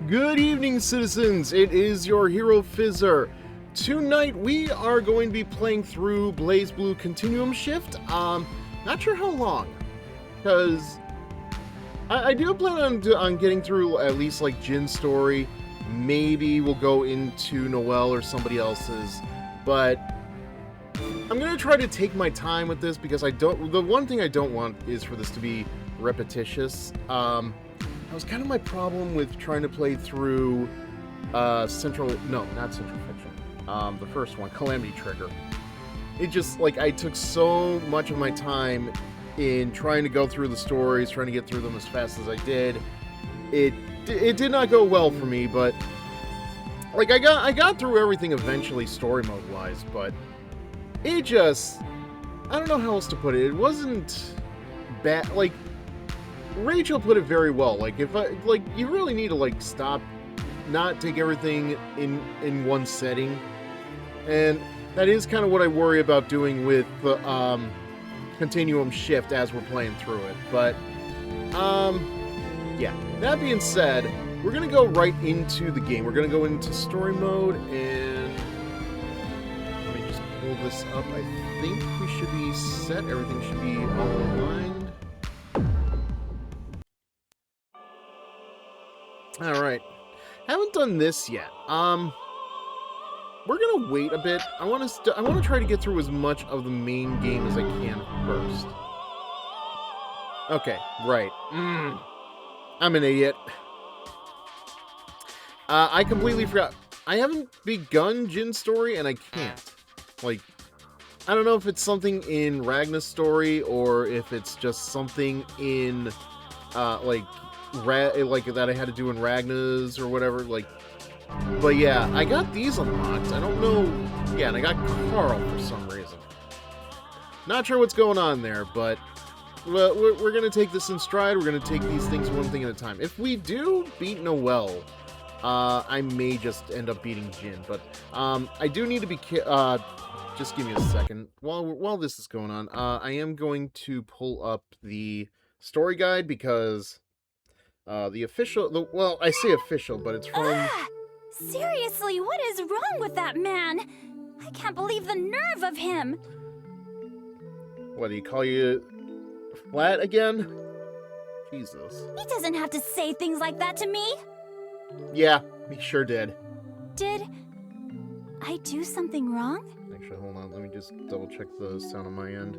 Good evening, citizens. It is your HeroFizzer. Tonight we are going to be playing through BlazBlue Continuum Shift. Not sure how long, because I do plan on getting through at least like Jin's story. Maybe we'll go into Noelle or somebody else's, but I'm gonna try to take my time with this because the one thing I don't want is for this to be repetitious. That was kind of my problem with trying to play through not Central Fiction. The first one, Calamity Trigger. It just, like, I took so much of my time in trying to go through the stories, trying to get through them as fast as I did. It did not go well for me, but like I got through everything eventually story mode wise, but it just, I don't know how else to put it. It wasn't bad. Like, Rachel put it very well. Like, you really need to, like, stop, not take everything in one setting. And that is kind of what I worry about doing with the Continuum Shift as we're playing through it. But, yeah. That being said, we're going to go right into the game. We're going to go into story mode, and let me just pull this up. I think we should be set. Everything should be all aligned. Alright, haven't done this yet. We're gonna wait a bit. I want to try to get through as much of the main game as I can first. Okay, right. I'm an idiot. I completely forgot. I haven't begun Jin's story, and I can't. Like, I don't know if it's something in Ragna's story, or if it's just something in, like that I had to do in Ragna's or whatever, like, but yeah, I got these unlocked. I don't know, yeah, and I got Carl for some reason. Not sure what's going on there, but we're gonna take this in stride. We're gonna take these things one thing at a time. If we do beat Noelle, I may just end up beating Jin, but I do need to be just give me a second while this is going on. I am going to pull up the story guide because the official, well, I say official, but it's from... Seriously, what is wrong with that man? I can't believe the nerve of him! What, did he call you flat again? Jesus. He doesn't have to say things like that to me! Yeah, he sure did. Did I do something wrong? Actually, hold on, let me just double check the sound on my end.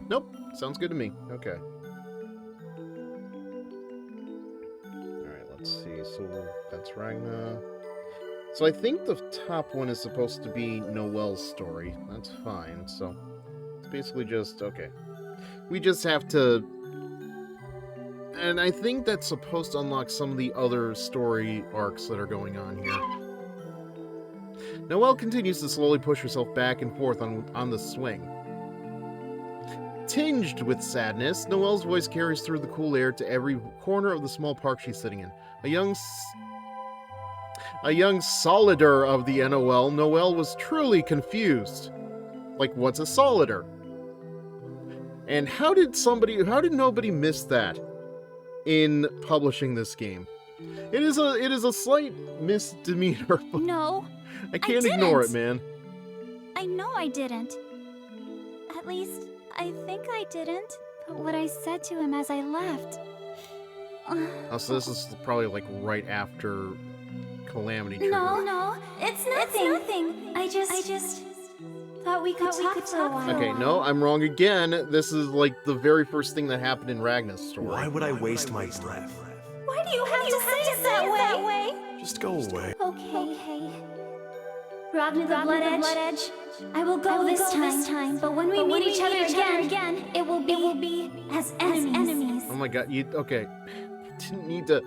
Nope, sounds good to me. Okay. Alright, let's see. So that's Ragna. So I think the top one is supposed to be Noelle's story. That's fine. So it's basically just, okay. We just have to... And I think that's supposed to unlock some of the other story arcs that are going on here. Noelle continues to slowly push herself back and forth on the swing. Tinged with sadness, Noelle's voice carries through the cool air to every corner of the small park she's sitting in. A young solider of the NOL, Noelle was truly confused. Like, what's a solider? And how did nobody miss that in publishing this game? It is a slight misdemeanor. No, I can't ignore it, man. I know I didn't. At least, I think I didn't. But what I said to him as I left... Oh, so this is probably like right after Calamity Trigger. No, it's nothing. I just thought we could talk for a while. Okay, no, I'm wrong again. This is like the very first thing that happened in Ragna's story. Why would I waste my breath? Why do you have to say it that way? Just go away. Okay. Ragna the Blood Edge. I will go this time. But when we meet each other again, it will be as enemies. Oh my god, okay. Didn't need to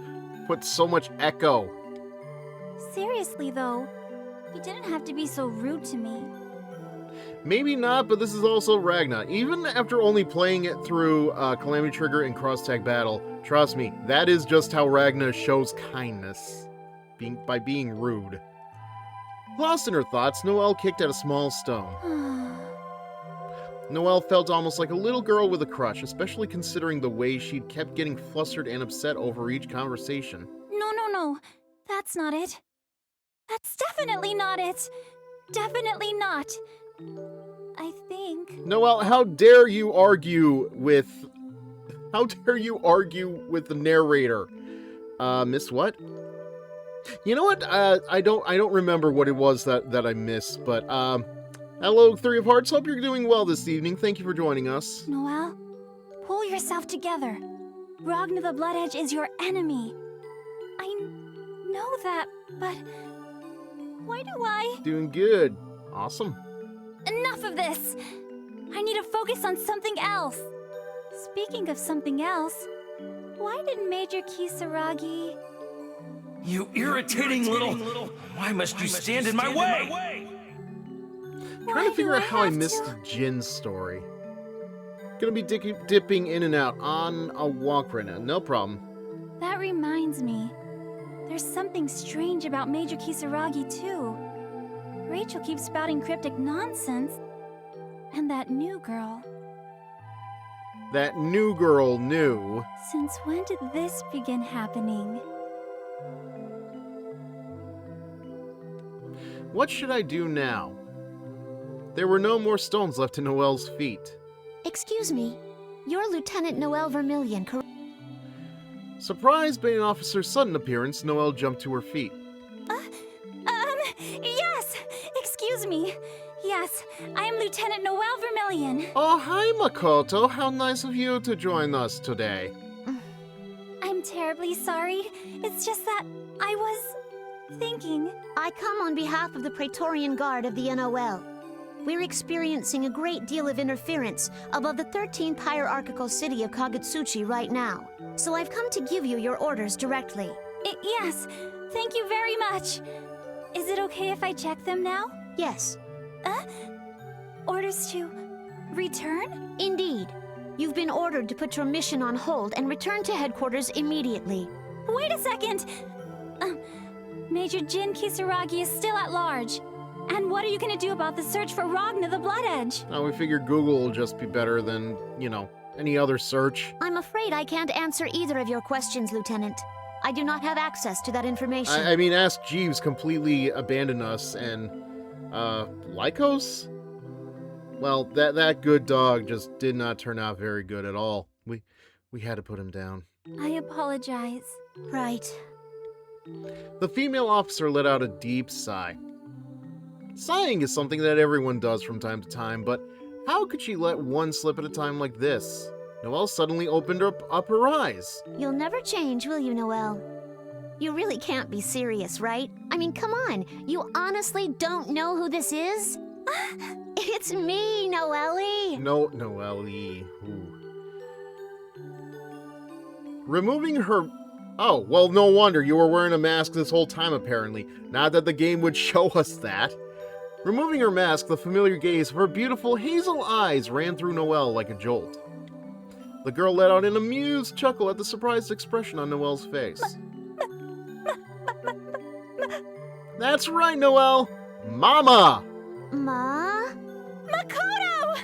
put so much echo. Seriously, though, you didn't have to be so rude to me. Maybe not, but this is also Ragna. Even after only playing it through Calamity Trigger and Cross Tag Battle, trust me, that is just how Ragna shows kindness. By being rude. Lost in her thoughts, Noelle kicked at a small stone. Noelle felt almost like a little girl with a crush, especially considering the way she'd kept getting flustered and upset over each conversation. No. That's not it. That's definitely not it. Definitely not. I think... Noelle, how dare you argue with the narrator? Miss what? You know what? I don't remember what it was that I missed, but, hello, Three of Hearts. Hope you're doing well this evening. Thank you for joining us. Noelle, pull yourself together. Ragna the Blood Edge is your enemy. I know that, but... why do I... Doing good. Awesome. Enough of this! I need to focus on something else. Speaking of something else, why did Major Kisaragi... You irritating little... Why must you stand in my way? Trying to figure out how I missed Jin's story. Gonna be dipping in and out on a walk right now. No problem. That reminds me. There's something strange about Major Kisaragi, too. Rachel keeps spouting cryptic nonsense. And that new girl. That new girl knew. Since when did this begin happening? What should I do now? There were no more stones left in Noelle's feet. Excuse me. You're Lieutenant Noelle Vermillion, correct? Surprised by an officer's sudden appearance, Noelle jumped to her feet. Yes! Excuse me. Yes, I am Lieutenant Noelle Vermillion. Oh, hi, Makoto. How nice of you to join us today. I'm terribly sorry. It's just that I was thinking. I come on behalf of the Praetorian Guard of the NOL. We're experiencing a great deal of interference above the 13th hierarchical city of Kagutsuchi right now. So I've come to give you your orders directly. Yes, thank you very much. Is it okay if I check them now? Yes. Orders to return? Indeed. You've been ordered to put your mission on hold and return to headquarters immediately. Wait a second! Major Jin Kisaragi is still at large. And what are you gonna do about the search for Ragna the Blood Edge? Oh, we figured Google will just be better than, any other search. I'm afraid I can't answer either of your questions, Lieutenant. I do not have access to that information. I mean, Ask Jeeves completely abandoned us, and, Lycos? Well, that good dog just did not turn out very good at all. We had to put him down. I apologize. Right. The female officer let out a deep sigh. Sighing is something that everyone does from time to time, but how could she let one slip at a time like this? Noelle suddenly opened up her eyes. You'll never change, will you, Noelle? You really can't be serious, right? I mean, come on. You honestly don't know who this is? It's me, Noelle. No, Noelle. Ooh. Removing her... Oh, well, no wonder you were wearing a mask this whole time, apparently. Not that the game would show us that. Removing her mask, the familiar gaze of her beautiful hazel eyes ran through Noelle like a jolt. The girl let out an amused chuckle at the surprised expression on Noelle's face. That's right, Noelle! Mama! Ma? Makoto!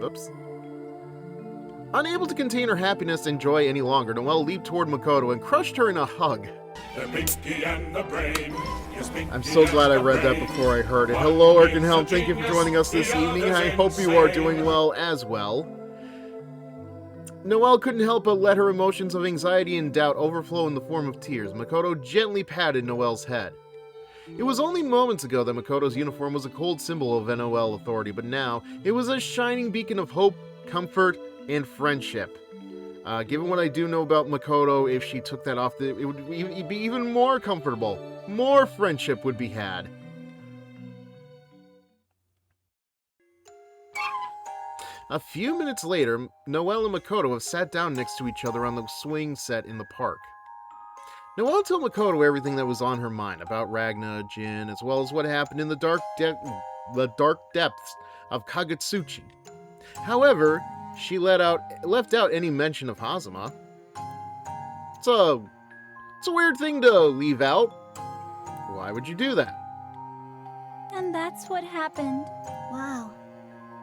Oops. Unable to contain her happiness and joy any longer, Noelle leaped toward Makoto and crushed her in a hug. I'm so glad I read that before I heard it. Hello, Erkenhelm. Thank you for joining us this evening. I hope you are doing well as well. Noelle couldn't help but let her emotions of anxiety and doubt overflow in the form of tears. Makoto gently patted Noelle's head. It was only moments ago that Makoto's uniform was a cold symbol of NOL authority, but now it was a shining beacon of hope, comfort, and friendship. Given what I do know about Makoto, if she took that off, it would be even more comfortable. More friendship would be had. A few minutes later, Noelle and Makoto have sat down next to each other on the swing set in the park. Noelle told Makoto everything that was on her mind about Ragna, Jin, as well as what happened in the dark depths of Kagutsuchi. However, she left out any mention of Hazama. It's a weird thing to leave out. Why would you do that? And that's what happened. Wow.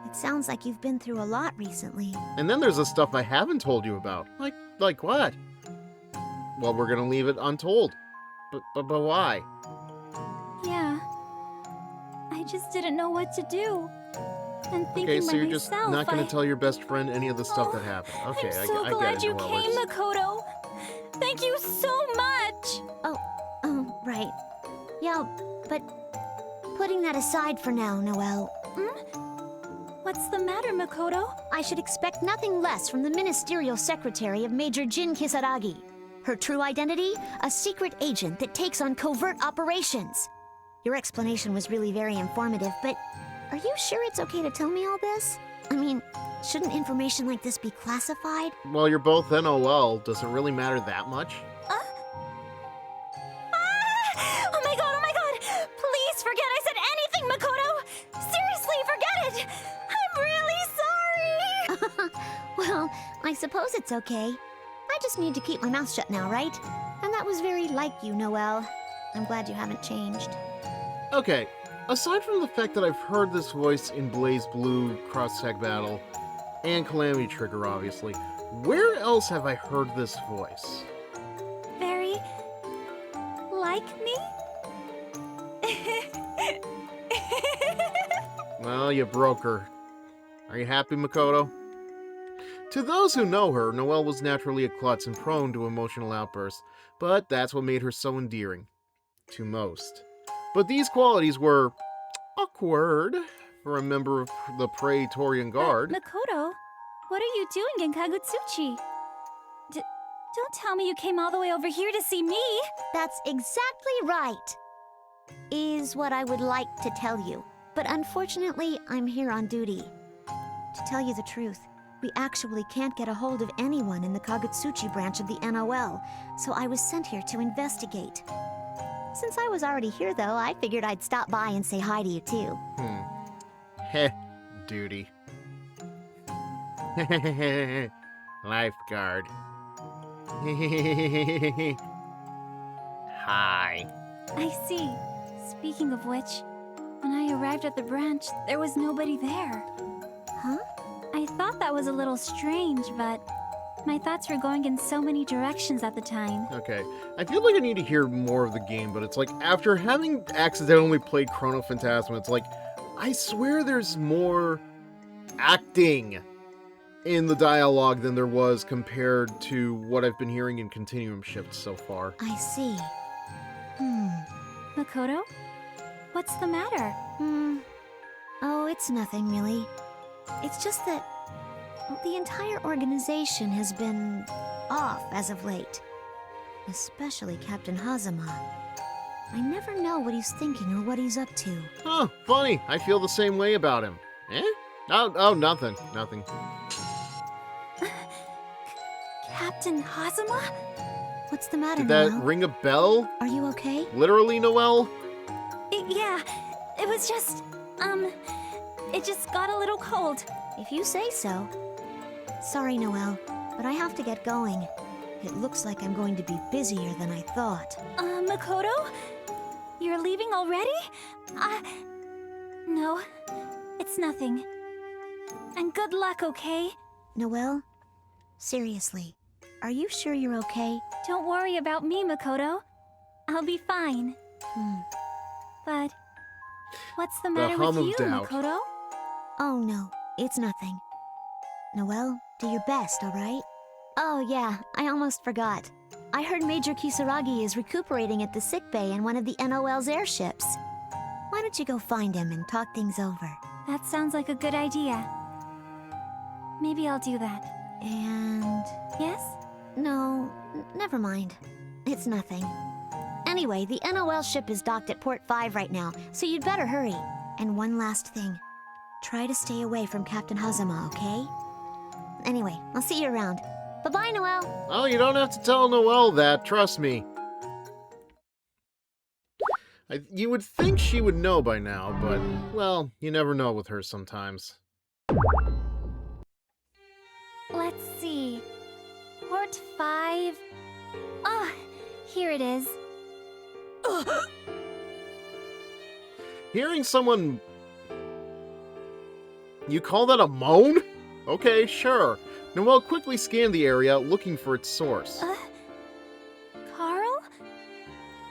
It sounds like you've been through a lot recently. And then there's the stuff I haven't told you about. Like what? Well, we're gonna leave it untold. But why? Yeah. I just didn't know what to do. And thinking Okay, so by you're just myself, not gonna tell your best friend any of the stuff that happened. Okay, I'm so I glad get it, you Noelle. came, It's- Makoto. Thank you so much. Oh, right. Yeah, but putting that aside for now, Noelle, What's the matter, Makoto? I should expect nothing less from the ministerial secretary of Major Jin Kisaragi. Her true identity? A secret agent that takes on covert operations. Your explanation was really very informative, but are you sure it's okay to tell me all this? I mean, shouldn't information like this be classified? Well, you're both NOL. Does it really matter that much? Oh my god, oh my god! Please forget I said anything, Makoto! Seriously, forget it! I'm really sorry! Well, I suppose it's okay. I just need to keep my mouth shut now, right? And that was very like you, Noelle. I'm glad you haven't changed. Okay, aside from the fact that I've heard this voice in BlazBlue, Cross-Tag Battle, and Calamity Trigger, obviously, where else have I heard this voice? Very... like me? Well, you broke her. Are you happy, Makoto? To those who know her, Noelle was naturally a klutz and prone to emotional outbursts, but that's what made her so endearing. To most. But these qualities were awkward for a member of the Praetorian Guard. Makoto, what are you doing in Kagutsuchi? Don't tell me you came all the way over here to see me! That's exactly right. Is what I would like to tell you. But unfortunately, I'm here on duty. To tell you the truth, we actually can't get a hold of anyone in the Kagutsuchi branch of the NOL, so I was sent here to investigate. Since I was already here, though, I figured I'd stop by and say hi to you, too. Heh, duty. Lifeguard. Hi. I see. Speaking of which, when I arrived at the branch, there was nobody there. Huh? I thought that was a little strange, but my thoughts were going in so many directions at the time. Okay, I feel like I need to hear more of the game, but it's like, after having accidentally played Chrono Phantasma, it's like, I swear there's more acting in the dialogue than there was compared to what I've been hearing in Continuum shifts so far. I see. Makoto? What's the matter? Oh, it's nothing, really. It's just that the entire organization has been off as of late. Especially Captain Hazama. I never know what he's thinking or what he's up to. Huh, funny. I feel the same way about him. Eh? Oh, nothing. Nothing. Captain Hazama? What's the matter, Did that Noelle? ring a bell? Are you okay? Literally, Noelle? Yeah, it was just, it just got a little cold. If you say so. Sorry, Noelle, but I have to get going. It looks like I'm going to be busier than I thought. Makoto? You're leaving already? No, it's nothing. And good luck, okay? Noelle? Seriously, are you sure you're okay? Don't worry about me, Makoto. I'll be fine. But what's the matter hum with of you, doubt. Makoto? Oh no, it's nothing. Noelle, do your best, alright? Oh yeah, I almost forgot. I heard Major Kisaragi is recuperating at the sickbay in one of the NOL's airships. Why don't you go find him and talk things over? That sounds like a good idea. Maybe I'll do that. And... Yes? no, never mind. It's nothing. Anyway, the NOL ship is docked at Port 5 right now, so you'd better hurry. And one last thing. Try to stay away from Captain Hazama, okay? Anyway, I'll see you around. Bye-bye, Noelle! Oh, you don't have to tell Noelle that, trust me. You would think she would know by now, but, well, you never know with her sometimes. Let's see. Port 5. Ah, here it is. Hearing someone You call that a moan? Okay, sure. Noelle quickly scanned the area, looking for its source. Carl?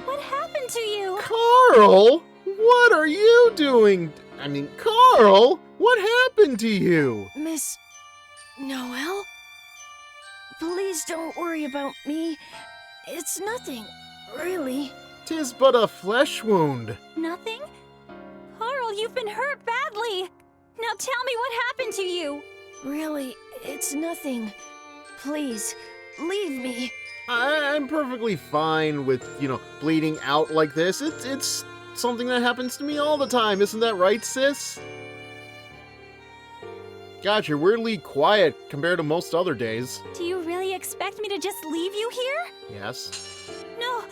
What happened to you? Carl? What are you doing? I mean, Carl? What happened to you? Miss Noelle? Please don't worry about me. It's nothing, really. 'Tis but a flesh wound. Nothing? Carl, you've been hurt badly. Now tell me what happened to you. Really, it's nothing. Please, leave me. I'm perfectly fine with, bleeding out like this. It's something that happens to me all the time. Isn't that right, sis? God, you're weirdly quiet compared to most other days. Do you really expect me to just leave you here? Yes. No.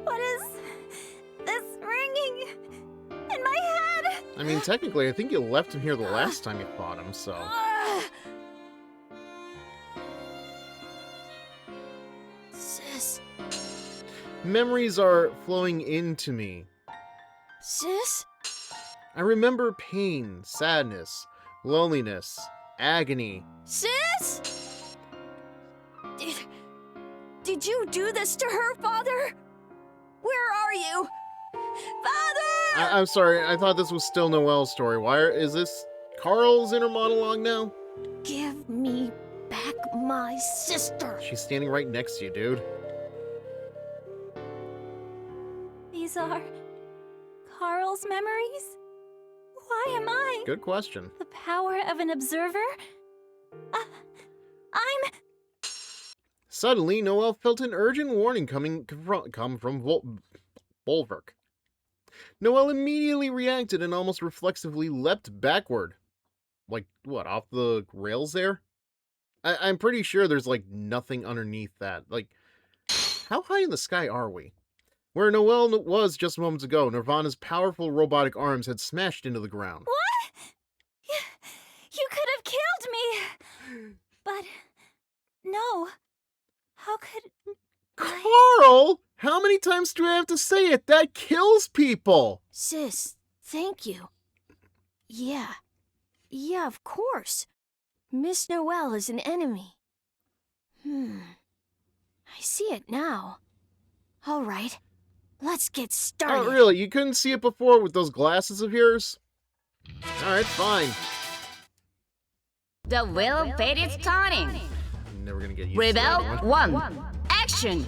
What is this ringing in my head? I mean, technically, I think you left him here the last time you fought him, so... Sis? Memories are flowing into me. Sis? I remember pain, sadness, loneliness, agony. Sis? Did you do this to her, Father? Where are you? Father! I'm sorry, I thought this was still Noelle's story. Is this Carl's inner monologue now? Give me back my sister. She's standing right next to you, dude. These are Carl's memories? Why am I? Good question. The power of an observer? I'm... Suddenly, Noelle felt an urgent warning come from Bolverk. Noelle immediately reacted and almost reflexively leapt backward. Like, what, off the rails there? I'm pretty sure there's, nothing underneath that. How high in the sky are we? Where Noelle was just moments ago, Nirvana's powerful robotic arms had smashed into the ground. What? You could have killed me! But... no. How could... Carl! How many times do I have to say it? That kills people! Sis, thank you. Yeah, of course. Miss Noelle is an enemy. I see it now. All right, let's get started. Oh, really? You couldn't see it before with those glasses of yours? Alright, fine. The wheel of fate is turning. I'm never gonna get used Rebel to that one. 1. Action.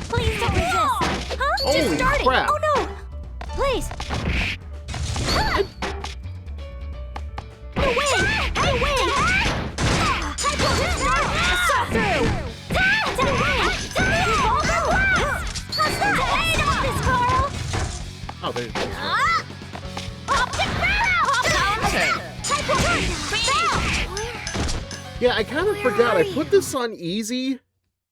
Please don't resist! Huh? Holy Just starting! crap. Oh no! Please! Oh, there. Yeah, I kind of forgot. I put this on easy,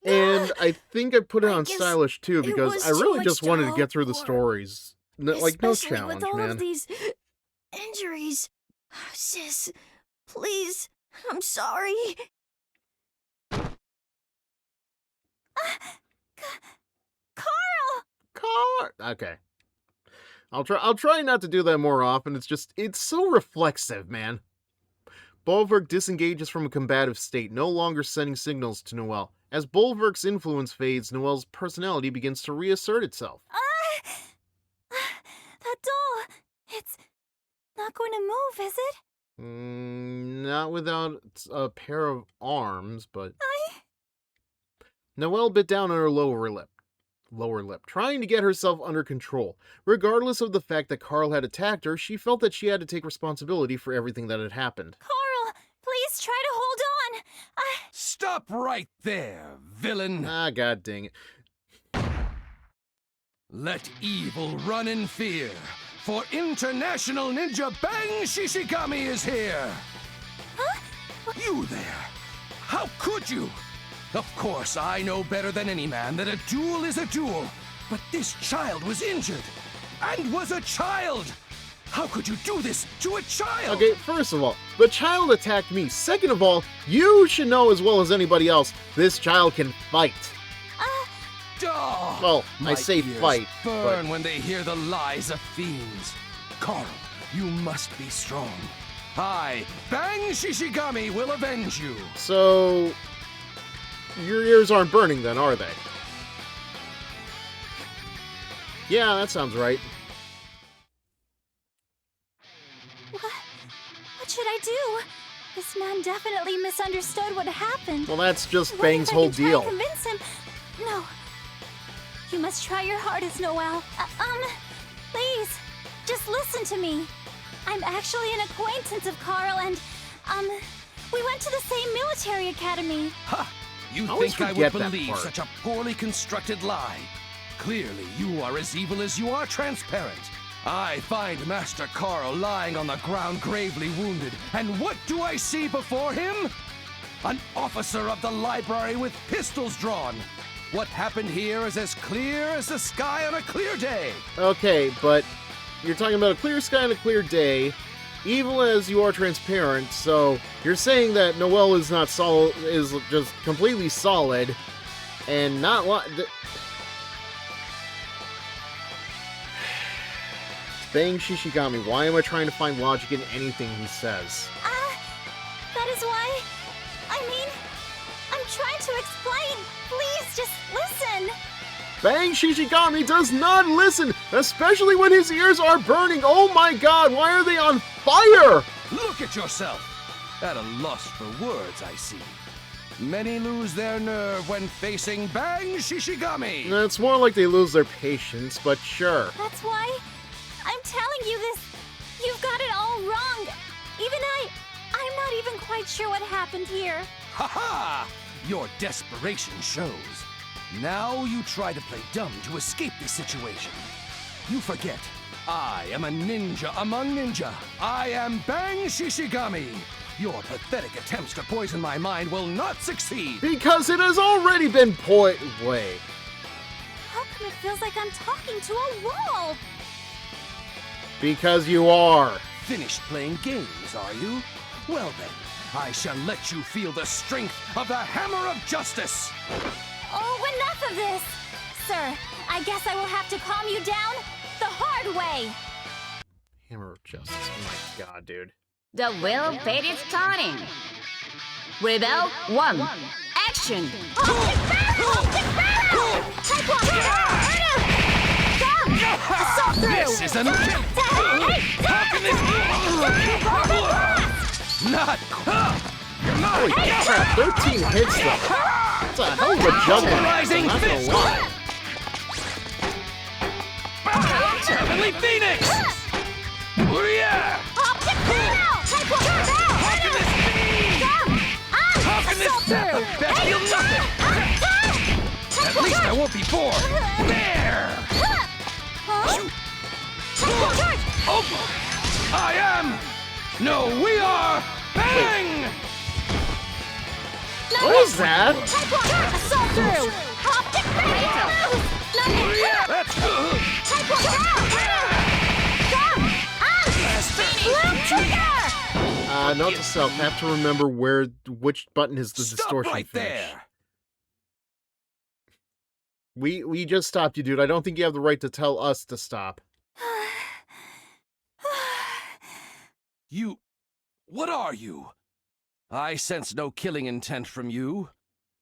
and I think I put it on guess stylish too, it because was I too really much just to wanted to hope get through the for. stories. No Especially challenge, with all man. of these injuries. Sis, please, I'm sorry. Okay. I'll try not to do that more often. It's so reflexive, man. Bolverk disengages from a combative state, no longer sending signals to Noelle. As Bolverk's influence fades, Noelle's personality begins to reassert itself. That doll, it's not going to move, is it? Not without a pair of arms, but... Noelle bit down on her lower lip, trying to get herself under control. Regardless of the fact that Carl had attacked her, she felt that she had to take responsibility for everything that had happened. Carl, please try to hold on. Stop right there, villain. Ah, god dang it. Let evil run in fear, for International Ninja Bang Shishigami is here. Huh? You there. How could you? Of course, I know better than any man that a duel is a duel. But this child was injured. And was a child. How could you do this to a child? Okay, first of all, the child attacked me. Second of all, you should know as well as anybody else, this child can fight. Oh, Well, I my say ears fight, burn but... when they hear the lies of fiends. Carl, You must be strong. I, Bang Shishigami, will avenge you. So, your ears aren't burning then, are they? Yeah, that sounds right. What should I do? This man definitely misunderstood what happened. Well, that's just What Bang's if I whole can try deal. and convince him? No. You must try your hardest, Noelle. Please, just listen to me. I'm actually an acquaintance of Carl and, we went to the same military academy. Ha! You I always think I forget would that believe part. such a poorly constructed lie? Clearly, you are as evil as you are transparent. I find Master Carl lying on the ground gravely wounded, and what do I see before him? An officer of the library with pistols drawn. What happened here is as clear as the sky on a clear day. Okay, but you're talking about a clear sky and a clear day, evil as you are transparent, so you're saying that Noelle is not solid, is just completely solid, and not Bang Shishigami, why am I trying to find logic in anything he says? That is why, I'm trying to explain. Please, just listen. Bang Shishigami does not listen, especially when his ears are burning. Oh my god, why are they on fire? Look at yourself! At a loss for words, I see. Many lose their nerve when facing Bang Shishigami! It's more like they lose their patience, but sure. That's why I'm telling you this. You've got it all wrong. I'm not even quite sure what happened here. Ha ha! Your desperation shows. Now you try to play dumb to escape this situation. You forget, I am a ninja among ninja. I am Bang Shishigami. Your pathetic attempts to poison my mind will not succeed. Because it has already been Wait. How come it feels like I'm talking to a wall? Because you are. Finished playing games, are you? Well then, I shall let you feel the strength of the Hammer of Justice. Oh, enough of this! Sir, I guess I will have to calm you down the hard way. Hammer of Justice. Oh my god, dude. The will of fate is turning. Rebel 1. Action! This is an attempt! How can this not? You're not! Holy crap, 13 hits though. That's a hell of a juggle. Rising I'm not gonna fist! lie. Heavenly Phoenix! Yeah! How can this be? How can this that feel nothing? At least I won't be bored. There! Oh! I am! No, we are! Bang! What is that? Note to self, have to remember which button is the Stop distortion right finish. there! We just stopped you, dude. I don't think you have the right to tell us to stop. You... What are you? I sense no killing intent from you.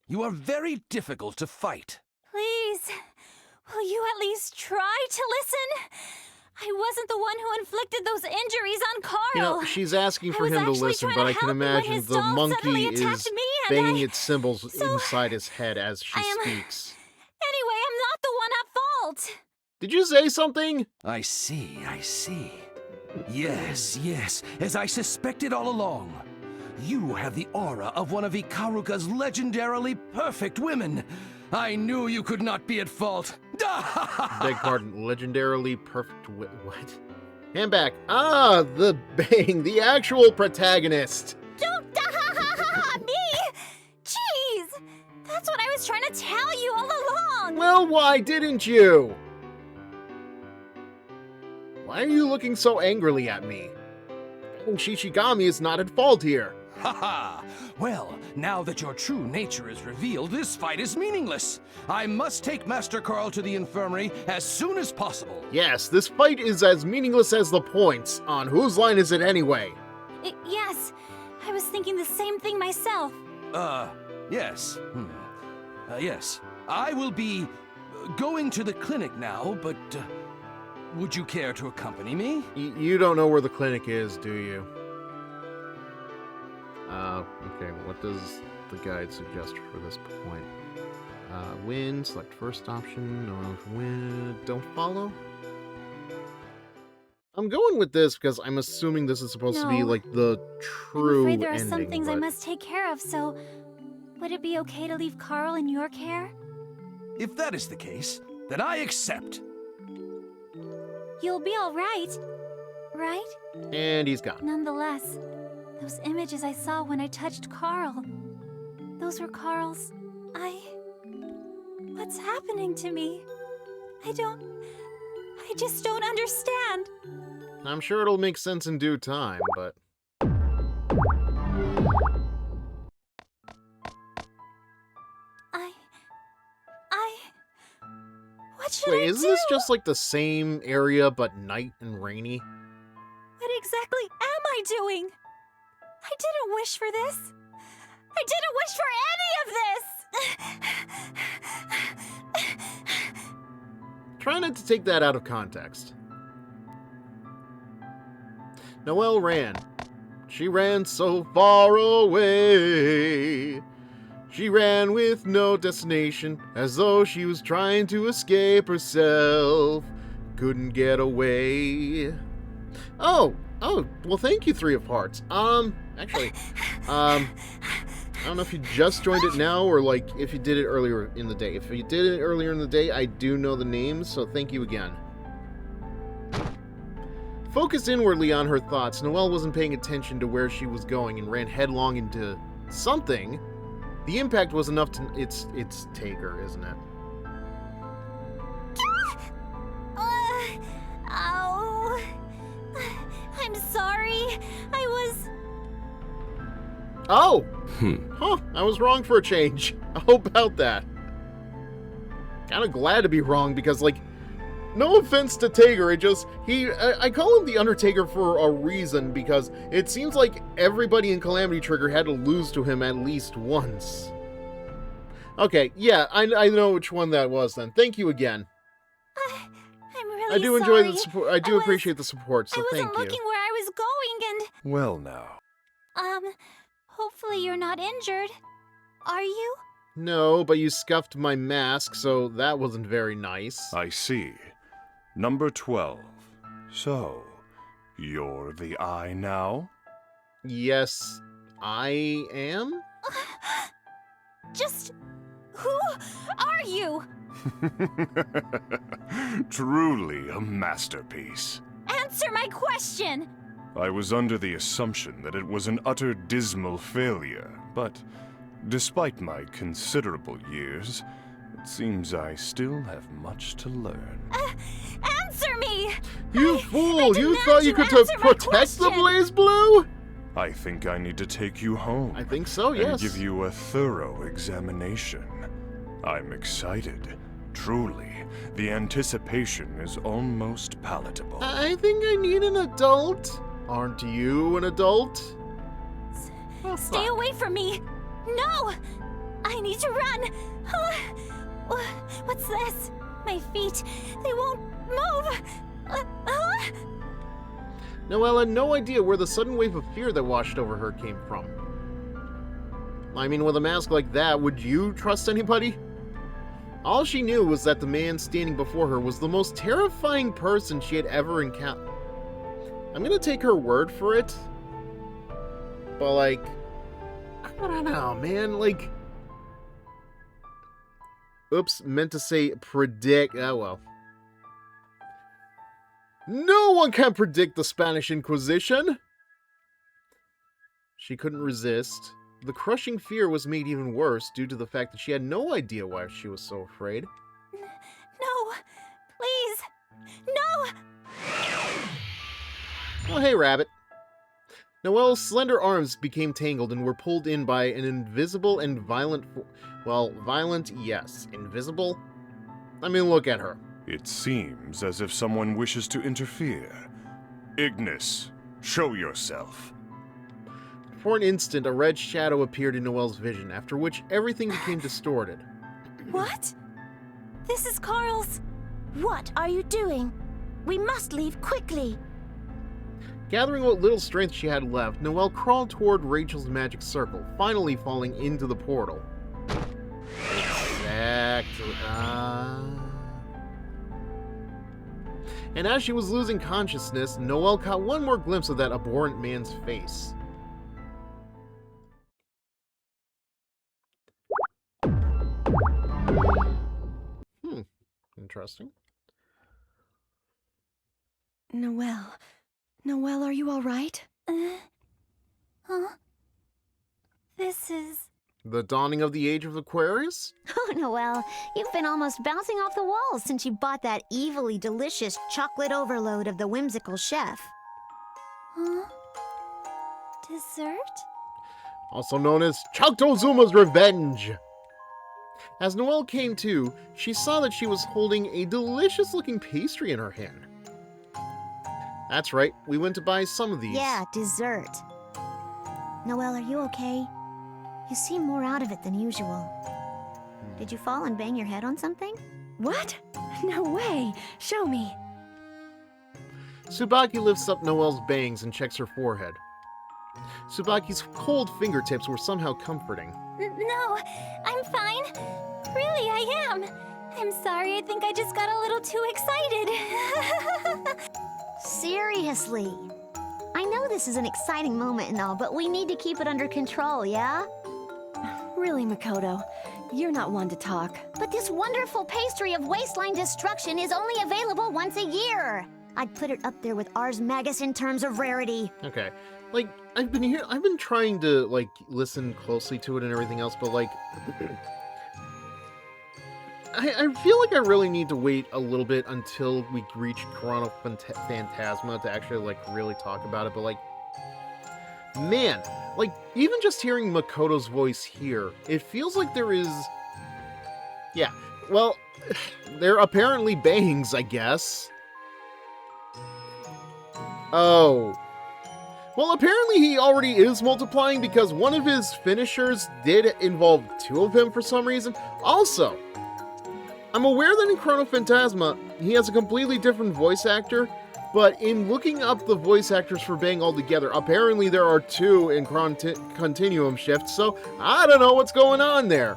You are very difficult to fight. Please, will you at least try to listen? I wasn't the one who inflicted those injuries on Carl. You know, she's asking for I was him to actually listen, trying but to I can help him when imagine his the doll monkey suddenly is attacked me and banging I- its cymbals So, inside his head as she speaks. Anyway, I'm not the one at fault. Did you say something? I see, I see. Yes, as I suspected all along. You have the aura of one of Ikaruga's legendarily perfect women. I knew you could not be at fault. Beg pardon, legendarily perfect what? Hand back. Ah, the Bang, the actual protagonist. Don't me! Jeez! That's what I was trying to tell you all along! Well, why didn't you? Why are you looking so angrily at me? Bang Shishigami is not at fault here. Ha! Well, now that your true nature is revealed, this fight is meaningless. I must take Master Carl to the infirmary as soon as possible. Yes, this fight is as meaningless as the points. On whose line is it anyway? Yes, I was thinking the same thing myself. Yes. Yes. I will be going to the clinic now, but would you care to accompany me? You don't know where the clinic is, do you? Okay, what does the guide suggest for this point? Win, select first option, no, win, don't follow? I'm going with this because I'm assuming this is supposed to be like the true I'm afraid there are ending, some things I but- must take care of, so would it be okay to leave Carl in your care? If that is the case, then I accept. You'll be all right, right? And he's gone. Nonetheless, those images I saw when I touched Carl, those were Carl's. What's happening to me? I just don't understand. I'm sure it'll make sense in due time, but... What should Wait, I isn't do? this just like the same area but night and rainy? What exactly am I doing? I didn't wish for this. I didn't wish for any of this! Try not to take that out of context. Noelle ran. She ran so far away. She ran with no destination, as though she was trying to escape herself. Couldn't get away. Oh, well thank you, Three of Hearts. Actually, I don't know if you just joined it now or like if you did it earlier in the day. If you did it earlier in the day, I do know the names, so thank you again. Focused inwardly on her thoughts, Noelle wasn't paying attention to where she was going and ran headlong into something. The impact was enough to... It's Tager, isn't it? Ow. I'm sorry. I was... Oh! Huh, I was wrong for a change. How about that? Kinda glad to be wrong because, like, no offense to Tager, I call him the Undertaker for a reason because it seems like everybody in Calamity Trigger had to lose to him at least once. Okay, yeah, I know which one that was then. Thank you again. I'm really I do sorry. enjoy the support. I do appreciate the support, so I thank wasn't you. looking where I was going and... Well now. Hopefully you're not injured. Are you? No, but you scuffed my mask, so that wasn't very nice. I see. Number 12. So, you're the Eye now? Yes, I am? Just... who are you? Truly a masterpiece. Answer my question! I was under the assumption that it was an utter dismal failure, but despite my considerable years, it seems I still have much to learn. Answer me! You fool! You demand thought you you could answer my protect the question! BlazBlue? I think I need to take you home. I think so, and yes. give you a thorough examination. I'm excited. Truly, the anticipation is almost palatable. I think I need an adult. Aren't you an adult? Stay away from me! No! I need to run! What's this? My feet, they won't move! Noelle had no idea where the sudden wave of fear that washed over her came from. I mean, with a mask like that, would you trust anybody? All she knew was that the man standing before her was the most terrifying person she had ever encountered. I'm gonna take her word for it. But, like, I don't know, man, like... Oops, meant to say predict. Oh, well. No one can predict the Spanish Inquisition! She couldn't resist. The crushing fear was made even worse due to the fact that she had no idea why she was so afraid. No! Please! No! Oh, hey, Rabbit. Noelle's slender arms became tangled and were pulled in by an invisible and violent well, violent, yes. Invisible? I mean, look at her. It seems as if someone wishes to interfere. Ignis, show yourself. For an instant, a red shadow appeared in Noelle's vision, after which everything became distorted. What? This is Carl's. What are you doing? We must leave quickly. Gathering what little strength she had left, Noelle crawled toward Rachel's magic circle, finally falling into the portal. Exactly. And as she was losing consciousness, Noelle caught one more glimpse of that abhorrent man's face. Interesting. Noelle. Noelle, are you all right? Huh? This is... The dawning of the age of Aquarius? Oh, Noelle, you've been almost bouncing off the walls since you bought that evilly delicious chocolate overload of the whimsical chef. Huh? Dessert? Also known as Choctozuma's Revenge! As Noelle came to, she saw that she was holding a delicious-looking pastry in her hand. That's right, we went to buy some of these. Yeah, dessert. Noelle, are you okay? You seem more out of it than usual. Did you fall and bang your head on something? What? No way. Show me. Tsubaki lifts up Noelle's bangs and checks her forehead. Tsubaki's cold fingertips were somehow comforting. No, I'm fine. Really, I am. I'm sorry, I think I just got a little too excited. Seriously. I know this is an exciting moment and all, but we need to keep it under control, yeah? Really, Makoto, you're not one to talk. But this wonderful pastry of waistline destruction is only available once a year. I'd put it up there with Ars Magus in terms of rarity. Okay. Like, I've been trying to, like, listen closely to it and everything else, but, like... I feel like I really need to wait a little bit until we reach Chrono Phantasma to actually, like, really talk about it, but, like... Man, like, even just hearing Makoto's voice here, it feels like there is... Yeah, well, they're apparently bangs, I guess. Oh... Well, apparently he already is multiplying because one of his finishers did involve two of him for some reason. Also, I'm aware that in Chrono Phantasma, he has a completely different voice actor, but in looking up the voice actors for Bang altogether, apparently there are two in Continuum Shift, so I don't know what's going on there.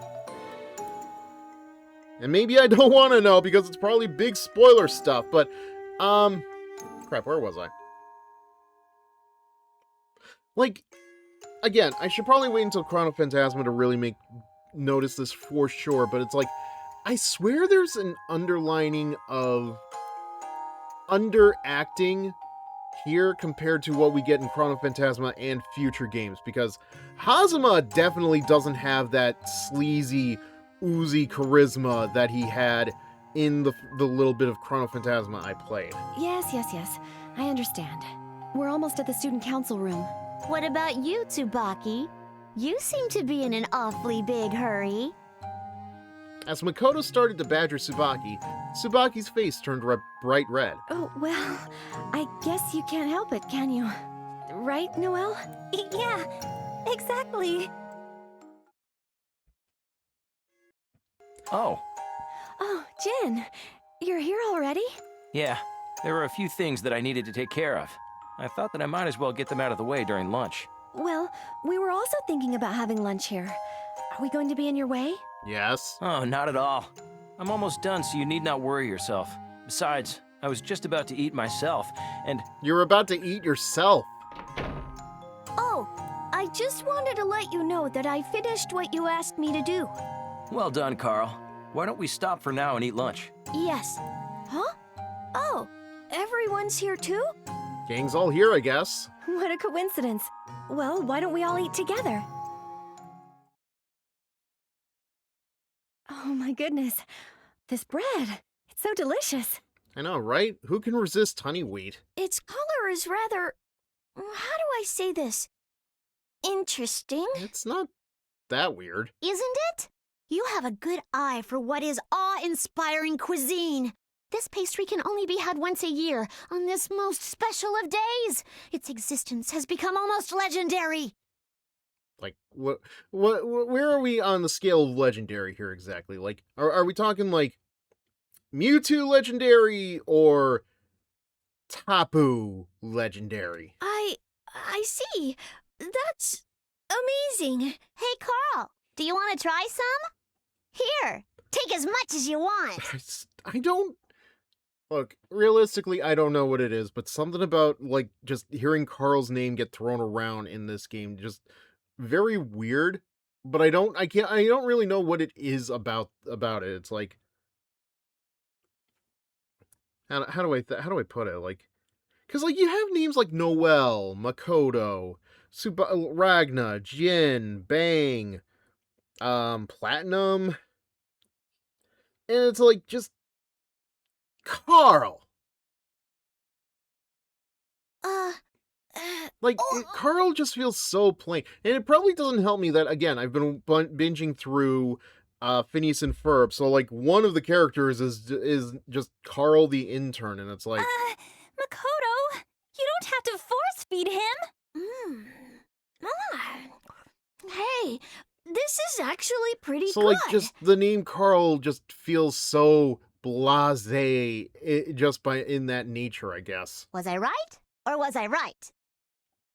And maybe I don't want to know because it's probably big spoiler stuff, but, crap, where was I? Like, again, I should probably wait until Chrono Phantasma to really notice this for sure, but it's like, I swear there's an underlining of underacting here compared to what we get in Chrono Phantasma and future games, because Hazama definitely doesn't have that sleazy, oozy charisma that he had in the little bit of Chrono Phantasma I played. Yes. I understand. We're almost at the student council room. What about you, Tsubaki? You seem to be in an awfully big hurry. As Makoto started to badger Tsubaki, Tsubaki's face turned bright red. Oh, well, I guess you can't help it, can you? Right, Noelle? Yeah, exactly. Oh. Oh, Jin, you're here already? Yeah, there were a few things that I needed to take care of. I thought that I might as well get them out of the way during lunch. Well, we were also thinking about having lunch here. Are we going to be in your way? Yes. Oh, not at all. I'm almost done, so you need not worry yourself. Besides, I was just about to eat myself, and... You're about to eat yourself. Oh, I just wanted to let you know that I finished what you asked me to do. Well done, Carl. Why don't we stop for now and eat lunch? Yes. Huh? Oh, everyone's here too? Gang's all here, I guess. What a coincidence. Well, why don't we all eat together? Oh my goodness. This bread, it's so delicious. I know, right? Who can resist honey wheat? Its color is rather How do I say this? Interesting. It's not that weird. Isn't it? You have a good eye for what is awe-inspiring cuisine. This pastry can only be had once a year, on this most special of days. Its existence has become almost legendary. Like, where are we on the scale of legendary here exactly? Like, are we talking, like, Mewtwo legendary or Tapu legendary? I see. That's amazing. Hey, Carl, do you want to try some? Here, take as much as you want. I don't... Look, realistically, I don't know what it is, but something about, like, just hearing Carl's name get thrown around in this game, just very weird. But I don't really know what it is about it. It's like... How do I put it? Like... Because, like, you have names like Noelle, Makoto, Ragna, Jin, Bang, Platinum, and it's like, just... Carl! Like, Carl just feels so plain. And it probably doesn't help me that, again, I've been binging through Phineas and Ferb, so, like, one of the characters is just Carl the intern, and it's like... Makoto, you don't have to force feed him. Hey, this is actually pretty So, good. like, just the name Carl just feels so blasé, just in that nature, I guess. Was I right? Or was I right?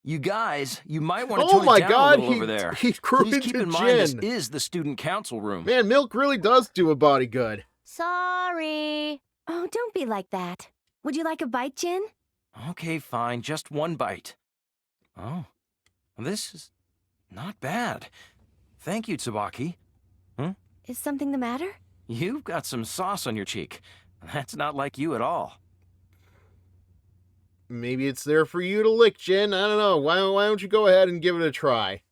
You guys, you might want to Oh tone my it down God, a little over there. he grew Please keep into in mind this Jin. is the student council room. Man, milk really does do a body good. Sorry. Oh, don't be like that. Would you like a bite, Jin? Okay, fine, just one bite. Oh, this is not bad. Thank you, Tsubaki. Is something the matter? You've got some sauce on your cheek. That's not like you at all. Maybe it's there for you to lick, Jin. I don't know. Why don't you go ahead and give it a try?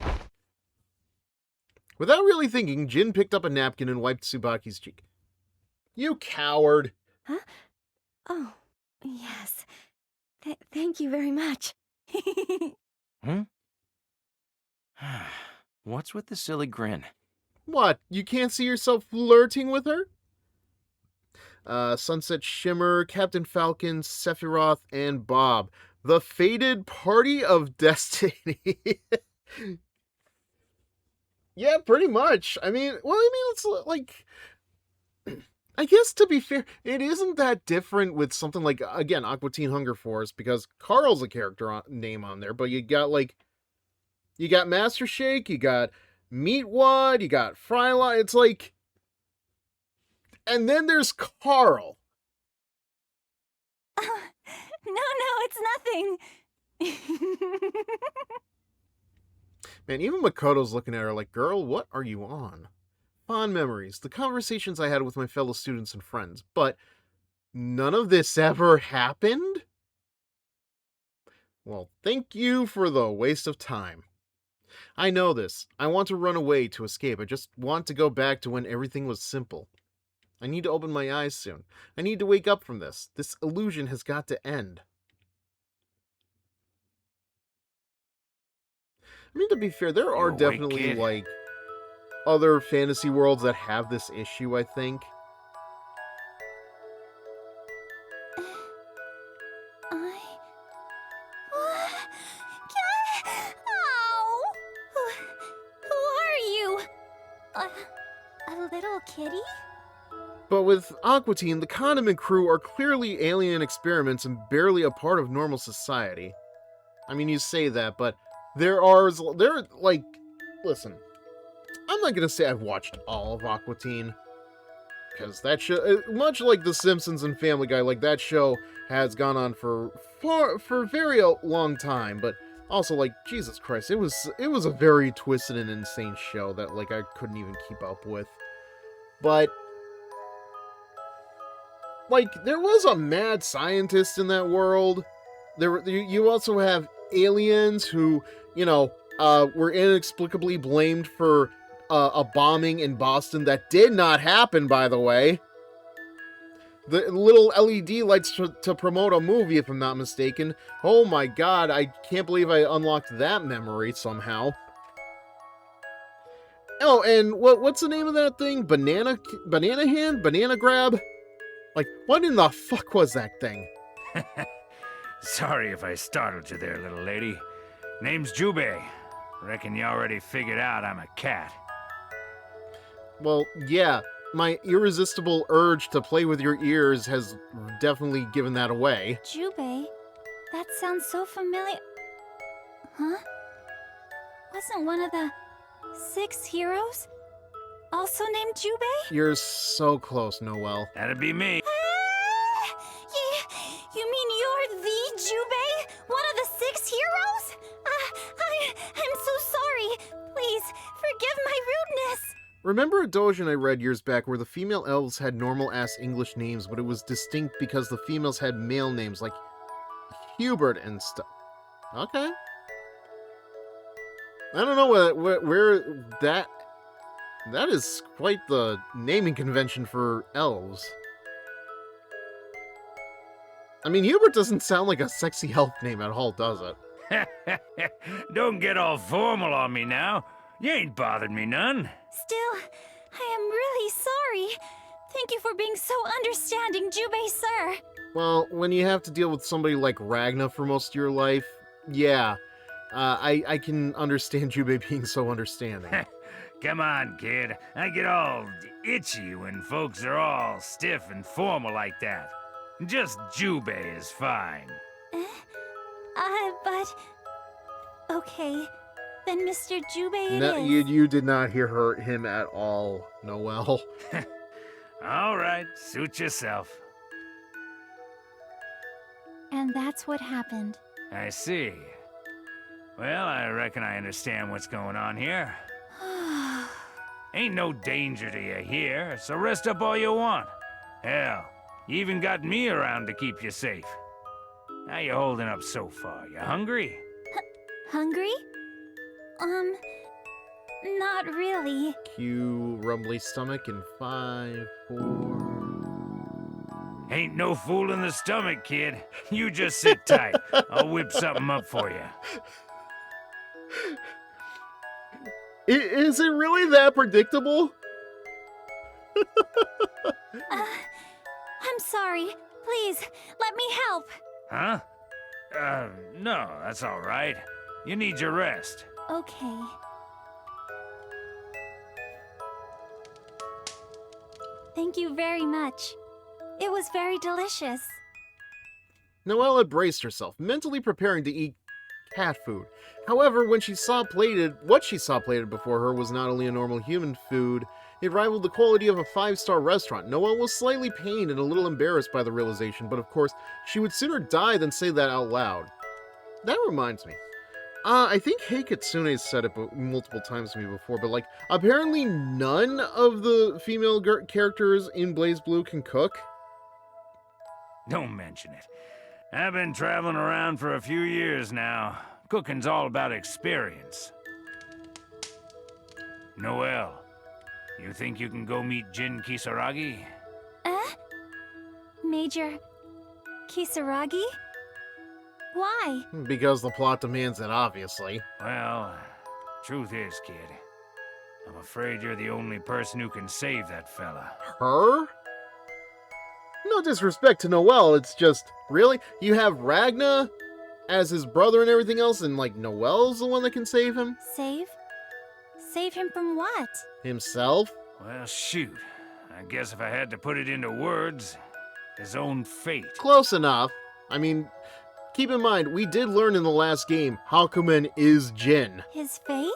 Without really thinking, Jin picked up a napkin and wiped Tsubaki's cheek. You coward. Huh? Oh, yes. Thank you very much. What's with the silly grin? What? You can't see yourself flirting with her? Sunset Shimmer, Captain Falcon, Sephiroth, and Bob. The Fated Party of Destiny. Yeah, pretty much. It's like... I guess, to be fair, it isn't that different with something like, again, Aqua Teen Hunger Force, because Carl's a character name on there, but you got, like... You got Master Shake, you got Meatwad, you got Fryla, it's like... And then there's Carl. No, it's nothing. Man, even Makoto's looking at her like, girl, what are you on? Fond memories, the conversations I had with my fellow students and friends, but none of this ever happened? Well, thank you for the waste of time. I know this. I want to run away to escape. I just want to go back to when everything was simple. I need to open my eyes soon. I need to wake up from this. This illusion has got to end. I mean, to be fair, there are definitely, like, other fantasy worlds that have this issue, I think. Who are you? A little kitty? But with Aqua Teen, the Condiment Crew are clearly alien experiments and barely a part of normal society. I mean, you say that, but like, listen, I'm not gonna say I've watched all of Aqua Teen, because that show, much like The Simpsons and Family Guy, like, that show has gone on for a very long time, but also, like, Jesus Christ, it was a very twisted and insane show that, like, I couldn't even keep up with. But, like, there was a mad scientist in that world. You also have aliens who, you know, were inexplicably blamed for a bombing in Boston that did not happen, by the way. the little LED lights to promote a movie, if I'm not mistaken. Oh my god, I can't believe I unlocked that memory somehow. Oh, and what's the name of that thing? Banana hand? Banana grab? Like, what in the fuck was that thing? Sorry if I startled you there, little lady. Name's Jubei. Reckon you already figured out I'm a cat. Well, yeah. My irresistible urge to play with your ears has definitely given that away. Jubei? That sounds so familiar. Huh? Wasn't one of the 6 heroes also named Jubei? You're so close, Noelle. That'd be me. You mean you're the Jubei? One of the 6 heroes? I'm so sorry. Please, forgive my rudeness. Remember a doujin I read years back where the female elves had normal-ass English names, but it was distinct because the females had male names, like Hubert and stuff. Okay. I don't know where that... That is quite the naming convention for elves. I mean, Hubert doesn't sound like a sexy elf name at all, does it? Don't get all formal on me now. You ain't bothered me none. Still, I am really sorry. Thank you for being so understanding, Jubei, sir. Well, when you have to deal with somebody like Ragna for most of your life, yeah. I can understand Jubei being so understanding. Come on, kid. I get all itchy when folks are all stiff and formal like that. Just Jubei is fine. But... Okay, then Mr. Jubei it No, is. you did not hear him at all, Noelle. All right, suit yourself. And that's what happened. I see. Well, I reckon I understand what's going on here. Ain't no danger to you here, so rest up all you want. Hell, you even got me around to keep you safe. How you holding up so far? You hungry? Hungry? Not really. Cue rumbly stomach in 5, 4... Ain't no fool in the stomach, kid. You just sit tight. I'll whip something up for you. Is it really that predictable? I'm sorry. Please, let me help. Huh? No, that's all right. You need your rest. Okay. Thank you very much. It was very delicious. Noelle had braced herself, mentally preparing to eat cat food. However, when she saw what she saw plated before her was not only a normal human food, it rivaled the quality of a 5-star restaurant. Noelle was slightly pained and a little embarrassed by the realization, but of course, she would sooner die than say that out loud. That reminds me. I think Heikitsune said it multiple times to me before, but like, apparently none of the female characters in BlazBlue can cook. Don't mention it. I've been traveling around for a few years now. Cooking's all about experience. Noelle, you think you can go meet Jin Kisaragi? Major Kisaragi? Why? Because the plot demands it, obviously. Well, truth is, kid, I'm afraid you're the only person who can save that fella. Her? No disrespect to Noelle, it's just, really? You have Ragna as his brother and everything else, and like Noelle's the one that can save him? Save? Save him from what? Himself? Well, shoot. I guess if I had to put it into words, his own fate. Close enough. I mean, keep in mind, we did learn in the last game, Hakumen is Jin. His fate?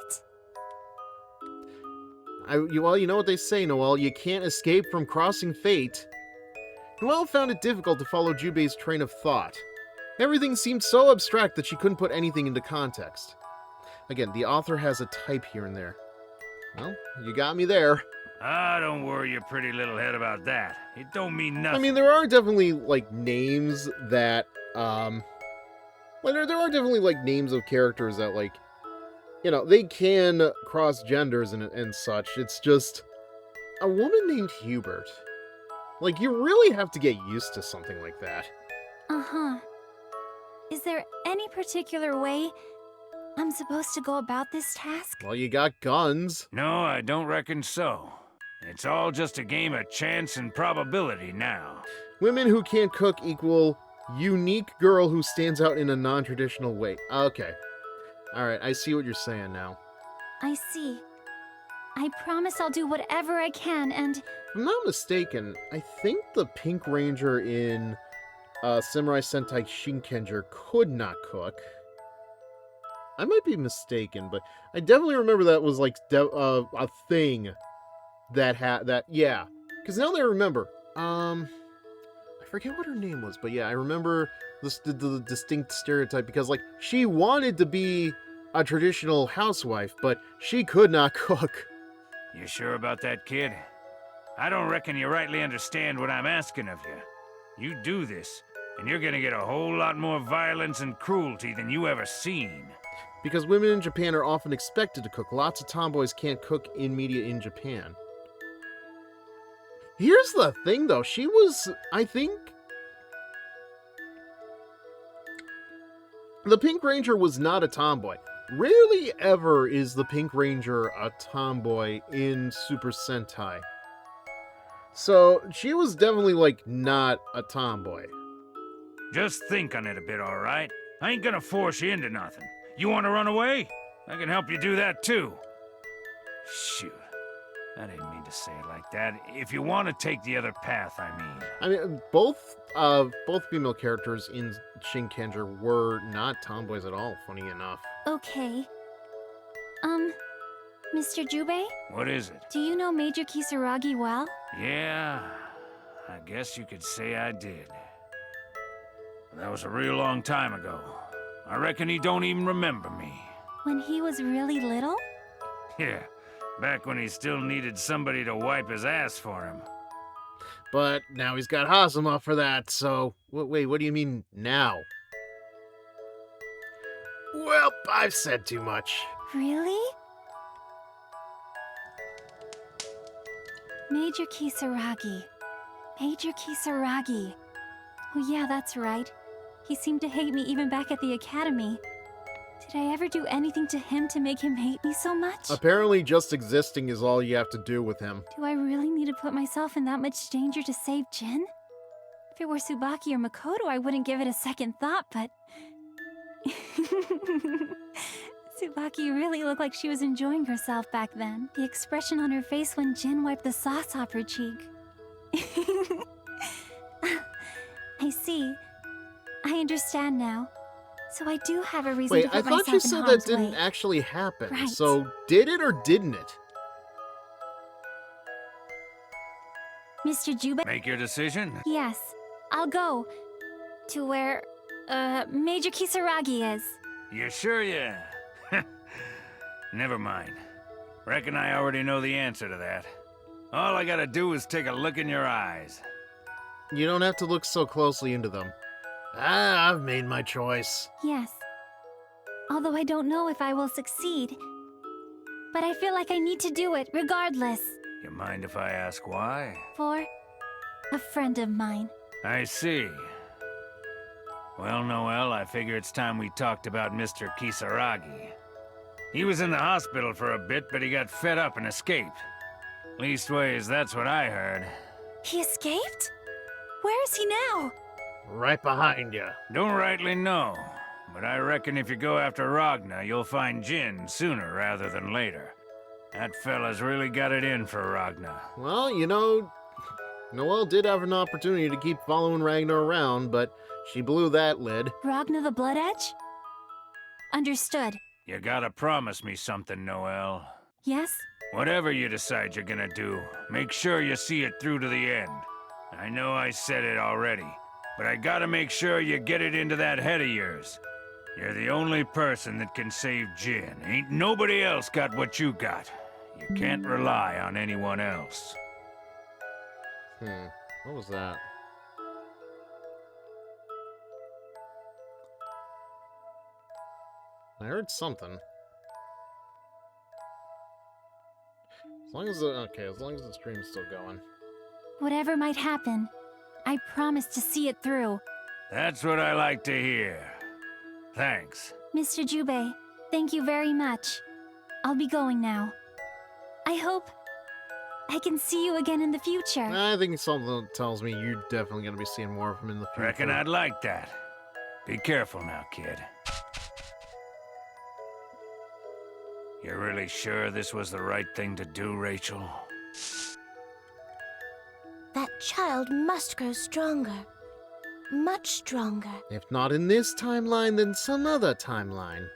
Well, you know what they say, Noelle, you can't escape from crossing fate. Noelle found it difficult to follow Jubei's train of thought. Everything seemed so abstract that she couldn't put anything into context. Again, the author has a type here and there. Well, you got me there. Ah, don't worry your pretty little head about that. It don't mean nothing. I mean, there are definitely, like, names that, well, there are definitely, like, names of characters that, like, you know, they can cross genders and such. It's just a woman named Hubert. Like, you really have to get used to something like that. Uh-huh. Is there any particular way I'm supposed to go about this task? Well, you got guns. No, I don't reckon so. It's all just a game of chance and probability now. Women who can't cook equal unique girl who stands out in a non-traditional way. Okay. Alright, I see what you're saying now. I see. I promise I'll do whatever I can, and... If I'm not mistaken, I think the Pink Ranger in Samurai Sentai Shinkenger could not cook. I might be mistaken, but I definitely remember that was like a thing that yeah. Because now that I remember, I forget what her name was, but yeah, I remember the distinct stereotype because like she wanted to be a traditional housewife, but she could not cook. You sure about that, kid? I don't reckon you rightly understand what I'm asking of you. You do this, and you're gonna get a whole lot more violence and cruelty than you ever seen. Because women in Japan are often expected to cook. Lots of tomboys can't cook in media in Japan. Here's the thing, though. She was, I think... The Pink Ranger was not a tomboy. Rarely ever is the Pink Ranger a tomboy in Super Sentai. So, she was definitely, like, not a tomboy. Just think on it a bit, alright? I ain't gonna force you into nothing. You want to run away? I can help you do that, too. Shoot. I didn't mean to say it like that. If you want to take the other path, I mean. I mean, both female characters in Shinkenger were not tomboys at all, funny enough. Okay. Mr. Jubei? What is it? Do you know Major Kisaragi well? Yeah, I guess you could say I did. That was a real long time ago. I reckon he don't even remember me. When he was really little? Yeah, back when he still needed somebody to wipe his ass for him. But now he's got Hazama for that, so... Wait, what do you mean, now? Well, I've said too much. Really? Major Kisaragi. Major Kisaragi. Oh yeah, that's right. He seemed to hate me even back at the academy. Did I ever do anything to him to make him hate me so much? Apparently just existing is all you have to do with him. Do I really need to put myself in that much danger to save Jin? If it were Tsubaki or Makoto, I wouldn't give it a second thought, but... Tsubaki really looked like she was enjoying herself back then. The expression on her face when Jin wiped the sauce off her cheek. I see. I understand now. So I do have a reason to put myself in harm's way. Wait, I thought you said that didn't actually happen. Right. So, did it or didn't it? Mr. Jubei? Make your decision? Yes. I'll go. To where, Major Kisaragi is. You sure, yeah? Never mind. Reckon I already know the answer to that. All I gotta do is take a look in your eyes. You don't have to look so closely into them. I've made my choice. Yes. Although I don't know if I will succeed. But I feel like I need to do it, regardless. You mind if I ask why? For a friend of mine. I see. Well, Noel, I figure it's time we talked about Mr. Kisaragi. He was in the hospital for a bit, but he got fed up and escaped. Leastways, that's what I heard. He escaped? Where is he now? Right behind you. Don't rightly know, but I reckon if you go after Ragna, you'll find Jin sooner rather than later. That fella's really got it in for Ragna. Well, you know, Noelle did have an opportunity to keep following Ragnar around, but she blew that lid. Ragna the Blood Edge? Understood. You gotta promise me something, Noel. Yes? Whatever you decide you're gonna do, make sure you see it through to the end. I know I said it already, but I gotta make sure you get it into that head of yours. You're the only person that can save Jin. Ain't nobody else got what you got. You can't rely on anyone else. What was that? I heard something. As long as the stream's still going. Whatever might happen, I promise to see it through. That's what I like to hear. Thanks. Mr. Jubei, thank you very much. I'll be going now. I hope I can see you again in the future. I think something tells me you're definitely going to be seeing more of him in the future. Reckon I'd like that. Be careful now, kid. You're really sure this was the right thing to do, Rachel? That child must grow stronger. Much stronger. If not in this timeline, then some other timeline.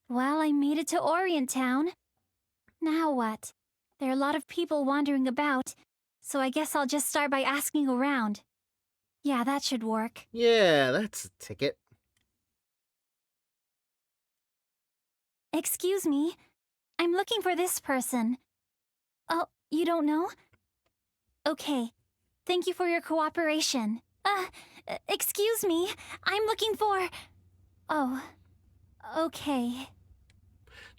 Well, I made it to Orient Town. Now what? There are a lot of people wandering about, so I guess I'll just start by asking around. Yeah, that should work. Yeah, that's a ticket. Excuse me, I'm looking for this person. Oh, you don't know? Okay, thank you for your cooperation. Excuse me, I'm looking for... Oh, okay.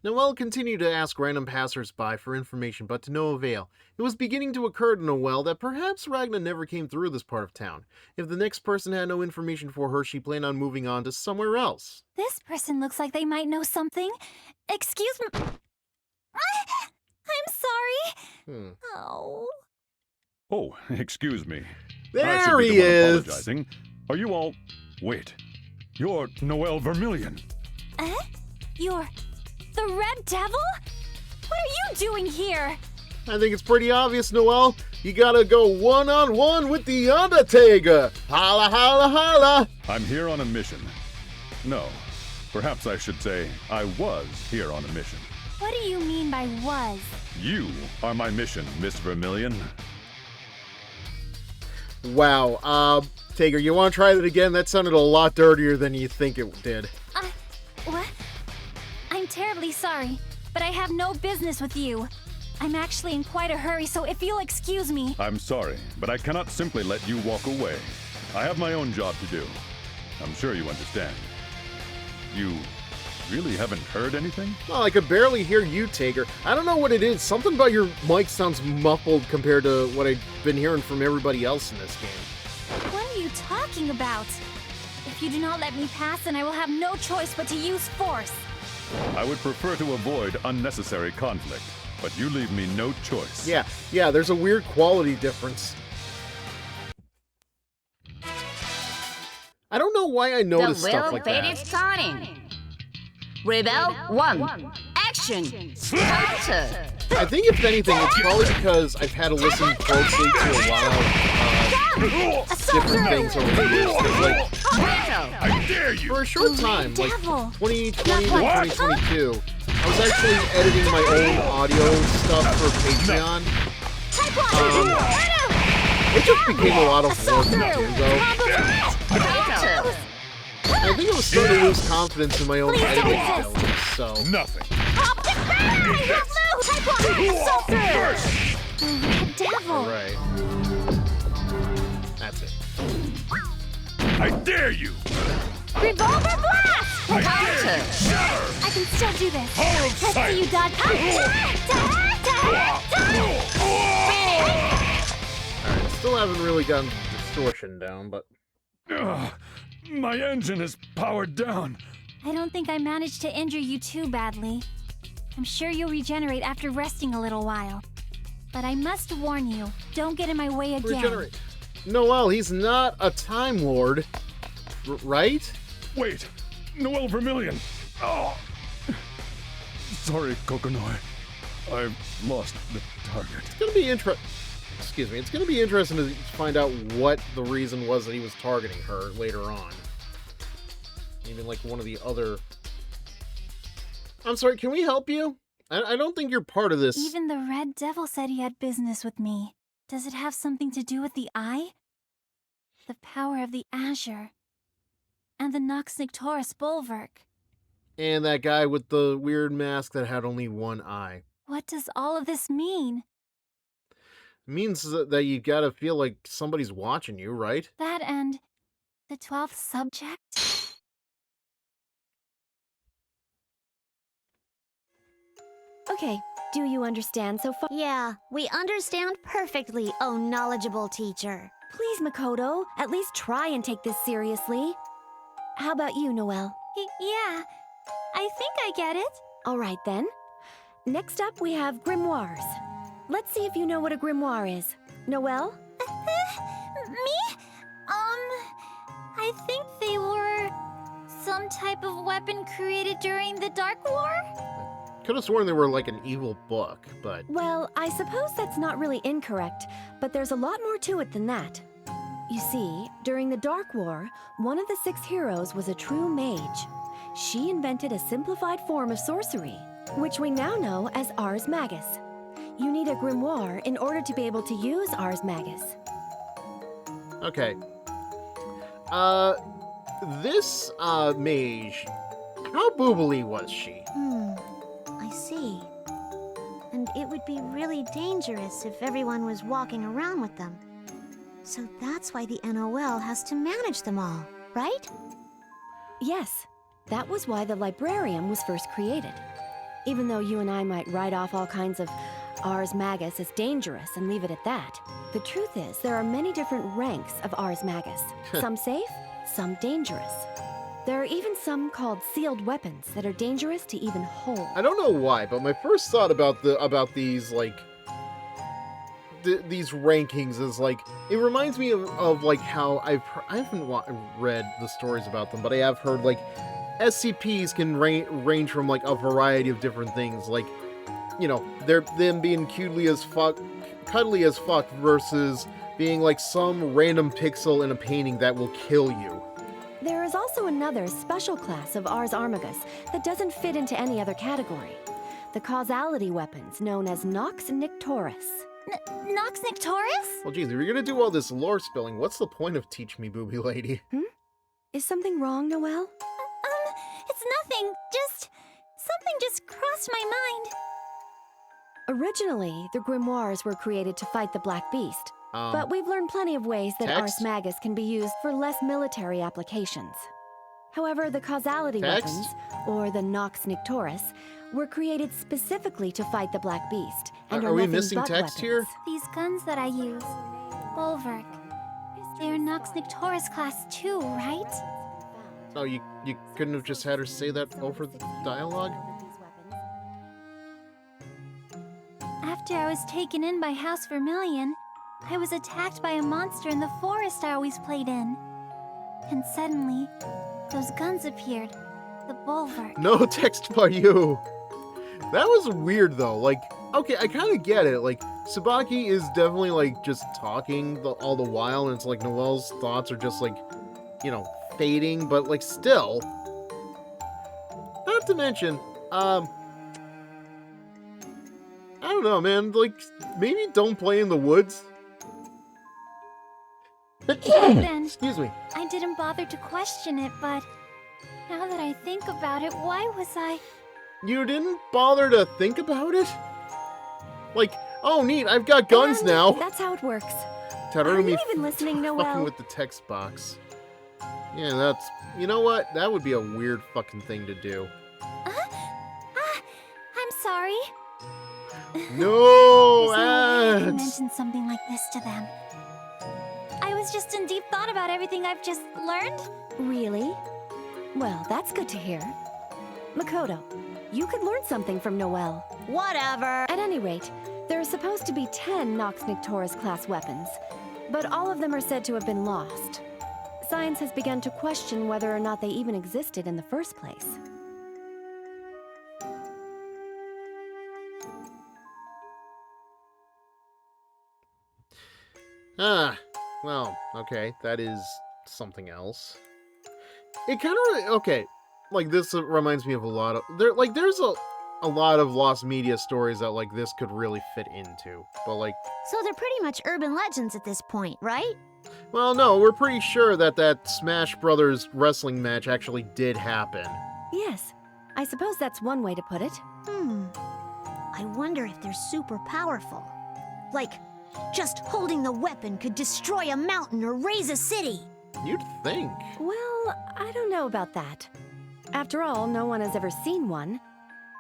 Noelle continued to ask random passers-by for information, but to no avail. It was beginning to occur to Noelle that perhaps Ragna never came through this part of town. If the next person had no information for her, she planned on moving on to somewhere else. This person looks like they might know something. Excuse me. I'm sorry. Oh. Oh, excuse me. There I should be he the one is. apologizing. Are you all... Wait. You're Noelle Vermillion. You're the Red Devil? What are you doing here? I think it's pretty obvious, Noelle. You gotta go one-on-one with the Undertaker. Holla, holla, holla. I'm here on a mission. No, perhaps I should say I was here on a mission. What do you mean by was? You are my mission, Miss Vermillion. Wow, Taker, you want to try that again? That sounded a lot dirtier than you think it did. What? I'm terribly sorry, but I have no business with you. I'm actually in quite a hurry, so if you'll excuse me... I'm sorry, but I cannot simply let you walk away. I have my own job to do. I'm sure you understand. You really haven't heard anything? Well, I could barely hear you, Taker. I don't know what it is. Something about your mic sounds muffled compared to what I've been hearing from everybody else in this game. What are you talking about? If you do not let me pass, then I will have no choice but to use force. I would prefer to avoid unnecessary conflict, but you leave me no choice. Yeah, there's a weird quality difference. I don't know why I noticed The stuff will like fate that. is starting. Rebel 1. Action. Counter. I think if anything, it's probably because I've had to listen closely to a lot of different things over the years. 'Cause, like, I dare you! for a short time, like Devil. 2020 to 2022, I was actually editing my own audio stuff for Patreon. It just became a lot of work to do, though. Counter. I think I was starting to lose confidence in my own editing abilities, so... Nothing. Red Devil. Alright. That's it. I dare you! Revolver blast! Counter. I can still do this. Power of Let's see sight! you dodge. Alright, still haven't really gotten distortion down, but... Ugh, my engine is powered down. I don't think I managed to injure you too badly. I'm sure you'll regenerate after resting a little while. But I must warn you, don't get in my way again. Regenerate. Noelle, he's not a Time Lord. Right? Wait, Noelle Vermillion. Oh. Sorry, Kokonoi. I've lost the target. It's gonna be It's gonna be interesting to find out what the reason was that he was targeting her later on. Even like one of the other... I'm sorry, can we help you? I don't think you're part of this. Even the Red Devil said he had business with me. Does it have something to do with the eye? The power of the Azure. And the Nox Nictoris bulwark. And that guy with the weird mask that had only one eye. What does all of this mean? It means that you gotta feel like somebody's watching you, right? That and the 12th subject? Okay, do you understand so far? Yeah, we understand perfectly, oh knowledgeable teacher. Please, Makoto, at least try and take this seriously. How about you, Noelle? Yeah, I think I get it. All right, then. Next up, we have grimoires. Let's see if you know what a grimoire is. Noelle? Me? I think they were some type of weapon created during the Dark War? Could have sworn they were like an evil book, but... Well, I suppose that's not really incorrect, but there's a lot more to it than that. You see, during the Dark War, one of the 6 heroes was a true mage. She invented a simplified form of sorcery, which we now know as Ars Magus. You need a grimoire in order to be able to use Ars Magus. Okay. This, mage, how boobly was she? I see. And it would be really dangerous if everyone was walking around with them. So that's why the NOL has to manage them all, right? Yes, that was why the librarium was first created. Even though you and I might write off all kinds of Ars Magus as dangerous and leave it at that, the truth is there are many different ranks of Ars Magus. Some safe, some dangerous. There are even some called sealed weapons that are dangerous to even hold. I don't know why, but my first thought about these, like, these rankings is, like, it reminds me of like, how I haven't read the stories about them, but I have heard, like, SCPs can range from, like, a variety of different things, like, you know, them being cuddly as fuck versus being like some random pixel in a painting that will kill you. There is also another special class of Ars Armagus that doesn't fit into any other category. The causality weapons known as Nox Nictoris. Nox Nictoris? Well, geez, if you're gonna do all this lore spilling, what's the point of Teach Me, Booby Lady? Is something wrong, Noelle? It's nothing. Something just crossed my mind. Originally, the grimoires were created to fight the Black Beast, but we've learned plenty of ways that Ars Magus can be used for less military applications. However, the causality weapons, or the Nox Nictoris, were created specifically to fight the Black Beast, and are we nothing missing but text weapons. here? These guns that I use, Bulwark, they're Nox Nictoris class 2, right? Oh, you couldn't have just had her say that over the dialogue? After I was taken in by House Vermilion, I was attacked by a monster in the forest I always played in. And suddenly, those guns appeared. The Bulwark. No text by you! That was weird, though. Like, okay, I kind of get it. Like, Tsubaki is definitely, like, just talking all the while, and it's like Noelle's thoughts are just, like, you know, fading, but, like, still. Not to mention, I don't know, man. Like, maybe don't play in the woods. Then, Excuse me. I didn't bother to question it, but now that I think about it, why was I... You didn't bother to think about it? Like, oh neat, I've got guns now. That's how it works. Are you even listening, Noelle? Fucking with the text box. Yeah, that's... You know what? That would be a weird fucking thing to do. I'm sorry. No, There's no way I could ads. mention something like this to them. I was just in deep thought about everything I've just learned. Really? Well, that's good to hear. Makoto, you could learn something from Noelle. Whatever. At any rate, there are supposed to be 10 Nox Nictoris class weapons, but all of them are said to have been lost. Science has begun to question whether or not they even existed in the first place. Well, okay, that is something else. It kind of, okay, like, this reminds me of a lot of, there's a lot of lost media stories that, like, this could really fit into, but, like... So they're pretty much urban legends at this point, right? Well, no, we're pretty sure that Smash Brothers wrestling match actually did happen. Yes, I suppose that's one way to put it. I wonder if they're super powerful. Like, just holding the weapon could destroy a mountain or raise a city. You'd think. Well, I don't know about that. After all, no one has ever seen one.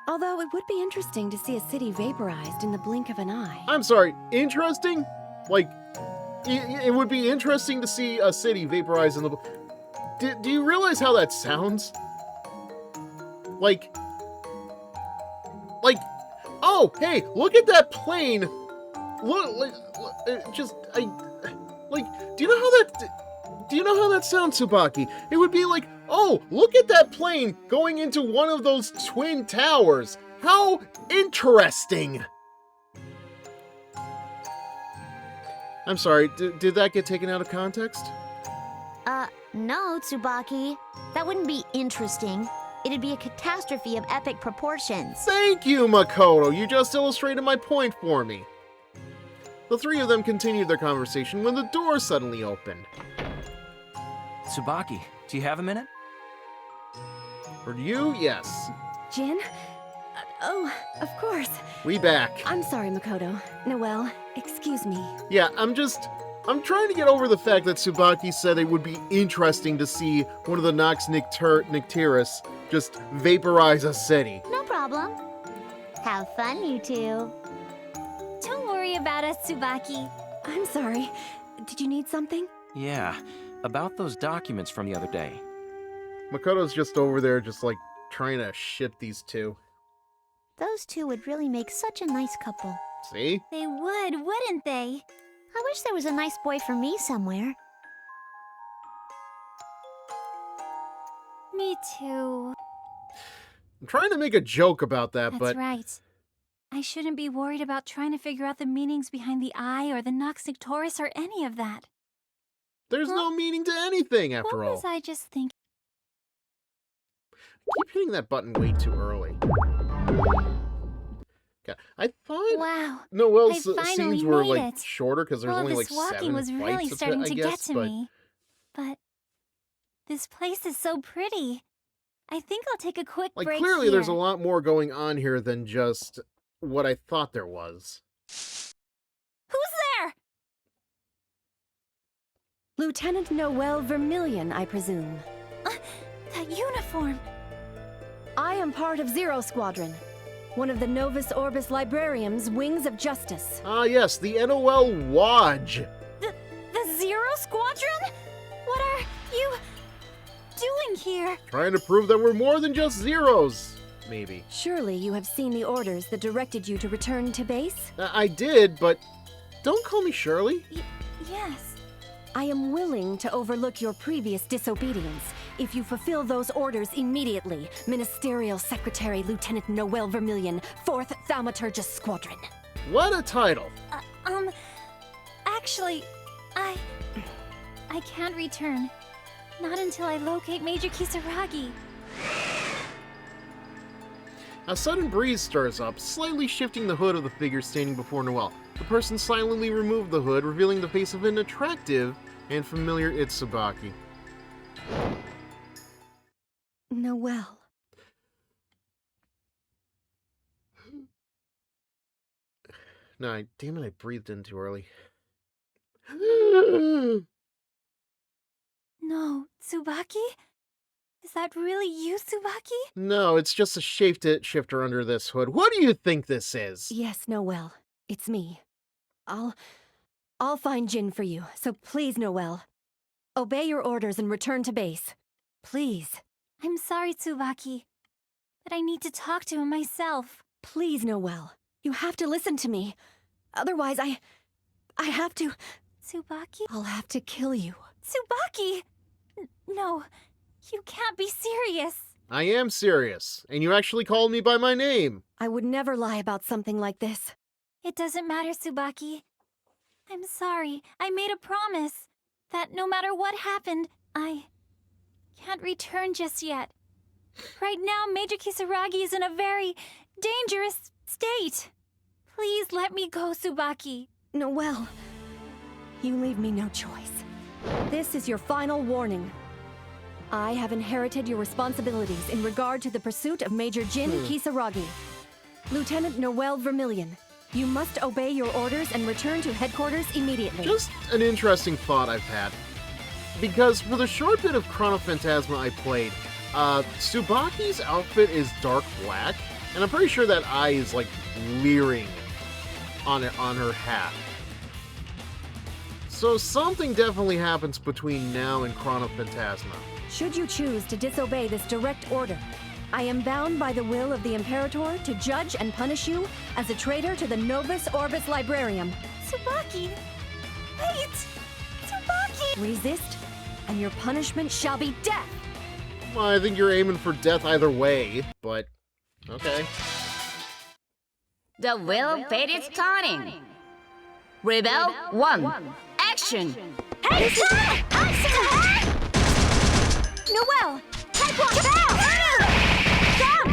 Although it would be interesting to see a city vaporized in the blink of an eye. I'm sorry, interesting? Like, it would be interesting to see a city vaporized in the... Do you realize how that sounds? Like, oh, hey, look at that plane! Look, do you know how that sounds, Tsubaki? It would be like, oh, look at that plane going into one of those twin towers. How interesting! I'm sorry, did that get taken out of context? No, Tsubaki. That wouldn't be interesting. It'd be a catastrophe of epic proportions. Thank you, Makoto. You just illustrated my point for me. The three of them continued their conversation when the door suddenly opened. Tsubaki, do you have a minute? For you, yes. Jin? Oh, of course. We back. I'm sorry, Makoto. Noelle, excuse me. Yeah, I'm trying to get over the fact that Tsubaki said it would be interesting to see one of the Nox Nicteris just vaporize a city. No problem. Have fun, you two. Don't worry about us, Tsubaki. I'm sorry. Did you need something? Yeah, about those documents from the other day. Makoto's just over there just like trying to ship these two. Those two would really make such a nice couple. See? They would, wouldn't they? I wish there was a nice boy for me somewhere. Me too. I'm trying to make a joke about that, That's but... right. I shouldn't be worried about trying to figure out the meanings behind the eye or the Nox Nicteris or any of that. There's no meaning to anything, after all. What was I just thinking? Keep hitting that button way too early. Okay, I thought Wow. Noelle's I finally scenes were made like it. shorter because there's only like this walking 7 was really fights, starting I to guess, get to but me. But this place is so pretty. I think I'll take a quick like break clearly here. there's a lot more going on here than just what I thought there was. Who's there? Lieutenant Noelle Vermillion, I presume. That uniform. I am part of Zero Squadron, one of the Novus Orbis Librarium's Wings of Justice. Ah yes, the NOL Waj. The Zero Squadron? What are you doing here? Trying to prove that we're more than just zeros, maybe. Surely you have seen the orders that directed you to return to base? I did, but don't call me Shirley. Yes. I am willing to overlook your previous disobedience if you fulfill those orders immediately, Ministerial Secretary Lieutenant Noelle Vermillion, 4th Thaumaturgist Squadron. What a title. Actually, I can't return. Not until I locate Major Kisaragi. A sudden breeze stirs up, slightly shifting the hood of the figure standing before Noelle. The person silently removed the hood, revealing the face of an attractive and familiar Tsubaki. Noelle. No, damn it, I breathed in too early. No, Tsubaki? Is that really you, Tsubaki? No, it's just a shifter under this hood. What do you think this is? Yes, Noelle. It's me. I'll find Jin for you, so please, Noelle. Obey your orders and return to base. Please. I'm sorry, Tsubaki, but I need to talk to him myself. Please, Noelle. You have to listen to me. Otherwise, I have to... Tsubaki? I'll have to kill you. Tsubaki! No, you can't be serious. I am serious, and you actually called me by my name. I would never lie about something like this. It doesn't matter, Tsubaki. I'm sorry. I made a promise that no matter what happened, I can't return just yet. Right now, Major Kisaragi is in a very dangerous state. Please let me go, Tsubaki. Noelle, you leave me no choice. This is your final warning. I have inherited your responsibilities in regard to the pursuit of Major Jin Kisaragi. Lieutenant Noelle Vermillion, you must obey your orders and return to headquarters immediately. Just an interesting thought I've had. Because for the short bit of Chronophantasma I played, Tsubaki's outfit is dark black, And I'm pretty sure that eye is like leering on her hat. So something definitely happens between now and Chronophantasma. Should you choose to disobey this direct order, I am bound by the will of the Imperator to judge and punish you as a traitor to the Novus Orbis Librarium. Tsubaki! Wait! Tsubaki! Resist, and your punishment shall be death! Well, I think you're aiming for death either way, but okay. The will of fate is turning. Rebel 1. Action! Hey! Noelle! Type 1! Come!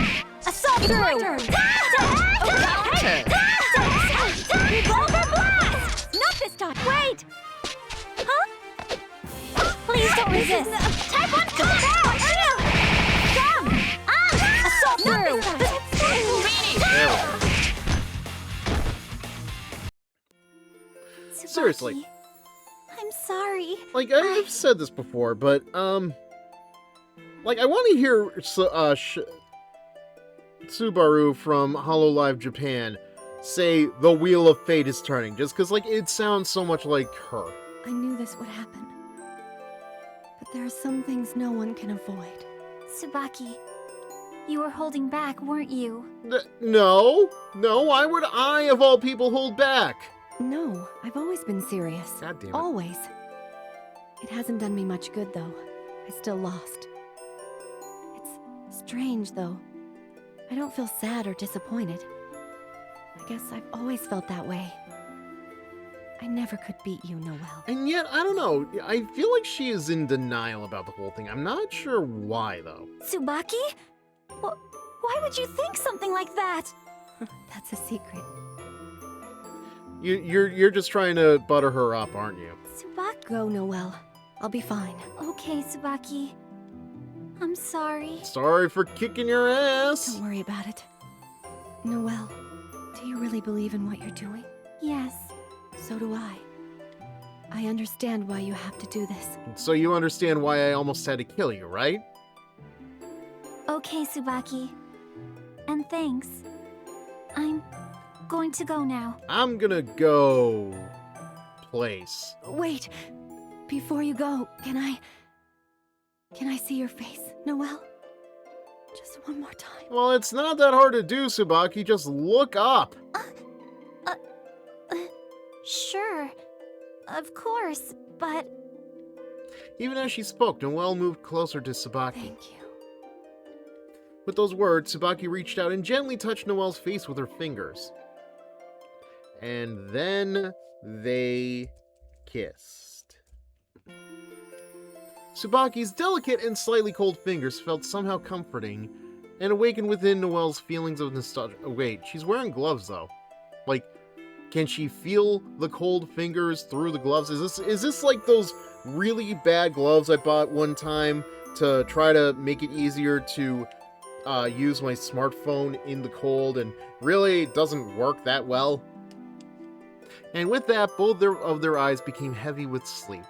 Assault through! Counter! Revolver blast! Not this time! Wait! Huh? Please don't resist! Type 1, come back! Come! Assault through! Seriously. Tsubaki, I'm sorry. Like, I've said this before, but, like, I want to hear Subaru from HoloLive Japan say the wheel of fate is turning, just because, like, it sounds so much like her. I knew this would happen. But there are some things no one can avoid. Tsubaki, you were holding back, weren't you? No. Why would I, of all people, hold back? No, I've always been serious. God damn it. Always. It hasn't done me much good, though. I still lost. It's strange, though. I don't feel sad or disappointed. I guess I've always felt that way. I never could beat you, Noelle. And yet, I don't know, I feel like she is in denial about the whole thing. I'm not sure why, though. Tsubaki? Why would you think something like that? That's a secret. You're just trying to butter her up, aren't you? Tsubaki? Go, Noelle. I'll be fine. Okay, Tsubaki. I'm sorry. Sorry for kicking your ass. Don't worry about it. Noelle, do you really believe in what you're doing? Yes. So do I. I understand why you have to do this. So you understand why I almost had to kill you, right? Okay, Tsubaki. And thanks. I'm going to go now. I'm gonna go... place. Wait! Before you go, can I see your face, Noelle? Just one more time. Well, it's not that hard to do, Tsubaki. Just look up. Sure. Of course, but... Even as she spoke, Noelle moved closer to Tsubaki. Thank you. With those words, Tsubaki reached out and gently touched Noelle's face with her fingers. And then they kissed. Tsubaki's delicate and slightly cold fingers felt somehow comforting and awakened within Noelle's feelings of nostalgia. Oh, wait, she's wearing gloves though. Like, can she feel the cold fingers through the gloves? Is this like those really bad gloves I bought one time to try to make it easier to use my smartphone in the cold, and really it doesn't work that well? And with that, both of their eyes became heavy with sleep.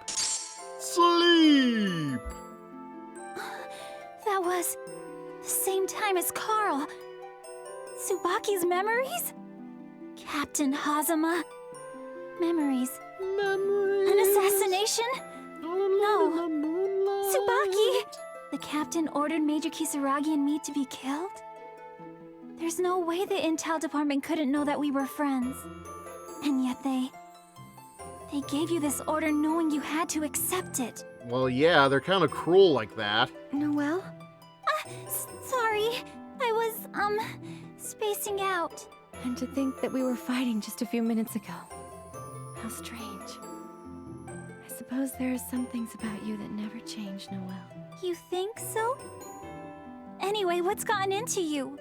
Sleep! That was the same time as Carl. Tsubaki's memories? Captain Hazama? Memories. An assassination? No. Tsubaki! The captain ordered Major Kisaragi and me to be killed? There's no way the intel department couldn't know that we were friends. And yet they gave you this order knowing you had to accept it. Well, yeah, they're kind of cruel like that. Noelle? Sorry. I was, spacing out. And to think that we were fighting just a few minutes ago. How strange. I suppose there are some things about you that never change, Noelle. You think so? Anyway, what's gotten into you?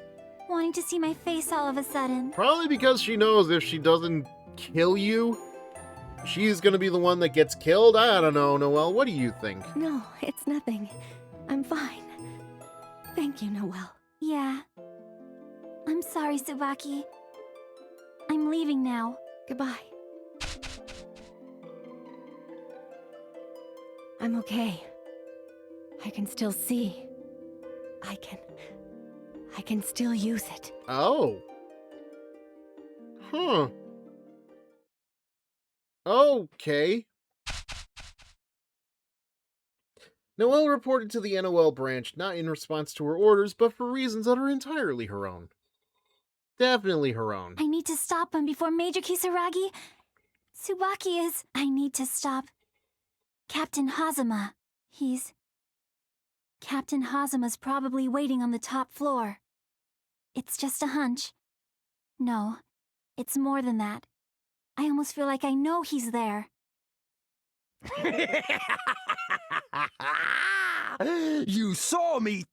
Wanting to see my face all of a sudden. Probably because she knows if she doesn't kill you, she's gonna be the one that gets killed? I don't know, Noelle. What do you think? No, it's nothing. I'm fine. Thank you, Noelle. Yeah. I'm sorry, Tsubaki. I'm leaving now. Goodbye. I'm okay. I can still see. I I can still use it. Oh. Huh. Okay. Noelle reported to the NOL branch not in response to her orders, but for reasons that are entirely her own. Definitely her own. I need to stop him before Major Kisaragi... Tsubaki is... I need to stop... Captain Hazama. Captain Hazama's probably waiting on the top floor. It's just a hunch. No, it's more than that. I almost feel like I know he's there. You saw me.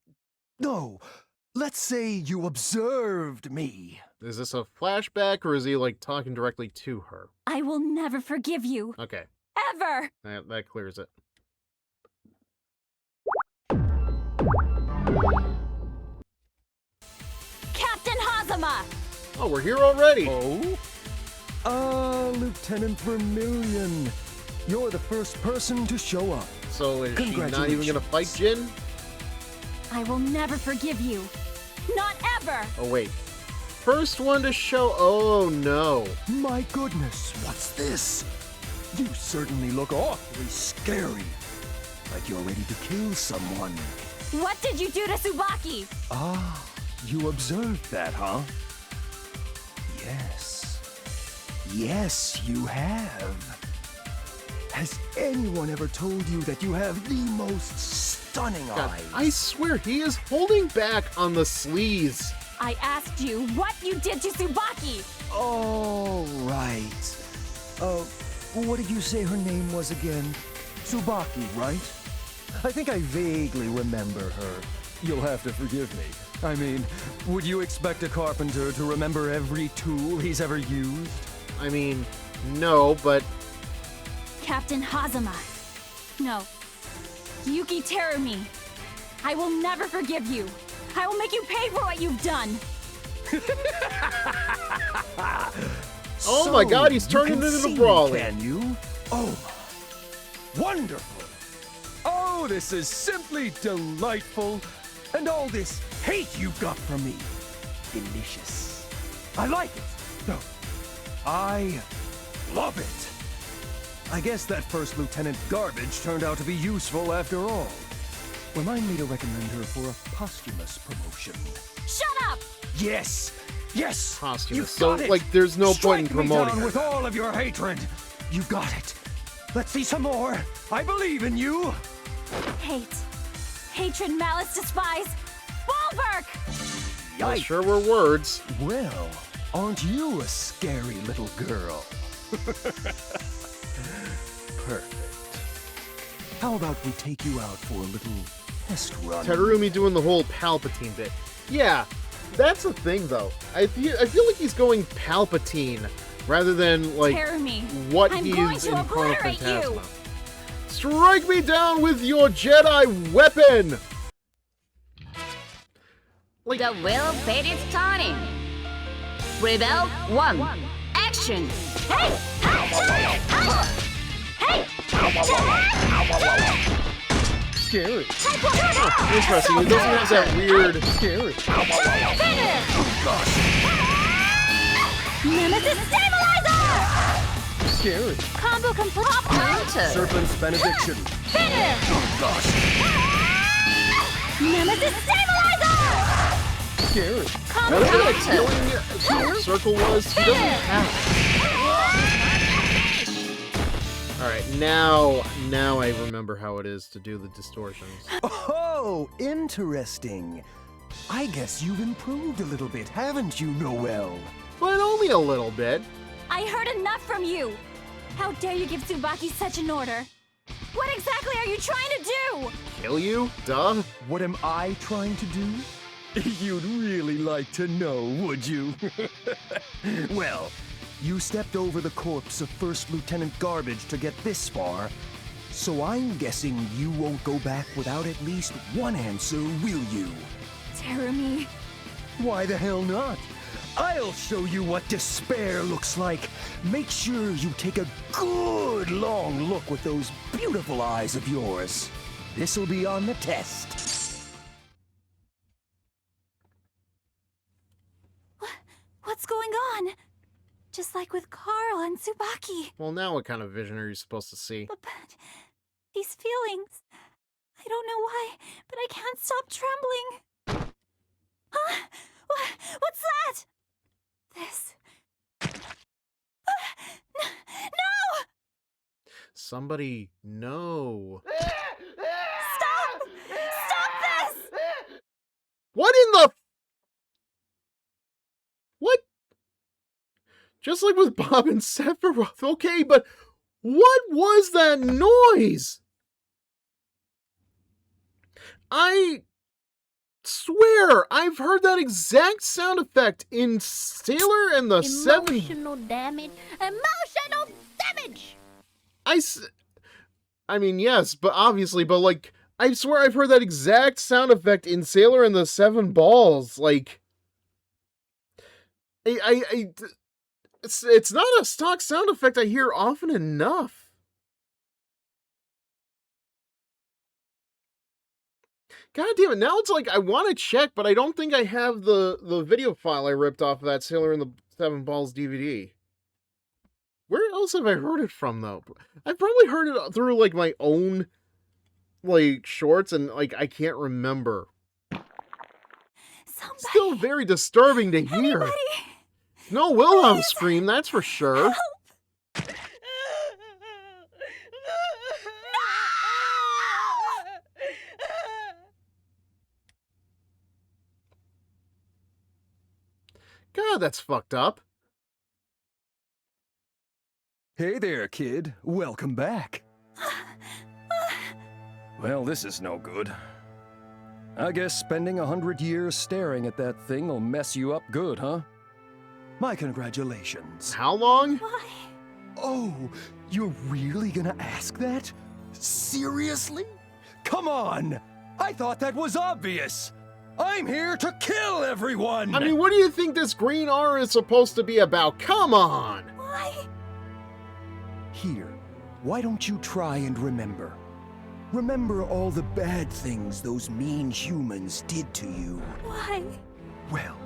No, let's say you observed me. Is this a flashback, or is he, like, talking directly to her? I will never forgive you. Okay. Ever! That clears it. Captain Hazama! Oh, we're here already! Oh? Lieutenant Vermilion. You're the first person to show up. So is she not even gonna fight Jin? I will never forgive you. Not ever! Oh, wait. First one to show... Oh, no. My goodness, what's this? You certainly look awfully scary. Like you're ready to kill someone. What did you do to Tsubaki? Ah, you observed that, huh? Yes. Yes, you have. Has anyone ever told you that you have the most stunning eyes? I swear, he is holding back on the sleaze. I asked you what you did to Tsubaki! Oh, right. What did you say her name was again? Tsubaki, right? I think I vaguely remember her. You'll have to forgive me. I mean, would you expect a carpenter to remember every tool he's ever used? I mean, no, but... Captain Hazama. No. Yuki Terumi. I will never forgive you. I will make you pay for what you've done. Oh my god, he's turning into the brawler. Can you? Oh, wonderful. Oh, this is simply delightful. And all this hate you've got for me. Delicious. I like it. No, I love it. I guess that first lieutenant garbage turned out to be useful after all. Remind me to recommend her for a posthumous promotion. Shut up! Yes! Yes! Posthumous. You got it! Like, there's no point in Strike me promoting down her. with all of your hatred! You got it! Let's see some more! I believe in you! Hate. Hatred, malice, despise. Bulwark! Well, sure were words. Well, aren't you a scary little girl? Perfect. How about we take you out for a little test run? Terumi doing the whole Palpatine bit. Yeah, that's the thing, though. I feel like he's going Palpatine rather than, like, Terumi, what I'm he going is to in Chrono obliterate you. Phantasma. Strike me down with your Jedi weapon! Like, The will fate is turning. Rebel 1. Action! Hey! Hey! scary. Interesting, it doesn't have that weird... Scary. Nemesis Stabilizer! Scary. Combo complete. Counter. Serpent's benediction. Finish! Gosh. Nemesis Stabilizer! Scary. Combo Whatever that counter. killing circle was, he doesn't have it. Alright, now I remember how it is to do the distortions. Oh, interesting. I guess you've improved a little bit, haven't you, Noelle? But only a little bit. I heard enough from you! How dare you give Tsubaki such an order? What exactly are you trying to do? Kill you? Duh. What am I trying to do? You'd really like to know, would you? Well, you stepped over the corpse of First Lieutenant Garbage to get this far, so I'm guessing you won't go back without at least one answer, will you? Terumi. Why the hell not? I'll show you what despair looks like. Make sure you take a good long look with those beautiful eyes of yours. This'll be on the test. what's going on. Just like with Carl and Tsubaki. Well, now what kind of vision are you supposed to see? But these feelings, I don't know why, but I can't stop trembling. Huh? What's that? This. No! Somebody, no. Stop! Stop this! What in the... What? Just like with Bob and Sephiroth, okay, but what was that noise? I swear, I've heard that exact sound effect in Sailor and the Seven... Emotional damage. Emotional damage! I mean, yes, but obviously, but like, I swear I've heard that exact sound effect in Sailor and the Seven Balls. Like, it's not a stock sound effect I hear often enough. God damn it, now it's like I want to check, but I don't think I have the video file I ripped off of that Sailor and the Seven Balls DVD. Where else have I heard it from, though? I've probably heard it through, like, my own, like, shorts, and, like, I can't remember. Somebody, still very disturbing to hear. Anybody? No Wilhelm scream, that's for sure. Help! God, that's fucked up. Hey there, kid. Welcome back. Well, this is no good. I guess spending 100 years staring at that thing will mess you up good, huh? My congratulations. How long? Why? Oh, you're really gonna ask that? Seriously? Come on! I thought that was obvious! I'm here to kill everyone! I mean, what do you think this green aura is supposed to be about? Come on! Why? Here, why don't you try and remember? Remember all the bad things those mean humans did to you. Why? Well,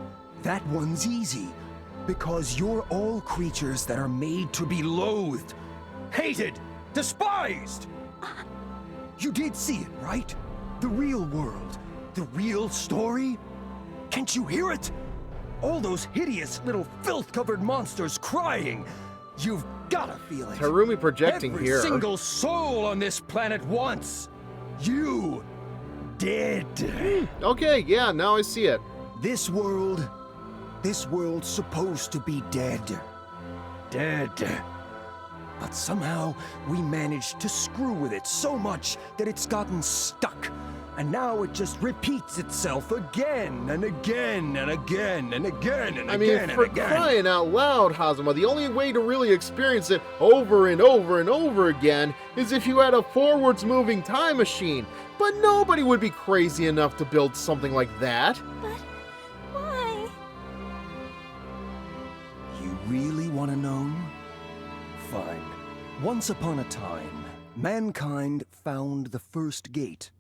that one's easy. Because you're all creatures that are made to be loathed, hated, despised! You did see it, right? The real world. The real story? Can't you hear it? All those hideous little filth-covered monsters crying. You've gotta feel it. Terumi projecting Every here. single soul on this planet wants you dead. Okay, yeah, now I see it. This world's supposed to be dead. Dead. But somehow we managed to screw with it so much that it's gotten stuck. And now it just repeats itself again and again and again and again and again and for again. crying out loud, Hazama, the only way to really experience it over and over and over again is if you had a forwards-moving time machine. But nobody would be crazy enough to build something like that. But why? You really want to know? Fine. Once upon a time, mankind found the first gate.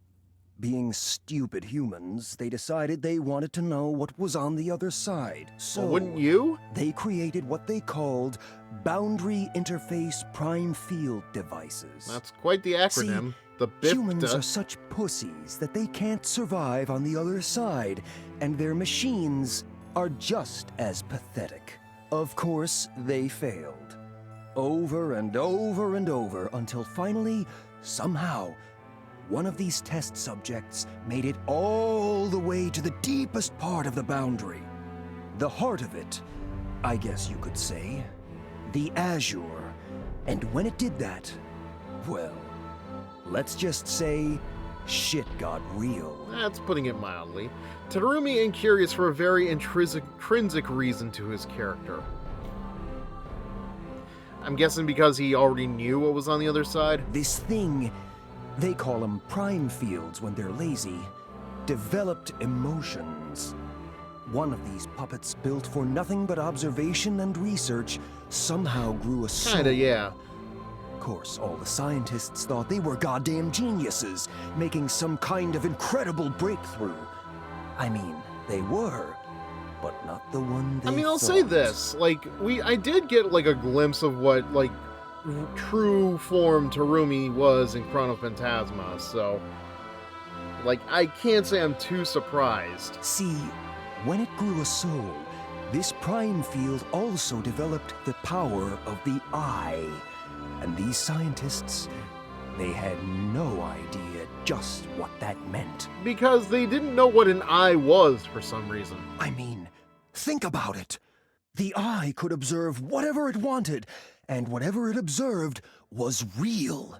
Being stupid humans, they decided they wanted to know what was on the other side. So, well, wouldn't you? They created what they called Boundary Interface Prime Field Devices. That's quite the acronym. See, the BIFTA. humans are such pussies that they can't survive on the other side, and their machines are just as pathetic. Of course, they failed. Over and over and over until finally, somehow, one of these test subjects made it all the way to the deepest part of the boundary. The heart of it, I guess you could say. The Azure. And when it did that, well, let's just say, shit got real. That's putting it mildly. Tadurumi ain't curious for a very intrinsic reason to his character. I'm guessing because he already knew what was on the other side? This thing, they call them prime fields when they're lazy, developed emotions. One of these puppets, built for nothing but observation and research, somehow grew a soul. Kinda, yeah. Of course, all the scientists thought they were goddamn geniuses, making some kind of incredible breakthrough. I mean, they were. but not the one they I mean, I'll say thought. this, like, I did get, like, a glimpse of what, like, true form Terumi was in Chronophantasma, so, like, I can't say I'm too surprised. See, when it grew a soul, this prime field also developed the power of the eye. And these scientists, they had no idea just what that meant. Because they didn't know what an eye was for some reason. I mean, think about it. The eye could observe whatever it wanted, and whatever it observed was real.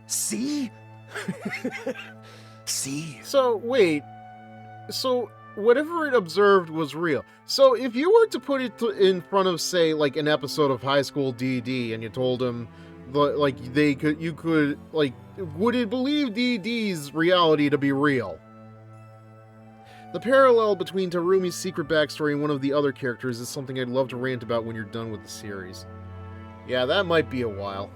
See? See? So, wait. So, whatever it observed was real. So, if you were to put it in front of, say, like, an episode of High School DD, and you told him, like, would it believe DD's reality to be real? The parallel between Terumi's secret backstory and one of the other characters is something I'd love to rant about when you're done with the series. Yeah, that might be a while.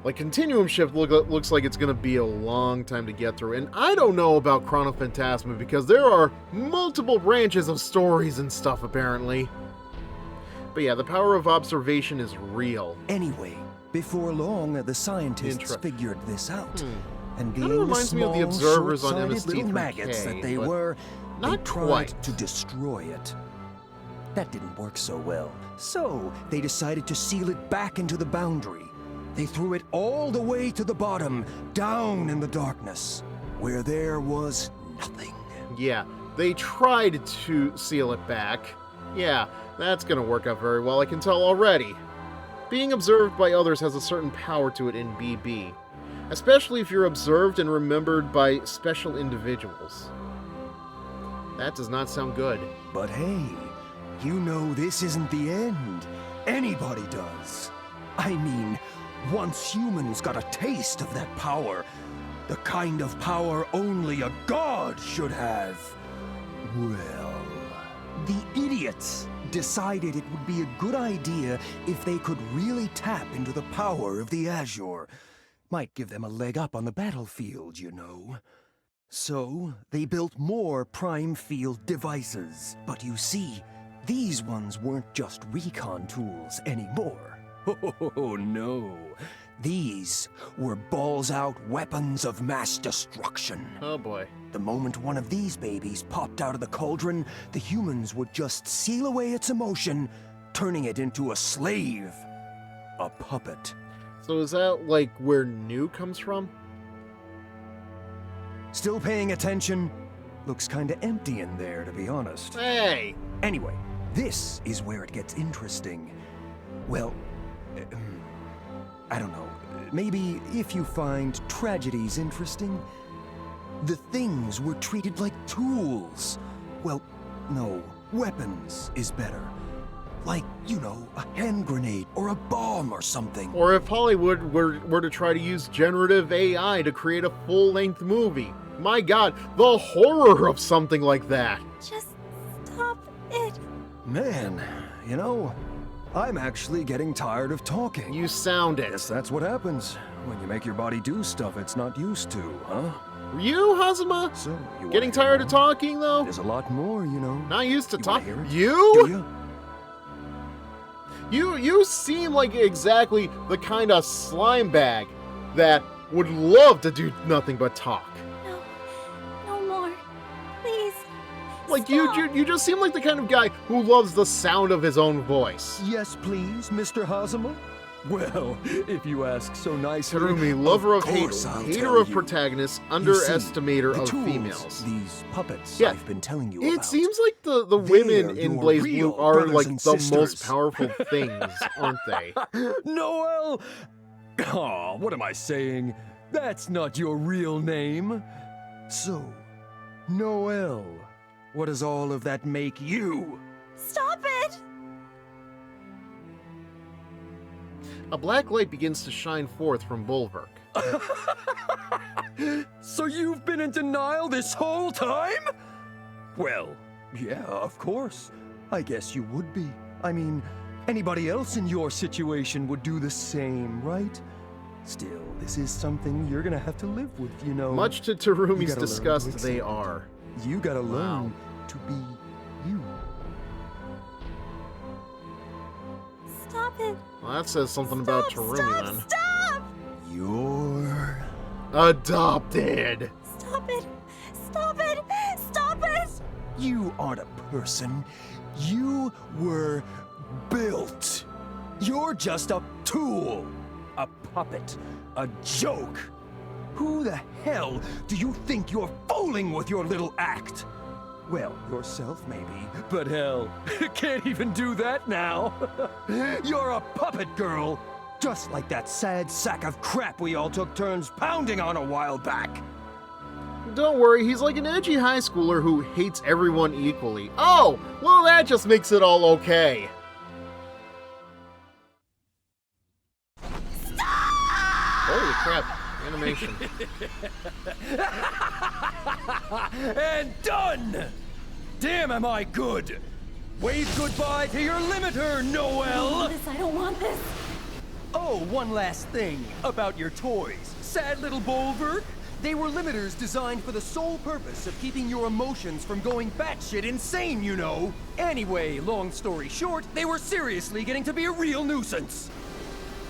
Like, Continuum Shift looks like it's gonna be a long time to get through, and I don't know about Chronophantasma because there are multiple branches of stories and stuff, apparently. But yeah, the power of observation is real. Anyway, before long, the scientists figured this out. And being the reminds me of small, the observers on short-sighted MST3K, little maggots that they were, not they tried quite. to destroy it. That didn't work so well. So they decided to seal it back into the boundary. They threw it all the way to the bottom, down in the darkness, where there was nothing. Yeah, they tried to seal it back. Yeah, that's gonna work out very well, I can tell already. Being observed by others has a certain power to it in BB, especially if you're observed and remembered by special individuals. That does not sound good. But hey, you know this isn't the end. Anybody does. I mean, once humans got a taste of that power, the kind of power only a god should have, well, the idiots decided it would be a good idea if they could really tap into the power of the Azure. Might give them a leg up on the battlefield, you know. So, they built more prime field devices. But you see, these ones weren't just recon tools anymore. Oh, no. These were balls-out weapons of mass destruction. Oh boy. The moment one of these babies popped out of the cauldron, the humans would just seal away its emotion, turning it into a slave. A puppet. So is that, like, where new comes from? Still paying attention? Looks kinda empty in there, to be honest. Hey! Anyway, this is where it gets interesting. Well, I don't know. Maybe if you find tragedies interesting, the things were treated like tools. Well, no, weapons is better. Like, you know, a hand grenade or a bomb or something. Or if Hollywood were to try to use generative AI to create a full-length movie. My god, the horror of something like that! Just stop it. Man, you know, I'm actually getting tired of talking. You sound it. Guess that's what happens when you make your body do stuff it's not used to, huh? You, Hazuma? So, you Getting tired of talking, though? There's a lot more, you know. Not used to talk. Do You? you? You seem like exactly the kind of slime bag that would love to do nothing but talk. No more. Please. Like, stop. you just seem like the kind of guy who loves the sound of his own voice. Yes, please, Mr. Hazuma? Well, if you ask so nicely. Terumi, lover of hate, course I'll hater tell of you. protagonists, You underestimator see, the of tools, females. These puppets Yeah, I've been telling you It about. seems like the women in your BlazBlue real are brothers like and the most sisters. powerful things, aren't they? Noel! Aw, what am I saying? That's not your real name. So, Noel, what does all of that make you? Stop it! A black light begins to shine forth from Bulwark. So you've been in denial this whole time? Well, yeah, of course. I guess you would be. I mean, anybody else in your situation would do the same, right? Still, this is something you're gonna have to live with, you know. Much to You Terumi's gotta learn to disgust, accept they it. are. You gotta learn to be you. Stop it. Well, that says something about Terumi then. Stop! You're Adopted! Stop it! Stop it! Stop it! You aren't a person. You were built. You're just a tool. A puppet. A joke. Who the hell do you think you're fooling with your little act? Well, yourself maybe, but hell, can't even do that now. You're a puppet girl. Just like that sad sack of crap we all took turns pounding on a while back. Don't worry, he's like an edgy high schooler who hates everyone equally. Oh, well that just makes it all okay. Holy crap, animation. And done! Damn, am I good! Wave goodbye to your limiter, Noel! I don't want this. Oh, one last thing about your toys. Sad little Bolverk. They were limiters designed for the sole purpose of keeping your emotions from going batshit insane, you know. Anyway, long story short, they were seriously getting to be a real nuisance.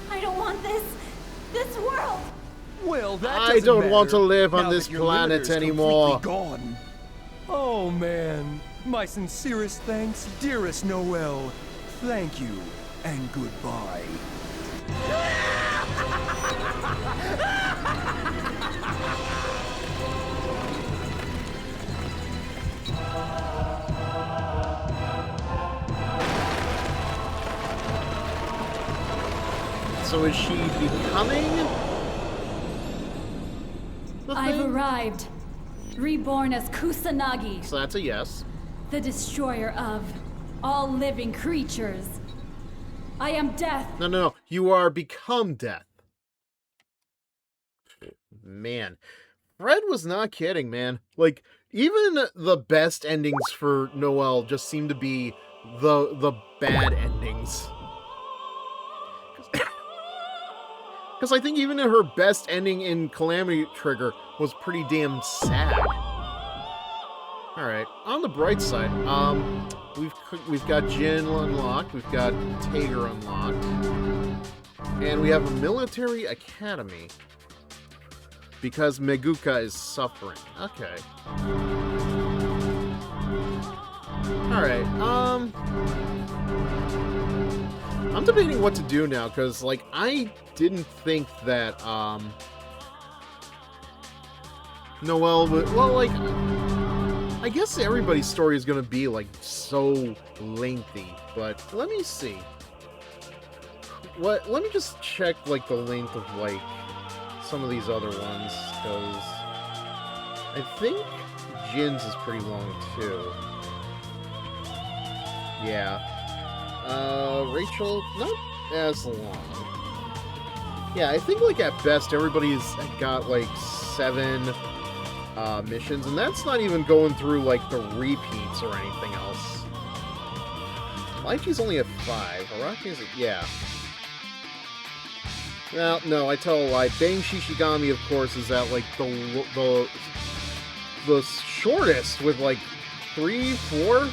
I don't want this world. Well, that I don't want to matter, live on now this that your planet limiter's anymore. completely gone. Oh man, my sincerest thanks, dearest Noel. Thank you, and goodbye. So is she becoming the I've thing? arrived, reborn as Kusanagi, So that's a yes. the destroyer of all living creatures. I am death. No. You are become death. Man. Fred was not kidding, man. Like, even the best endings for Noelle just seem to be the bad endings. Because I think even her best ending in Calamity Trigger was pretty damn sad. Alright, on the bright side, we've got Jin unlocked, we've got Tager unlocked, and we have a military academy. Because Meguka is suffering. Okay. Alright, I'm debating what to do now, because, like, I didn't think that, Noelle would... Well, like, I guess everybody's story is gonna be, like, so lengthy, but let me see. Let me just check, like, the length of, like, some of these other ones, because I think Jin's is pretty long, too. Yeah. Rachel, not as long. Yeah, I think, like, at best, everybody's got, like, 7 missions, and that's not even going through, like, the repeats or anything else. Lychee's only at 5. Araki's at... yeah. Well, no, I tell a lie. Bang Shishigami, of course, is at, like, the shortest with, like, 3, 4?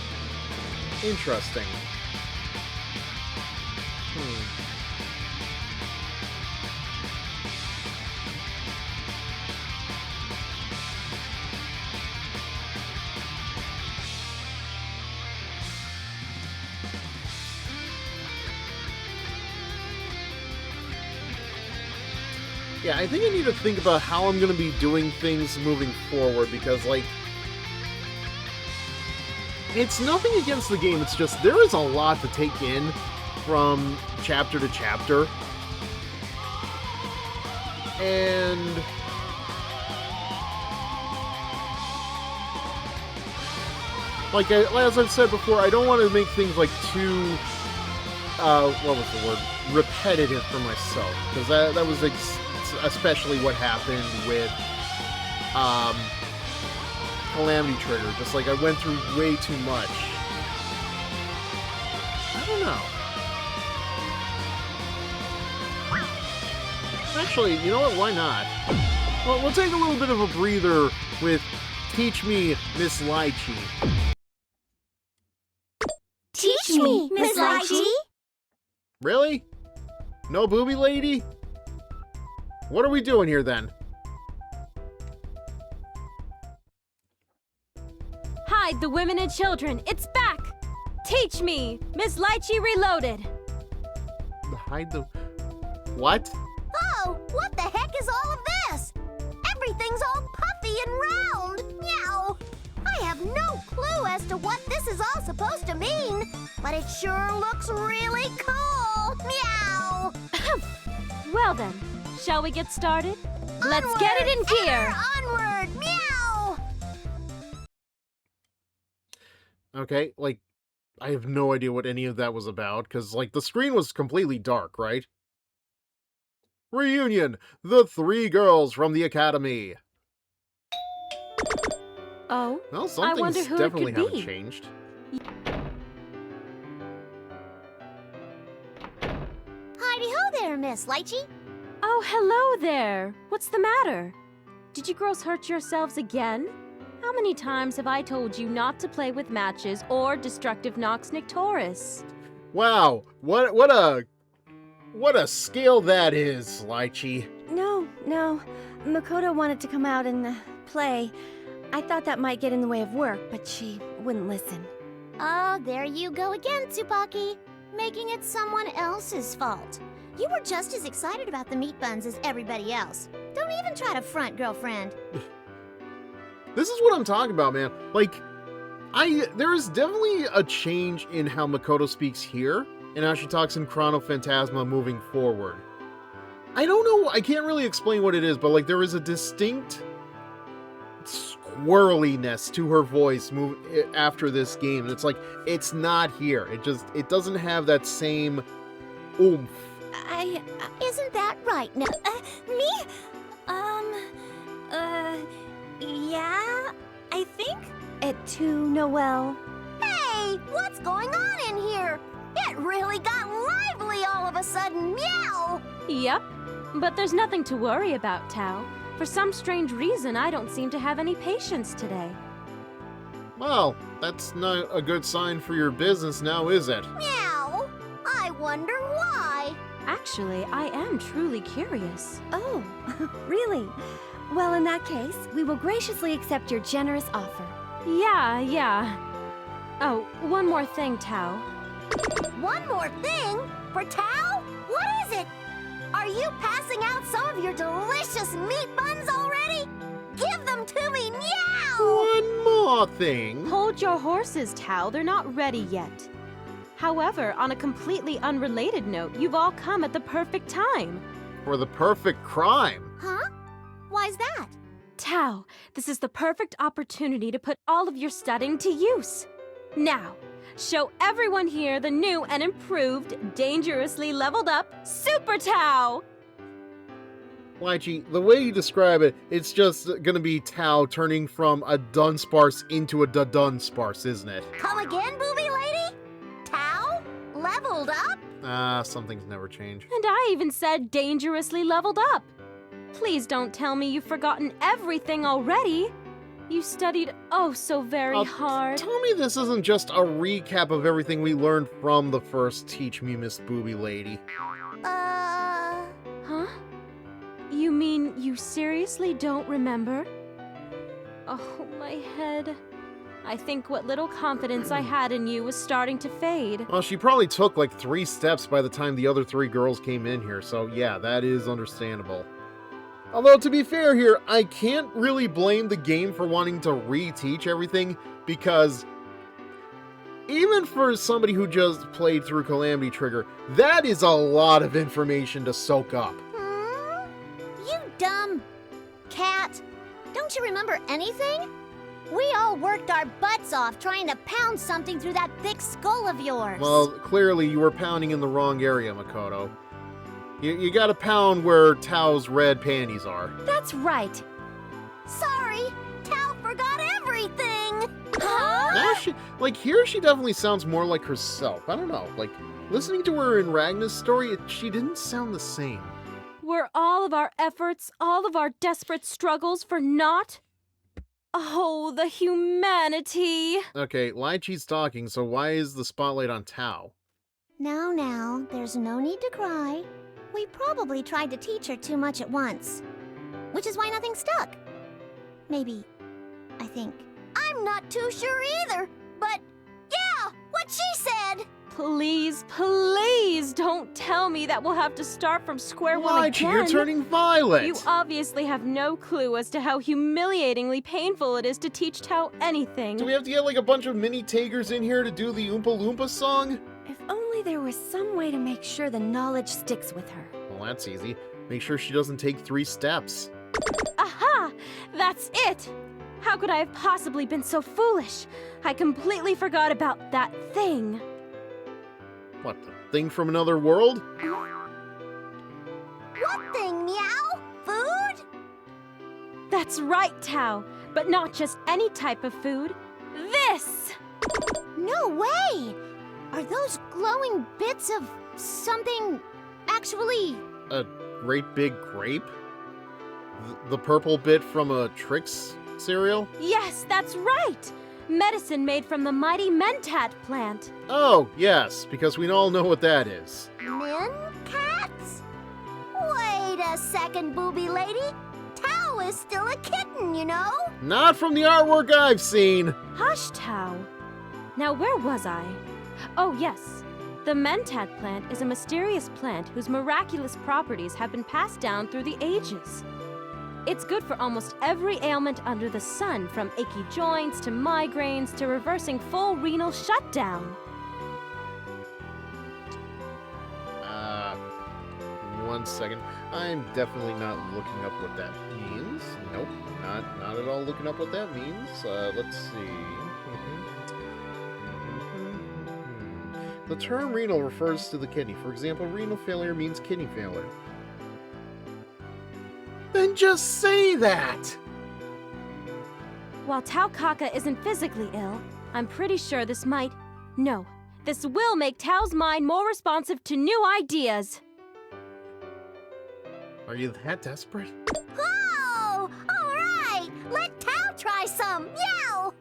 Interesting. Yeah, I think I need to think about how I'm going to be doing things moving forward, because, like, it's nothing against the game, it's just there is a lot to take in from chapter to chapter. And like, as I've said before, I don't want to make things, like, too, what was the word? Repetitive for myself. Because that was especially what happened with, Calamity Trigger. Just, like, I went through way too much. I don't know. Actually, you know what? Why not? Well, we'll take a little bit of a breather with Teach Me, Miss Lychee. Really? No booby lady? What are we doing here then? Hide the women and children. It's back. Teach me, Miss Lychee Reloaded. Hide the... What? Oh, what the heck is all of this? Everything's all puffy and round. Meow. I have no clue as to what this is all supposed to mean, but it sure looks really cool. Meow. Well then, shall we get started? Let's get it in gear. Onward. Meow. Okay, like, I have no idea what any of that was about, because, like, the screen was completely dark, right? Reunion! The 3 girls from the academy! Oh, Well, some I things wonder who it definitely could haven't be. changed. Hidey-ho there, Miss Lychee. Oh, hello there. What's the matter? Did you girls hurt yourselves again? How many times have I told you not to play with matches or destructive Nox Nictoris? Wow, what a scale that is, Lychee. No. Makoto wanted to come out and play. I thought that might get in the way of work, but she wouldn't listen. Oh, there you go again, Tsupaki. Making it someone else's fault. You were just as excited about the meat buns as everybody else. Don't even try to front, girlfriend. This is what I'm talking about, man. Like, there is definitely a change in how Makoto speaks here, and how she talks in Chrono Phantasma moving forward. I don't know, I can't really explain what it is, but like there is a distinct squirreliness to her voice after this game. And it's like, it's not here. It doesn't have that same oomph. Isn't that right now? Me? Yeah, I think? Et tu, Noelle? Hey, what's going on in here? It really got lively all of a sudden. Meow! Yep, but there's nothing to worry about, Tao. For some strange reason, I don't seem to have any patience today. Well, that's not a good sign for your business now, is it? Meow! I wonder why. Actually, I am truly curious. Oh, really? Well, in that case, we will graciously accept your generous offer. Yeah. Oh, one more thing, Tao. One more thing? For Tao? What is it? Are you passing out some of your delicious meat buns already? Give them to me now! One more thing. Hold your horses, Tao. They're not ready yet. However, on a completely unrelated note, you've all come at the perfect time. For the perfect crime. Huh? Why's that? Tao, this is the perfect opportunity to put all of your studying to use. Now, show everyone here the new and improved, dangerously leveled up Super Tao! Lychee, the way you describe it, it's just gonna be Tao turning from a Dunsparce into a Dunsparce, isn't it? Come again, booby lady? Tao? Leveled up? Some things never change. And I even said dangerously leveled up. Please don't tell me you've forgotten everything already. You studied oh so very hard. Tell me this isn't just a recap of everything we learned from the first Teach Me, Miss Booby Lady. Huh? You mean you seriously don't remember? Oh, my head. I think what little confidence I had in you was starting to fade. Well, she probably took like 3 steps by the time the other 3 girls came in here, so yeah, that is understandable. Although, to be fair here, I can't really blame the game for wanting to reteach everything, because even for somebody who just played through Calamity Trigger, that is a lot of information to soak up. You dumb cat. Don't you remember anything? We all worked our butts off trying to pound something through that thick skull of yours. Well, clearly you were pounding in the wrong area, Makoto. You gotta pound where Tao's red panties are. That's right. Sorry, Tao forgot everything. Huh? Now here she definitely sounds more like herself. I don't know, like, listening to her in Ragna's story, she didn't sound the same. Were all of our efforts, all of our desperate struggles for naught? Oh, the humanity! Okay, Lychee's talking, so why is the spotlight on Tao? Now, there's no need to cry. We probably tried to teach her too much at once, which is why nothing stuck. Maybe, I think. I'm not too sure either, but yeah, what she said! Please, please don't tell me that we'll have to start from square one Lychee, again. you're turning violet! You obviously have no clue as to how humiliatingly painful it is to teach Tao anything. Do we have to get like a bunch of mini Tagers in here to do the Oompa Loompa song? If only there was some way to make sure the knowledge sticks with her. Well, that's easy. Make sure she doesn't take 3 steps. Aha! That's it! How could I have possibly been so foolish? I completely forgot about that thing. What, the thing from another world? What thing, Meow? Food? That's right, Tao. But not just any type of food. This! No way! Are those glowing bits of something actually... A great big grape? The purple bit from a Trix cereal? Yes, that's right! Medicine made from the mighty Mentat plant. Oh, yes, because we all know what that is. Men cats? Wait a second, booby lady. Tao is still a kitten, you know? Not from the artwork I've seen! Hush, Tao. Now, where was I? Oh, yes. The Mentat plant is a mysterious plant whose miraculous properties have been passed down through the ages. It's good for almost every ailment under the sun, from achy joints to migraines to reversing full renal shutdown. One second. I'm definitely not looking up what that means. Nope, not at all looking up what that means. Let's see. The term renal refers to the kidney. For example, renal failure means kidney failure. Then just say that! While Tao Kaka isn't physically ill, I'm pretty sure this might... No, this will make Tao's mind more responsive to new ideas. Are you that desperate? Oh! Alright! Let Tao try some! Meow!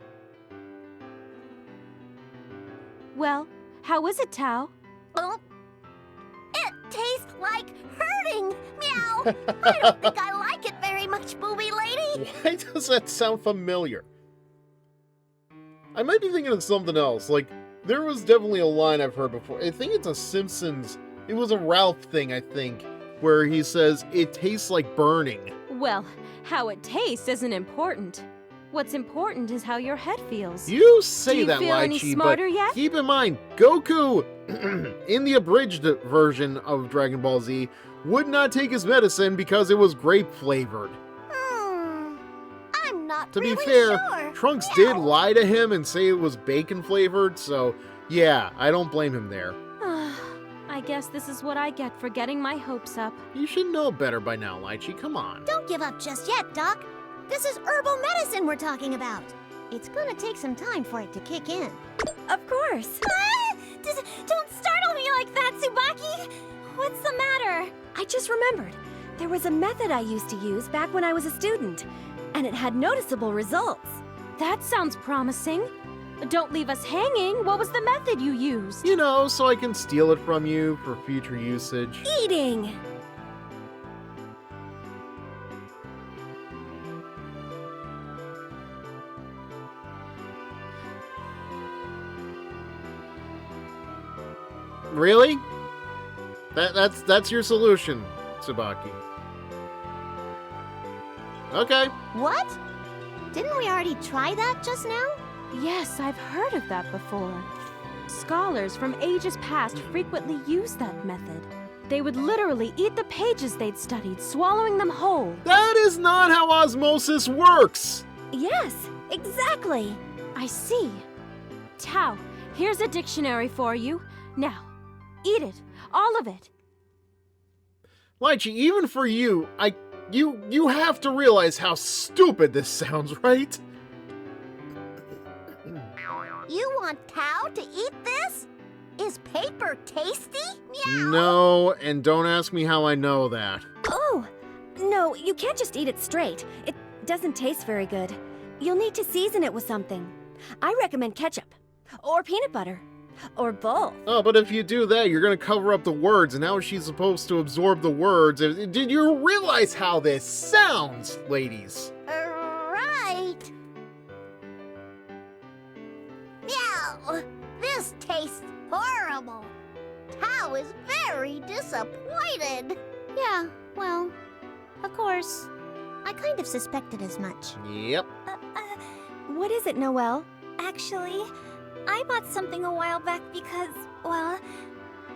Well, how is it, Tao? Oh. It tastes like hurting! Meow! I don't think I like it very much, booby lady! Why does that sound familiar? I might be thinking of something else. Like, there was definitely a line I've heard before. I think it's a Simpsons. It was a Ralph thing, I think, where he says, it tastes like burning. Well, how it tastes isn't important. What's important is how your head feels. You say that, Do you feel any Lychee, smarter but yet? keep in mind, Goku, in the abridged version of Dragon Ball Z, would not take his medicine because it was grape-flavored. I'm not To really be fair, sure. Trunks Meow. did lie to him and say it was bacon-flavored, so yeah, I don't blame him there. I guess this is what I get for getting my hopes up. You should know better by now, Lychee, come on. Don't give up just yet, Doc. This is herbal medicine we're talking about. It's gonna take some time for it to kick in. Of course. Don't startle me like that, Tsubaki! What's the matter? I just remembered. There was a method I used to use back when I was a student, and it had noticeable results. That sounds promising. Don't leave us hanging. What was the method you used? You know, so I can steal it from you for future usage. Eating! Really? That's your solution, Tsubaki. Okay. What? Didn't we already try that just now? Yes, I've heard of that before. Scholars from ages past frequently used that method. They would literally eat the pages they'd studied, swallowing them whole. That is not how osmosis works! Yes, exactly. I see. Tao, here's a dictionary for you. Now, eat it. All of it. Lychee, even for you, you have to realize how stupid this sounds, right? You want Tao to eat this? Is paper tasty? Meow! No, and don't ask me how I know that. Oh, no, you can't just eat it straight. It doesn't taste very good. You'll need to season it with something. I recommend ketchup or peanut butter. Or both. Oh, but if you do that, you're gonna cover up the words, and how is she supposed to absorb the words? Did you realize how this sounds, ladies? Right. Meow. This tastes horrible. Tao is very disappointed. Yeah, well, of course. I kind of suspected as much. Yep. What is it, Noelle? Actually, I bought something a while back because, well,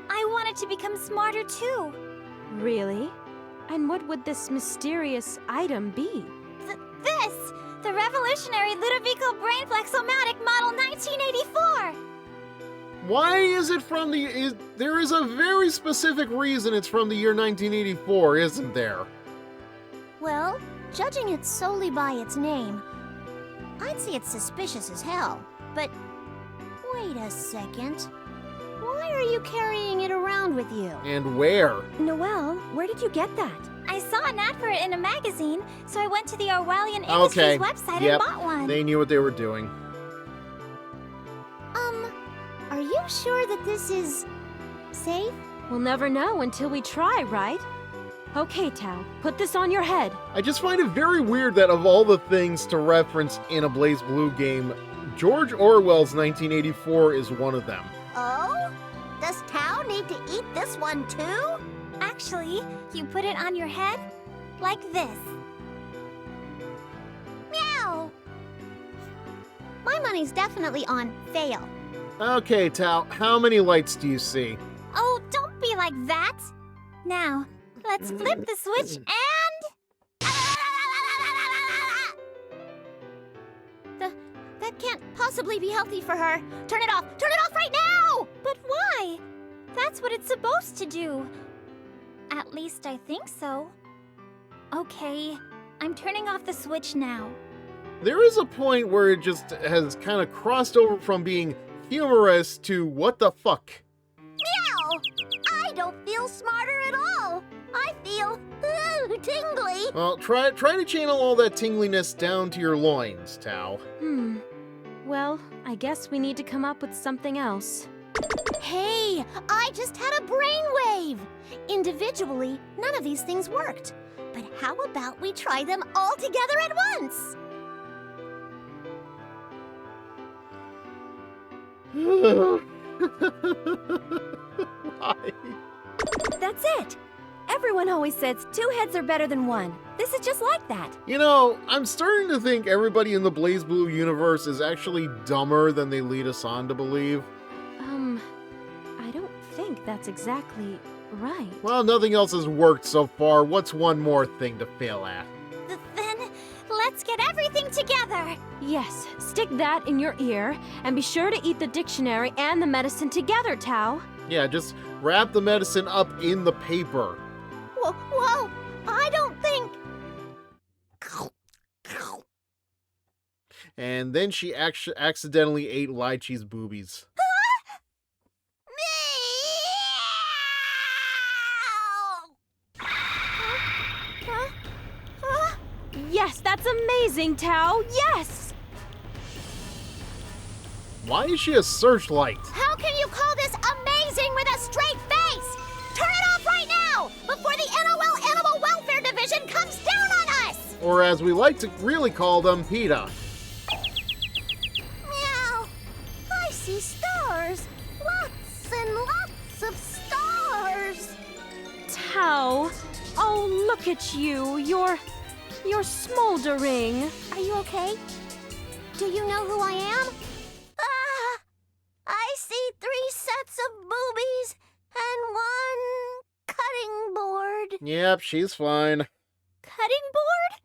I wanted to become smarter too. Really? And what would this mysterious item be? This! The revolutionary Ludovico Brainflexomatic Model 1984! Why is it from the... there is a very specific reason it's from the year 1984, isn't there? Well, judging it solely by its name, I'd say it's suspicious as hell. But wait a second. Why are you carrying it around with you? And where? Noelle, where did you get that? I saw an ad for it in a magazine, so I went to the Orwellian Industries website and bought one. They knew what they were doing. Are you sure that this is safe? We'll never know until we try, right? Okay, Tao, put this on your head. I just find it very weird that of all the things to reference in a BlazBlue game, George Orwell's 1984 is one of them. Oh? Does Tao need to eat this one too? Actually, you put it on your head like this. Meow. My money's definitely on fail. Okay, Tao, how many lights do you see? Oh, don't be like that. Now, let's flip the switch and... That can't possibly be healthy for her. Turn it off! Turn it off right now! But why? That's what it's supposed to do. At least I think so. Okay, I'm turning off the switch now. There is a point where it just has kind of crossed over from being humorous to what the fuck. Meow! I don't feel smarter at all. I feel tingly. Well, try to channel all that tingliness down to your loins, Tao. Well, I guess we need to come up with something else. Hey, I just had a brainwave! Individually, none of these things worked. But how about we try them all together at once? Why? That's it! Everyone always says 2 heads are better than 1. This is just like that. You know, I'm starting to think everybody in the BlazBlue universe is actually dumber than they lead us on to believe. I don't think that's exactly right. Well, nothing else has worked so far. What's one more thing to fail at? Then, let's get everything together. Yes, stick that in your ear, and be sure to eat the dictionary and the medicine together, Tao. Yeah, just wrap the medicine up in the paper. Whoa, I don't think... And then she accidentally ate Lychee's boobies. Yes, that's amazing, Tao! Yes! Why is she a searchlight? How can you call this amazing with a straight face? Turn it off right now, before the NOL Animal Welfare Division comes down on us! Or as we like to really call them, PETA. Meow. I see stars. Lots and lots of stars. Tao! Oh, look at you! You're smoldering. Are you okay? Do you know who I am? I see 3 sets of boobies and 1 cutting board. Yep, she's fine. Cutting board?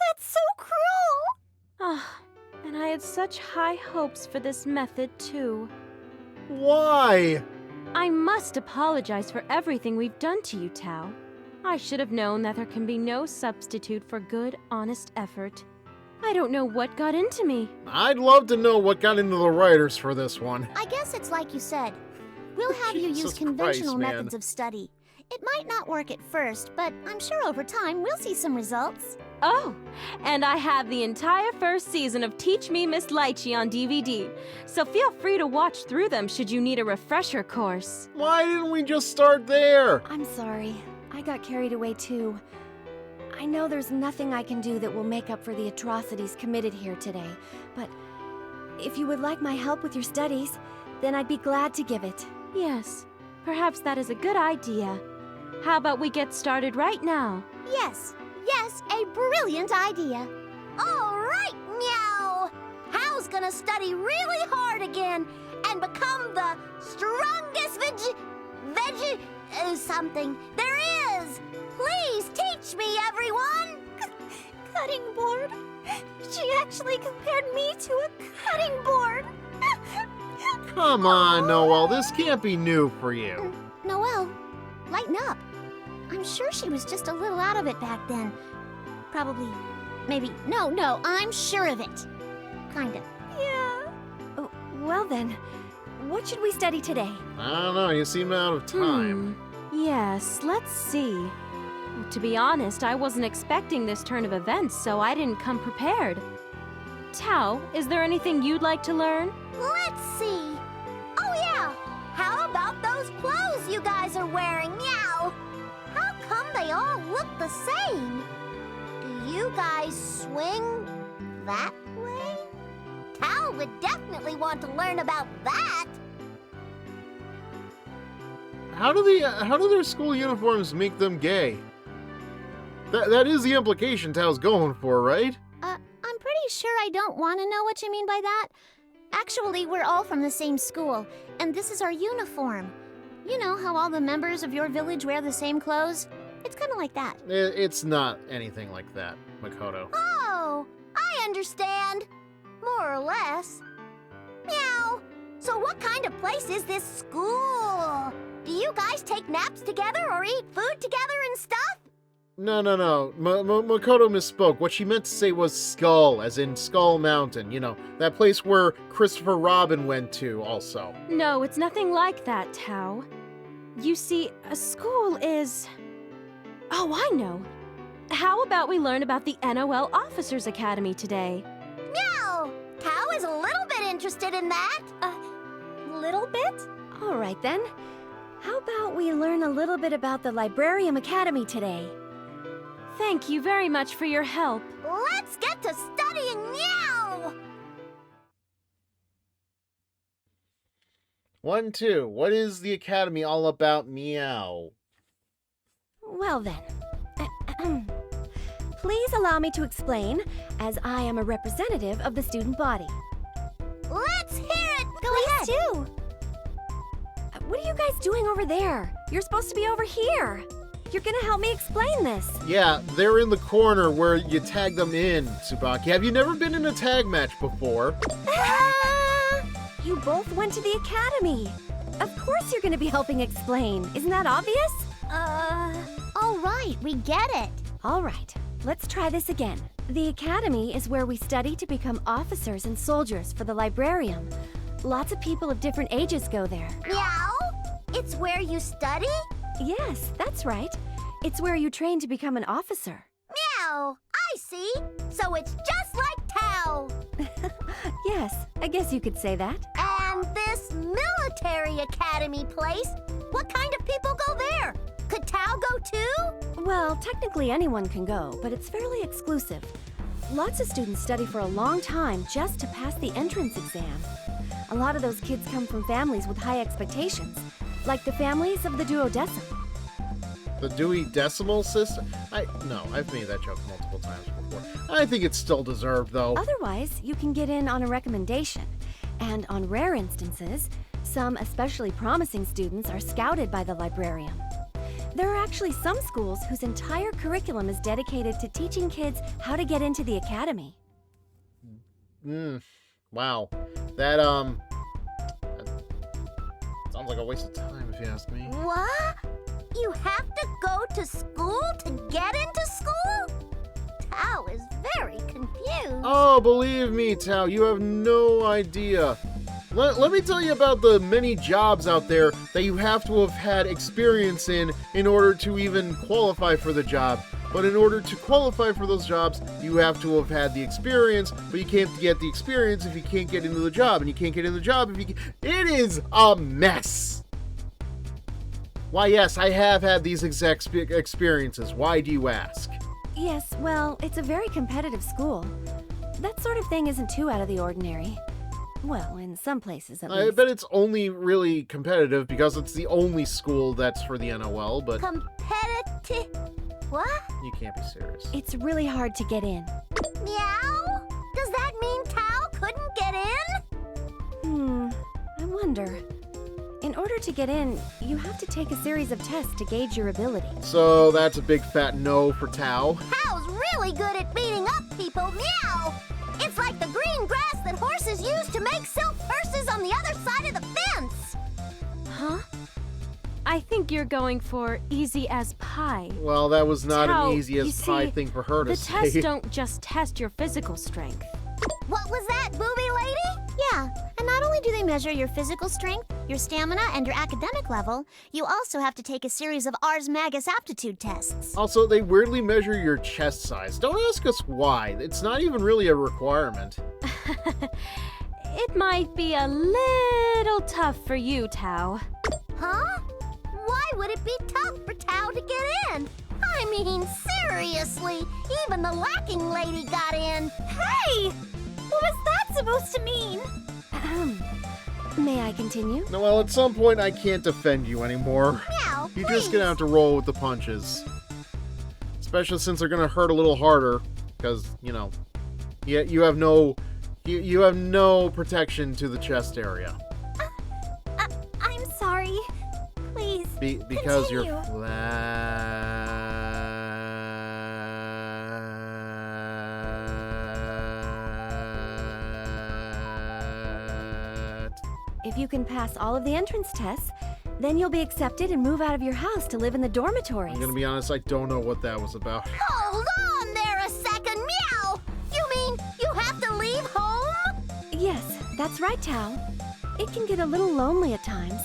That's so cruel. Ah, and I had such high hopes for this method, too. Why? I must apologize for everything we've done to you, Tao. I should have known that there can be no substitute for good, honest effort. I don't know what got into me. I'd love to know what got into the writers for this one. I guess it's like you said. We'll have you use Jesus conventional Christ, man. methods of study. It might not work at first, but I'm sure over time we'll see some results. Oh, and I have the entire first season of Teach Me Miss Lychee on DVD, so feel free to watch through them should you need a refresher course. Why didn't we just start there? I'm sorry. I got carried away too. I know there's nothing I can do that will make up for the atrocities committed here today, but if you would like my help with your studies, then I'd be glad to give it. Yes, perhaps that is a good idea. How about we get started right now? Yes, a brilliant idea. All right, Meow. Hal's gonna study really hard again and become the strongest something there is. Please teach me, everyone. Cutting board? She actually compared me to a cutting board. Come on, Noelle, this can't be new for you. Noelle, lighten up. I'm sure she was just a little out of it back then. Probably, maybe, no, I'm sure of it. Kinda. Yeah. Oh, well then, what should we study today? I don't know, you seem out of time. Yes, let's see. To be honest, I wasn't expecting this turn of events, so I didn't come prepared. Tao, is there anything you'd like to learn? Let's see. Oh yeah, how about those clothes you guys are wearing, Meow? How come they all look the same? Do you guys swing that way? Tao would definitely want to learn about that. How do their school uniforms make them gay? That is the implication Tao's going for, right? I'm pretty sure I don't want to know what you mean by that. Actually, we're all from the same school, and this is our uniform. You know how all the members of your village wear the same clothes? It's kind of like that. It's not anything like that, Makoto. Oh, I understand. More or less. Meow. So what kind of place is this school? Do you guys take naps together or eat food together and stuff? No. Makoto misspoke. What she meant to say was Skull, as in Skull Mountain. You know, that place where Christopher Robin went to also. No, it's nothing like that, Tao. You see, a school is... Oh, I know. How about we learn about the NOL Officers Academy today? Meow! Tao is a little bit interested in that. Little bit? All right, then. How about we learn a little bit about the Librarium Academy today? Thank you very much for your help. Let's get to studying Meow! 1, 2. What is the Academy all about, Meow? Well then. Please allow me to explain, as I am a representative of the student body. Let's hear it! Go ahead. Do. What are you guys doing over there? You're supposed to be over here. You're gonna help me explain this. Yeah, they're in the corner where you tag them in, Tsubaki. Have you never been in a tag match before? You both went to the academy. Of course you're gonna be helping explain. Isn't that obvious? All right, we get it. All right, let's try this again. The academy is where we study to become officers and soldiers for the librarium. Lots of people of different ages go there. Meow? It's where you study? Yes, that's right. It's where you train to become an officer. Meow! I see. So it's just like Tao. Yes, I guess you could say that. And this military academy place, what kind of people go there? Could Tao go too? Well, technically anyone can go, but it's fairly exclusive. Lots of students study for a long time just to pass the entrance exam. A lot of those kids come from families with high expectations, like the families of the duodecim. The Dewey Decimal System? No, I've made that joke multiple times before. I think it's still deserved, though. Otherwise, you can get in on a recommendation. And on rare instances, some especially promising students are scouted by the librarium. There are actually some schools whose entire curriculum is dedicated to teaching kids how to get into the academy. Wow. That sounds like a waste of time, if you ask me. What? You have to go to school to get into school? Tao is very confused. Oh, believe me, Tao, you have no idea. Let me tell you about the many jobs out there that you have to have had experience in order to even qualify for the job. but in order to qualify for those jobs, you have to have had the experience, but you can't get the experience if you can't get into the job, and you can't get into the job if you can't... It is a mess! Why, yes, I have had these exact experiences. Why do you ask? Yes, well, it's a very competitive school. That sort of thing isn't too out of the ordinary. Well, in some places at least. I bet it's only really competitive because it's the only school that's for the NOL, but... Competitive? What? You can't be serious. It's really hard to get in. Meow? Does that mean Tao couldn't get in? I wonder. In order to get in, you have to take a series of tests to gauge your ability. So that's a big fat no for Tao. Tao's really good at beating up people. Meow! It's like the green grass that horses use to make silk purses on the other side of the fence. Huh? I think you're going for easy as pie. Well, that was not Tao, an easy as pie thing for her to say. The tests don't just test your physical strength. What was that, booby lady? Yeah, and not only do they measure your physical strength, your stamina, and your academic level, you also have to take a series of Ars Magus aptitude tests. Also, they weirdly measure your chest size. Don't ask us why. It's not even really a requirement. It might be a little tough for you, Tao. Huh? Why would it be tough for Tao to get in? I mean, seriously, even the lacking lady got in. Hey! What was that supposed to mean? May I continue? No, well, at some point, I can't defend you anymore. Meow, You're just gonna have to roll with the punches. Especially since they're gonna hurt a little harder, because, you know, you have no... You have no protection to the chest area. I'm sorry. Please, because continue. you're flat. If you can pass all of the entrance tests, then you'll be accepted and move out of your house to live in the dormitories. I'm gonna be honest, I don't know what that was about. Hold on there a second, Meow! You mean you have to leave home? Yes, that's right, Tao. It can get a little lonely at times.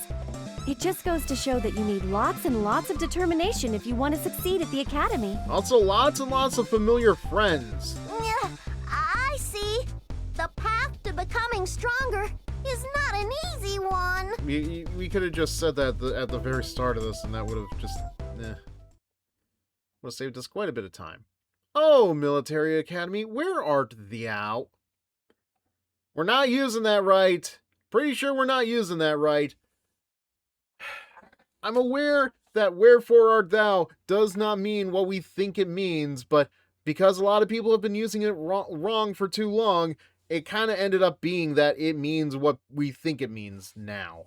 It just goes to show that you need lots and lots of determination if you want to succeed at the academy. Also, lots and lots of familiar friends. Yeah, I see. The path to becoming stronger is not an easy one. We could have just said that at the very start of this, and that would have just... would have saved us quite a bit of time. Oh, Military Academy, where art thou? We're not using that right. Pretty sure we're not using that right. I'm aware that wherefore art thou does not mean what we think it means, but because a lot of people have been using it wrong for too long, it kind of ended up being that it means what we think it means now.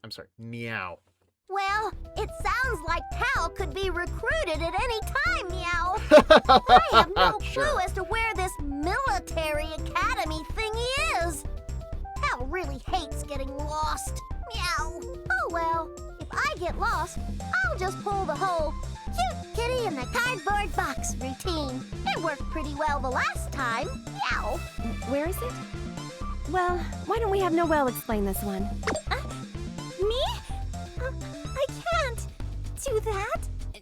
I'm sorry, meow. Well, it sounds like Tao could be recruited at any time, Meow. I have no clue as to where this military academy thing is. Tao really hates getting lost. Meow. Oh well, if I get lost, I'll just pull the whole cute kitty in the cardboard box routine. It worked pretty well the last time. Meow. Where is it? Well, why don't we have Noelle explain this one? Me? I can't do that.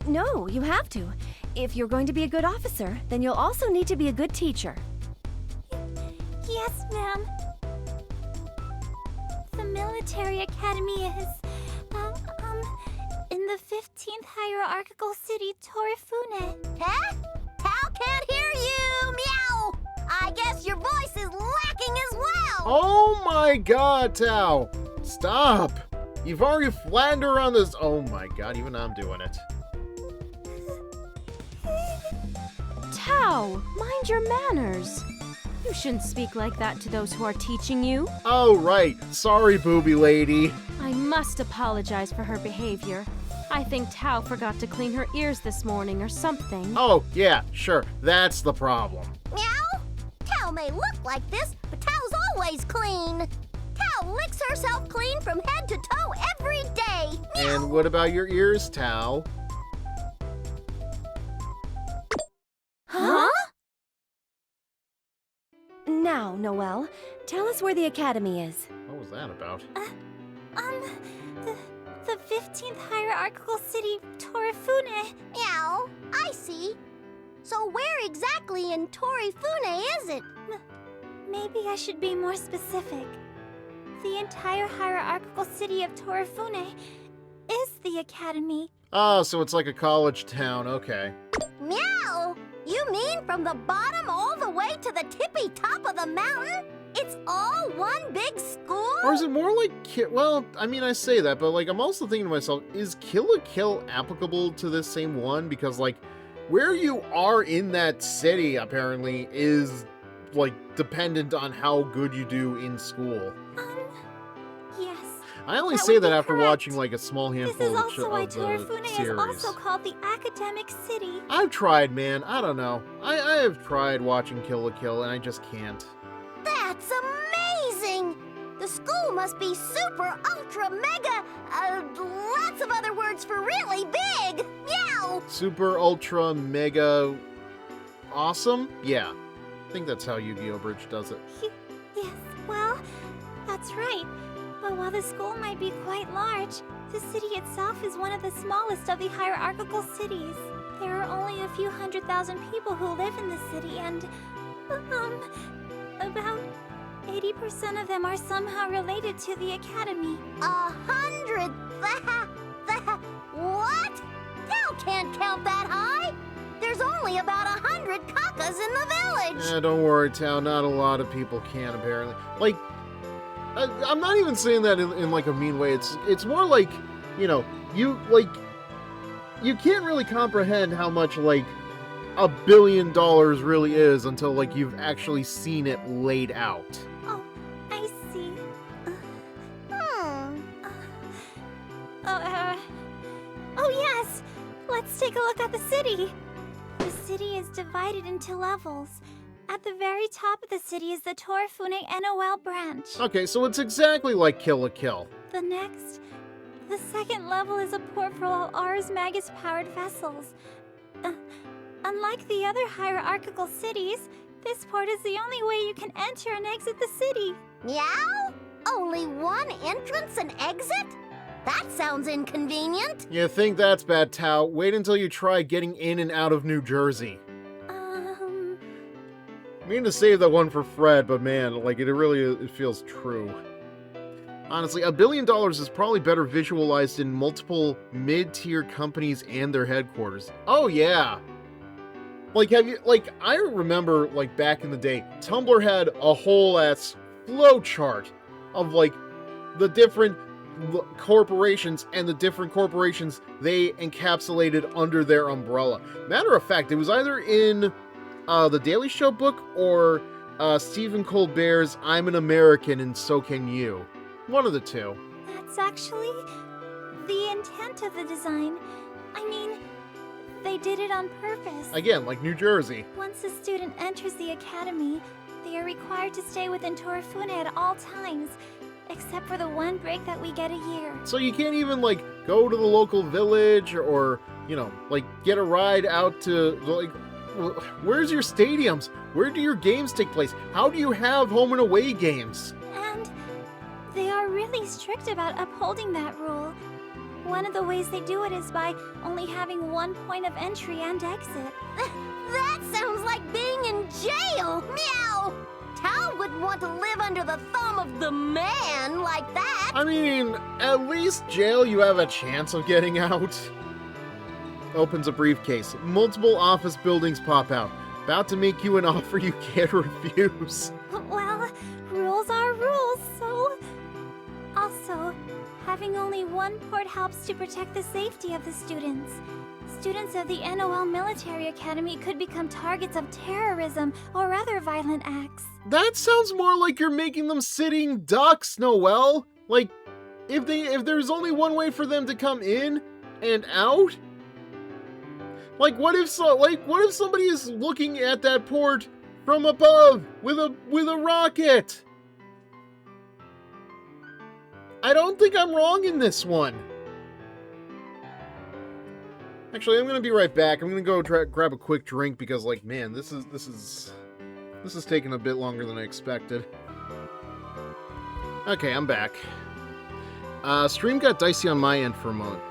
No, you have to. If you're going to be a good officer, then you'll also need to be a good teacher. Yes, ma'am. The military academy is, in the 15th hierarchical city, Torifune. Huh? Tao can't hear you, Meow. I guess your voice is lacking as well. Oh my god, Tao. Stop. You've already flattened around this. Oh my god, even I'm doing it. Tao, mind your manners. You shouldn't speak like that to those who are teaching you. Oh, right. Sorry, booby lady. I must apologize for her behavior. I think Tao forgot to clean her ears this morning or something. Oh, yeah, sure. That's the problem. Meow? Tao may look like this, but Tao's always clean. Tao licks herself clean from head to toe every day. Meow. And what about your ears, Tao? Huh? Now, Noelle, tell us where the academy is. What was that about? The 15th hierarchical city, Torifune. Meow, I see. So where exactly in Torifune is it? Maybe I should be more specific. The entire hierarchical city of Torifune is the academy. Oh, so it's like a college town, okay. Meow! You mean from the bottom all the way to the tippy top of the mountain? It's all one big school? Or is it more like, well, I mean, I say that, but like, I'm also thinking to myself, is Kill la Kill applicable to this same one? Because like, where you are in that city, apparently, is like, dependent on how good you do in school. Yes. I only that say would that be after correct. watching like a small This handful is of also why the Torifune is series. also called the academic city. I've tried, man. I don't know. I have tried watching Kill la Kill, and I just can't. That's amazing! The school must be super, ultra, mega, lots of other words for really big! Meow! Super, ultra, mega, awesome? Yeah. I think that's how Yu-Gi-Oh! Bridge does it. Yes, well, that's right. But while the school might be quite large, the city itself is one of the smallest of the hierarchical cities. There are only a few 100,000 people who live in the city, and, about 80% of them are somehow related to the academy. 100? What? Tao can't count that high! There's only about 100 kakas in the village! Yeah, don't worry, Tao. Not a lot of people can, apparently. Like, I'm not even saying that in like a mean way. It's more like, you know, you can't really comprehend how much like $1 billion really is until like you've actually seen it laid out. Oh, I see. Oh yes! Let's take a look at the city. The city is divided into levels. At the very top of the city is the Torifune NOL branch. Okay, so it's exactly like Kill la Kill. The second level is a port for all Ars Magus-powered vessels. Unlike the other hierarchical cities, this port is the only way you can enter and exit the city. Meow? Only one entrance and exit? That sounds inconvenient. You think that's bad, Tao? Wait until you try getting in and out of New Jersey. I mean to save that one for Fred, but man, like it feels true. Honestly, $1 billion is probably better visualized in multiple mid-tier companies and their headquarters. Oh yeah. Like I remember like back in the day, Tumblr had a whole ass flowchart of like the different corporations and the different corporations they encapsulated under their umbrella. Matter of fact, it was either in the Daily Show book or Stephen Colbert's I'm an American and So Can You. One of the two. That's actually the intent of the design. I mean, they did it on purpose. Again, like New Jersey. Once a student enters the academy, they are required to stay within Torifune at all times, except for the one break that we get a year. So you can't even like go to the local village or, you know, like get a ride out to like, where's your stadiums? Where do your games take place? How do you have home and away games? And they are really strict about upholding that rule. One of the ways they do it is by only having one point of entry and exit. That sounds like being in jail! Meow! Tao wouldn't want to live under the thumb of the man like that! I mean, at least jail you have a chance of getting out. Opens a briefcase. Multiple office buildings pop out. About to make you an offer you can't refuse. Well, rules are rules, so... Also, having only one port helps to protect the safety of the students. Students of the NOL Military Academy could become targets of terrorism or other violent acts. That sounds more like you're making them sitting ducks, Noelle. Like, if there's only one way for them to come in and out? Like, what if somebody is looking at that port from above with a rocket? I don't think I'm wrong in this one. Actually, I'm gonna be right back. I'm gonna go grab a quick drink because, like, man, this is taking a bit longer than I expected. Okay, I'm back. Stream got dicey on my end for a moment.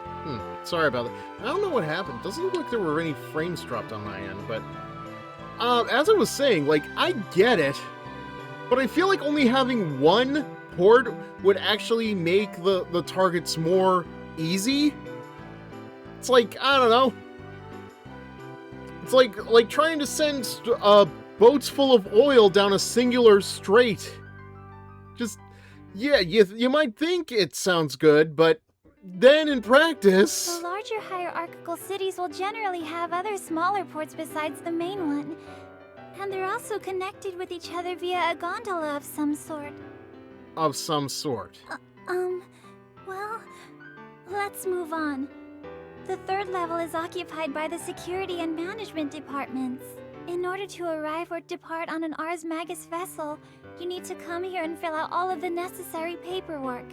Sorry about that. I don't know what happened. Doesn't look like there were any frames dropped on my end, but... as I was saying, like, I get it, but I feel like only having one port would actually make the targets more easy. It's like, I don't know. It's like trying to send boats full of oil down a singular strait. Just, yeah, you might think it sounds good, but then in practice... The larger hierarchical cities will generally have other smaller ports besides the main one. And they're also connected with each other via a gondola of some sort. Of some sort. Well, let's move on. The third level is occupied by the security and management departments. In order to arrive or depart on an Ars Magus vessel, you need to come here and fill out all of the necessary paperwork.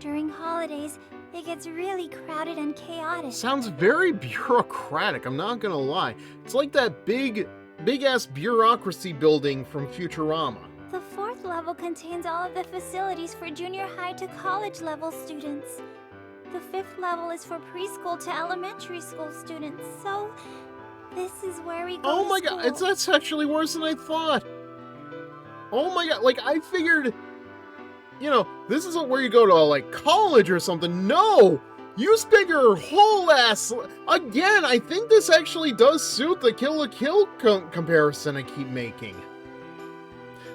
During holidays, it gets really crowded and chaotic. Sounds very bureaucratic, I'm not gonna lie. It's like that big-ass bureaucracy building from Futurama. The fourth level contains all of the facilities for junior high to college level students. The fifth level is for preschool to elementary school students, so this is where we go Oh to my school. god, that's actually worse than I thought. Oh my god, like I figured, you know, this isn't where you go to like college or something. No! You spent your whole ass... Again, I think this actually does suit the Kill la Kill comparison I keep making.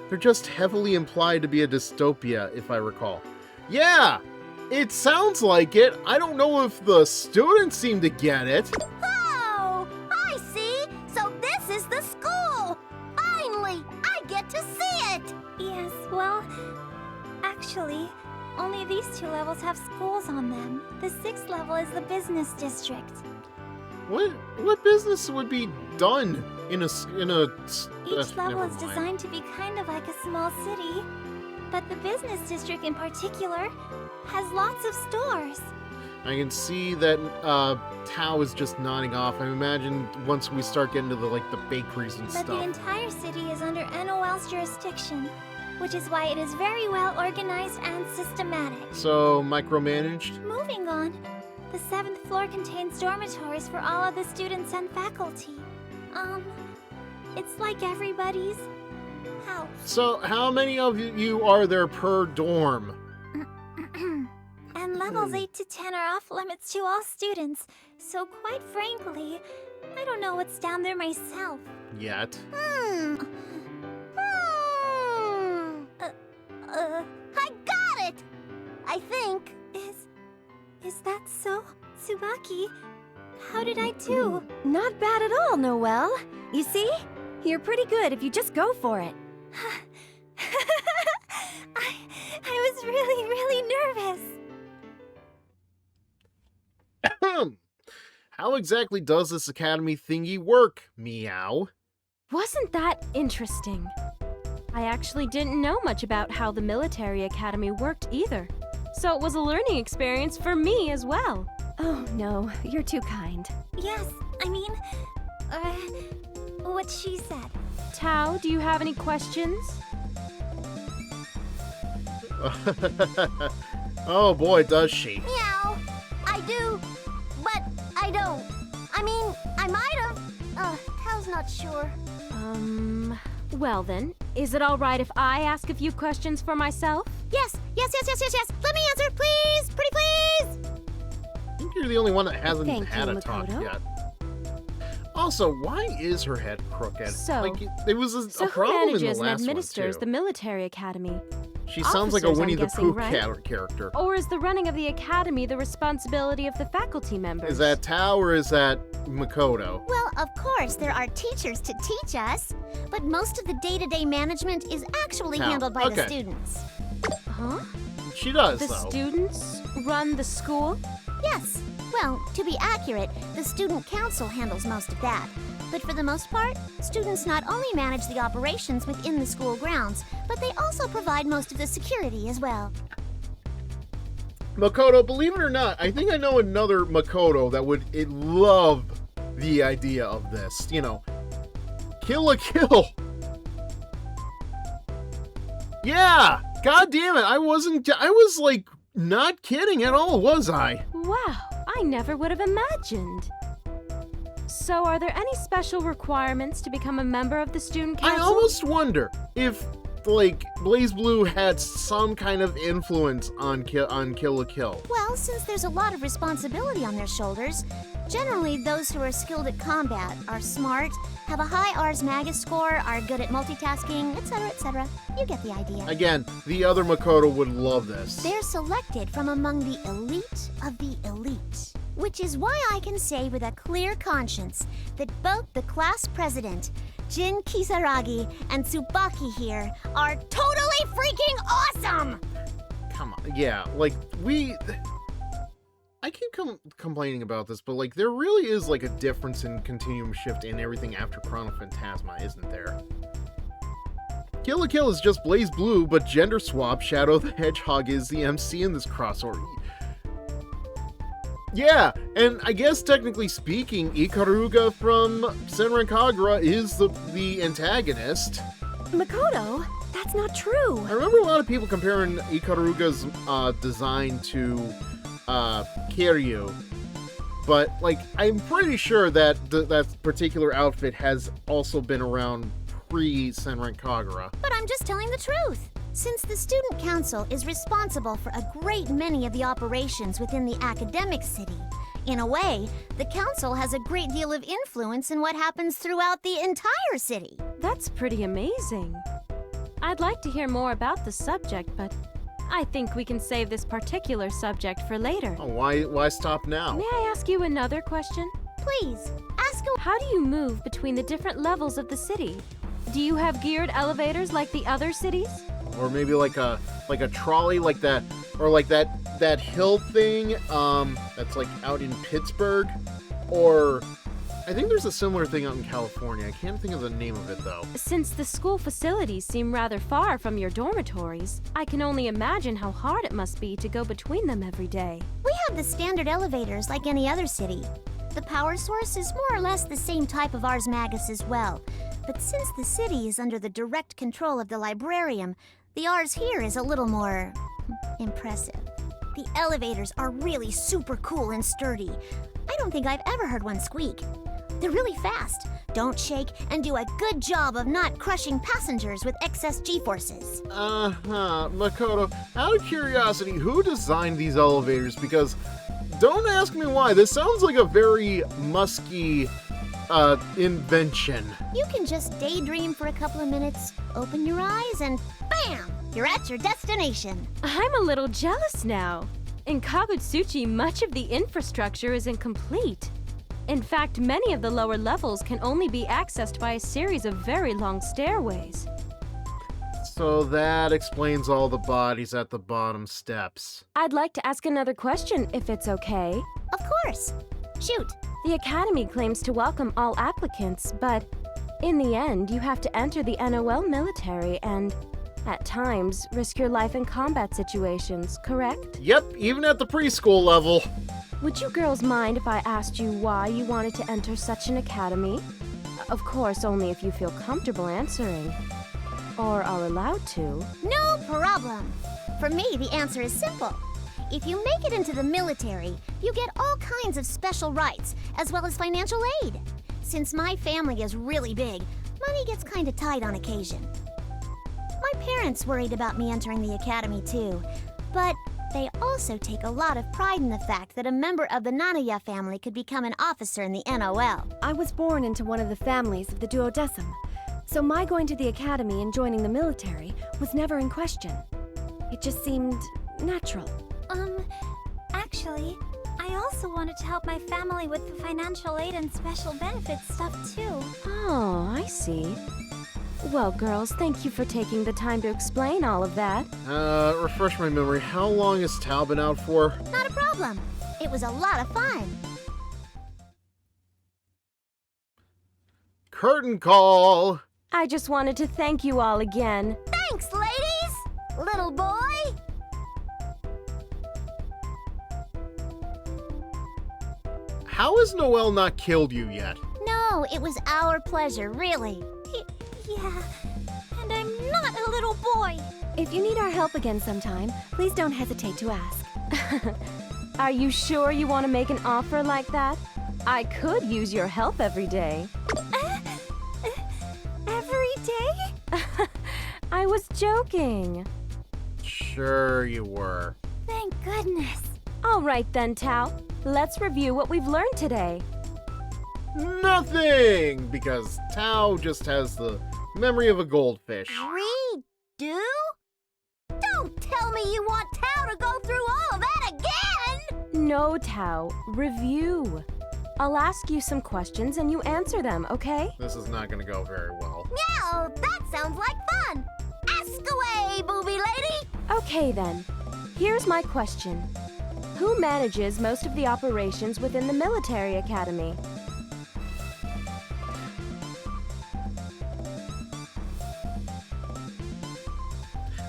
They're just heavily implied to be a dystopia, if I recall. Yeah! It sounds like it. I don't know if the students seem to get it. Oh, I see. So this is the school. Finally, I get to see it. Yes, well, actually, only these two levels have schools on them. The sixth level is the business district. What business would be done in a Each level never is mind. designed to be kind of like a small city, but the business district in particular has lots of stores. I can see that Tao is just nodding off. I imagine once we start getting to the bakeries and But stuff. the entire city is under NOL's jurisdiction, which is why it is very well organized and systematic. So micromanaged. Moving on, the 7th floor contains dormitories for all of the students and faculty. It's like everybody's house. So how many of you are there per dorm? And levels 8 to 10 are off limits to all students, so quite frankly, I don't know what's down there myself. Yet. I got it. I think. Is that so? Tsubaki, how did I do? Not bad at all, Noelle. You see? You're pretty good if you just go for it. I was really nervous. How exactly does this academy thingy work, Meow? Wasn't that interesting? I actually didn't know much about how the military academy worked either. So it was a learning experience for me as well. Oh, no, you're too kind. Yes, I mean, what she said. Tao, do you have any questions? Oh boy, does she. Meow. I do, but I don't. I mean, I might have. Tao's not sure. Well then, is it all right if I ask a few questions for myself? Yes. Let me answer, please. Pretty please. I think you're the only one that hasn't Thank had you, a talk Makoto. yet. Also, why is her head crooked? So, like, it was a who problem in the manages and last one, administers too. the military academy? She sounds like a Officers, I'm Winnie the guessing, Pooh right? character. Or is the running of the academy the responsibility of the faculty members? Is that Tao or is that Makoto? Well, of course, there are teachers to teach us, but most of the day-to-day management is actually Tao. handled by the Okay. students. Huh? She does, The though. students run the school? Yes. Well, to be accurate, the student council handles most of that. But for the most part, students not only manage the operations within the school grounds, but they also provide most of the security as well. Makoto, believe it or not, I think I know another Makoto that would love the idea of this. You know, Kill la Kill. Yeah! God damn it, I was like Not kidding at all, was I? Wow, I never would have imagined. So, are there any special requirements to become a member of the student council? I almost wonder if, like, BlazBlue had some kind of influence on Kill la Kill. Well, since there's a lot of responsibility on their shoulders, generally those who are skilled at combat are smart, have a high Ars Magus score, are good at multitasking, etc., etc. You get the idea. Again, the other Makoto would love this. They're selected from among the elite of the elite. Which is why I can say with a clear conscience that both the class president, Jin Kisaragi, and Tsubaki here are totally freaking awesome! Come on, yeah, like, I keep complaining about this, but, like, there really is, like, a difference in Continuum Shift and everything after Chrono Phantasma, isn't there? Kill la Kill is just BlazBlue, but gender swap, Shadow the Hedgehog is the MC in this crossover. Yeah, and I guess technically speaking, Ikaruga from Senran Kagura is the antagonist. Makoto, that's not true. I remember a lot of people comparing Ikaruga's design to Kiryu, but like I'm pretty sure that that particular outfit has also been around pre-Senran Kagura. But I'm just telling the truth. Since the Student Council is responsible for a great many of the operations within the academic city, in a way, the Council has a great deal of influence in what happens throughout the entire city. That's pretty amazing. I'd like to hear more about the subject, but I think we can save this particular subject for later. Oh, why stop now? May I ask you another question? Please, ask a— How do you move between the different levels of the city? Do you have geared elevators like the other cities? Or maybe like a trolley like that, or like that hill thing that's like out in Pittsburgh, or I think there's a similar thing out in California. I can't think of the name of it though. Since the school facilities seem rather far from your dormitories, I can only imagine how hard it must be to go between them every day. We have the standard elevators like any other city. The power source is more or less the same type of Ars Magus as well. But since the city is under the direct control of the librarium, the Ars here is a little more impressive. The elevators are really super cool and sturdy. I don't think I've ever heard one squeak. They're really fast, don't shake, and do a good job of not crushing passengers with excess G-forces. Makoto, out of curiosity, who designed these elevators? Because don't ask me why, this sounds like a very musky invention. You can just daydream for a couple of minutes, open your eyes, and bam! You're at your destination. I'm a little jealous now. In Kagutsuchi, much of the infrastructure is incomplete. In fact, many of the lower levels can only be accessed by a series of very long stairways. So that explains all the bodies at the bottom steps. I'd like to ask another question, if it's okay. Of course. Shoot. The Academy claims to welcome all applicants, but in the end, you have to enter the NOL military and, at times, risk your life in combat situations, correct? Yep, even at the preschool level. Would you girls mind if I asked you why you wanted to enter such an academy? Of course, only if you feel comfortable answering. Or are allowed to. No problem. For me, the answer is simple. If you make it into the military, you get all kinds of special rights, as well as financial aid. Since my family is really big, money gets kind of tight on occasion. My parents worried about me entering the academy too, but they also take a lot of pride in the fact that a member of the Nanaya family could become an officer in the NOL. I was born into one of the families of the duodecim, so my going to the academy and joining the military was never in question. It just seemed natural. Actually, I also wanted to help my family with the financial aid and special benefits stuff too. Oh, I see. Well, girls, thank you for taking the time to explain all of that. Refresh my memory. How long has Tao been out for? Not a problem. It was a lot of fun. Curtain call! I just wanted to thank you all again. Thanks, ladies! Little boy! How has Noelle not killed you yet? No, it was our pleasure, really. Yeah, and I'm not a little boy. If you need our help again sometime, please don't hesitate to ask. Are you sure you want to make an offer like that? I could use your help every day. Every day? I was joking. Sure you were. Thank goodness. All right then, Tao. Let's review what we've learned today. Nothing! Because Tao just has the memory of a goldfish. Redo? Don't tell me you want Tao to go through all of that again! No, Tao. Review. I'll ask you some questions and you answer them, okay? This is not gonna go very well. Meow, that sounds like fun! Ask away, booby lady! Okay then. Here's my question. Who manages most of the operations within the military academy?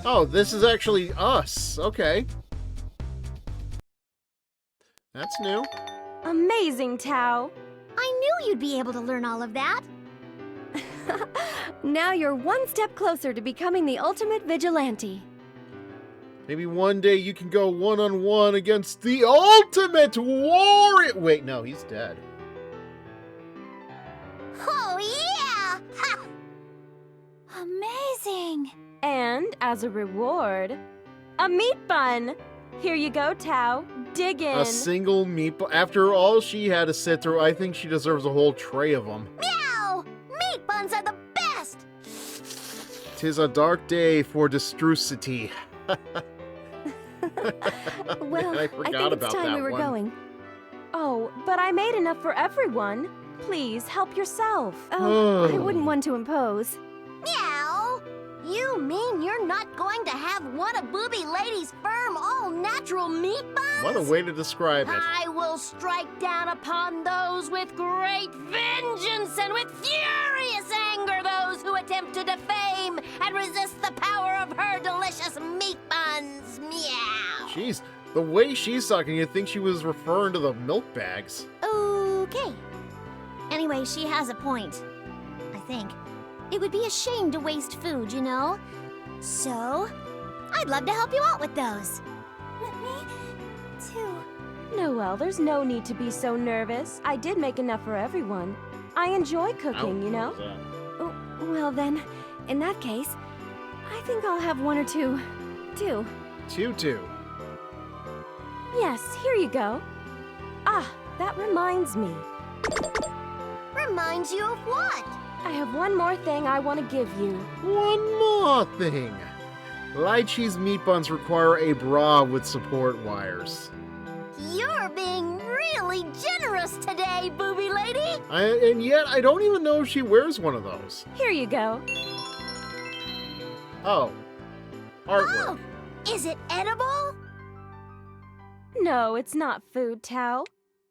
Oh, this is actually us. Okay. That's new. Amazing, Tao. I knew you'd be able to learn all of that. Now you're one step closer to becoming the ultimate vigilante. Maybe one day you can go one-on-one against the ultimate warrior. Wait, no, he's dead. Oh, yeah! Ha! Amazing. And as a reward, a meat bun. Here you go, Tao. Dig in. A single meatball. After all she had to sit through, I think she deserves a whole tray of them. Meow! Meat buns are the best! 'Tis a dark day for destrucity. Well, I I forgot think about it's time that we were one. going. Oh, but I made enough for everyone. Please help yourself. Oh, I wouldn't want to impose. Meow! You mean you're not going to have one of Booby Lady's firm, all-natural meat buns? What a way to describe it. I will strike down upon those with great vengeance and with furious anger those who attempt to defame and resist the power of her delicious meat buns. Meow! Jeez, the way she's talking, you'd think she was referring to the milk bags. Okay. Anyway, she has a point, I think. It would be a shame to waste food, you know? So, I'd love to help you out with those. Me too. Noelle, there's no need to be so nervous. I did make enough for everyone. I enjoy cooking, you know? Oh, well then, in that case, I think I'll have one or two, too. Two. Yes, here you go. Ah, that reminds me. Reminds you of what? I have one more thing I want to give you. One more thing. Lychee's meat buns require a bra with support wires. You're being really generous today, Booby Lady! And yet, I don't even know if she wears one of those. Here you go. Oh. Artwork. Oh, is it edible? No, it's not food, Tao.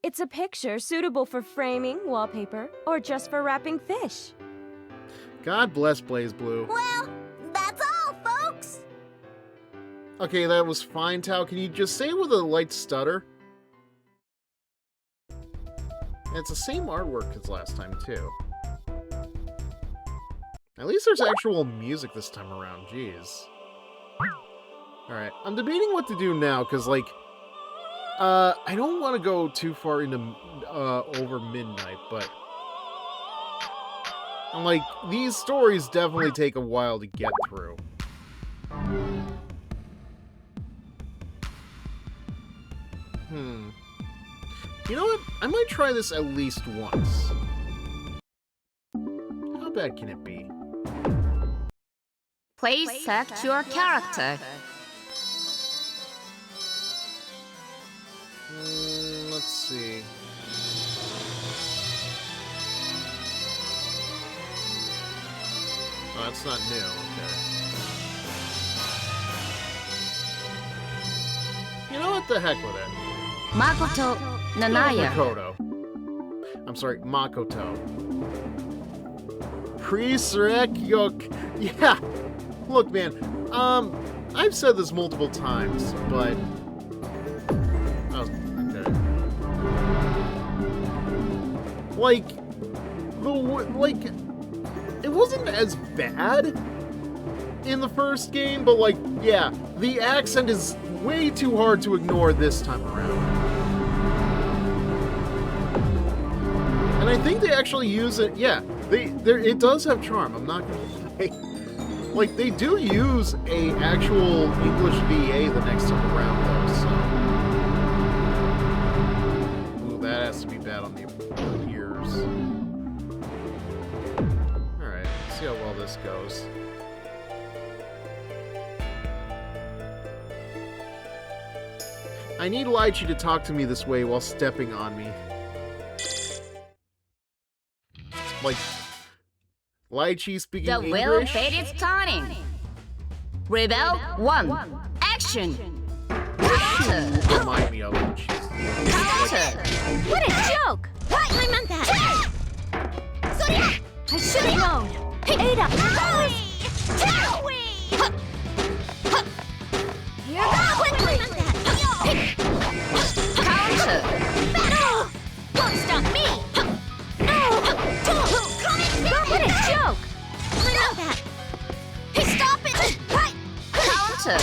It's a picture suitable for framing, wallpaper, or just for wrapping fish. God bless BlazBlue. Well, that's all, folks! Okay, that was fine, Tao. Can you just say it with a light stutter? It's the same artwork as last time, too. At least there's actual music this time around, jeez. Alright, I'm debating what to do now, because, like, I don't want to go too far into, over midnight, but... I'm like, these stories definitely take a while to get through. You know what? I might try this at least once. How bad can it be? Please select your character. Let's see. Oh, that's not new. Okay. You know what? The heck with it. Makoto Nanaya. Makoto. I'm sorry, Makoto. Priest-ryuk. Yeah. Look, man. I've said this multiple times, but. Oh, okay. Like, it wasn't as bad, in the first game, but like, yeah, the accent is way too hard to ignore this time around. And I think they actually use it, yeah, it does have charm, I'm not gonna lie. Like, they do use a actual English VA the next time around, though, so... Ooh, that has to be bad on the ears. Alright, let's see how well this goes. I need Lychee to talk to me this way while stepping on me. Like... Lychee speaking The English? will fate is turning. Rebel 1. Action. Counter. Remind me of it. Counter. What a joke! I meant that! I should have known! Ada! Here goes! Quickly! Counter. Won't stop me! What a joke! I meant that! Stop it! Counter.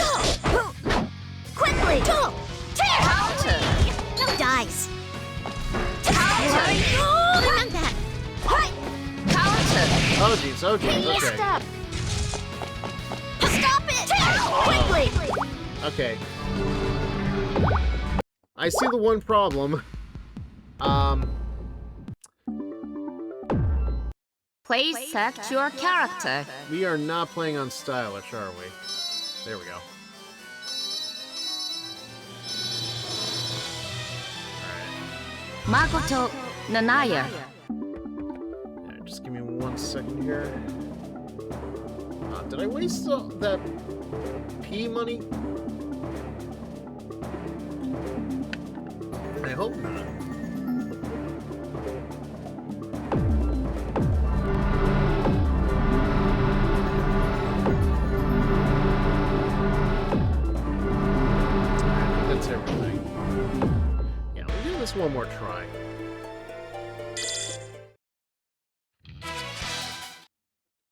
Quickly! Counter. No dice! Counter. I meant that! Counter. Oh jeez, okay. Stop! Stop it! Quickly! Okay. I see the one problem. Please select your character. We are not playing on stylish, are we? There we go. Makoto Nanaya. Yeah, just give me 1 second here. Did I waste that P money? I hope not. That's everything. Yeah, we'll do this one more try.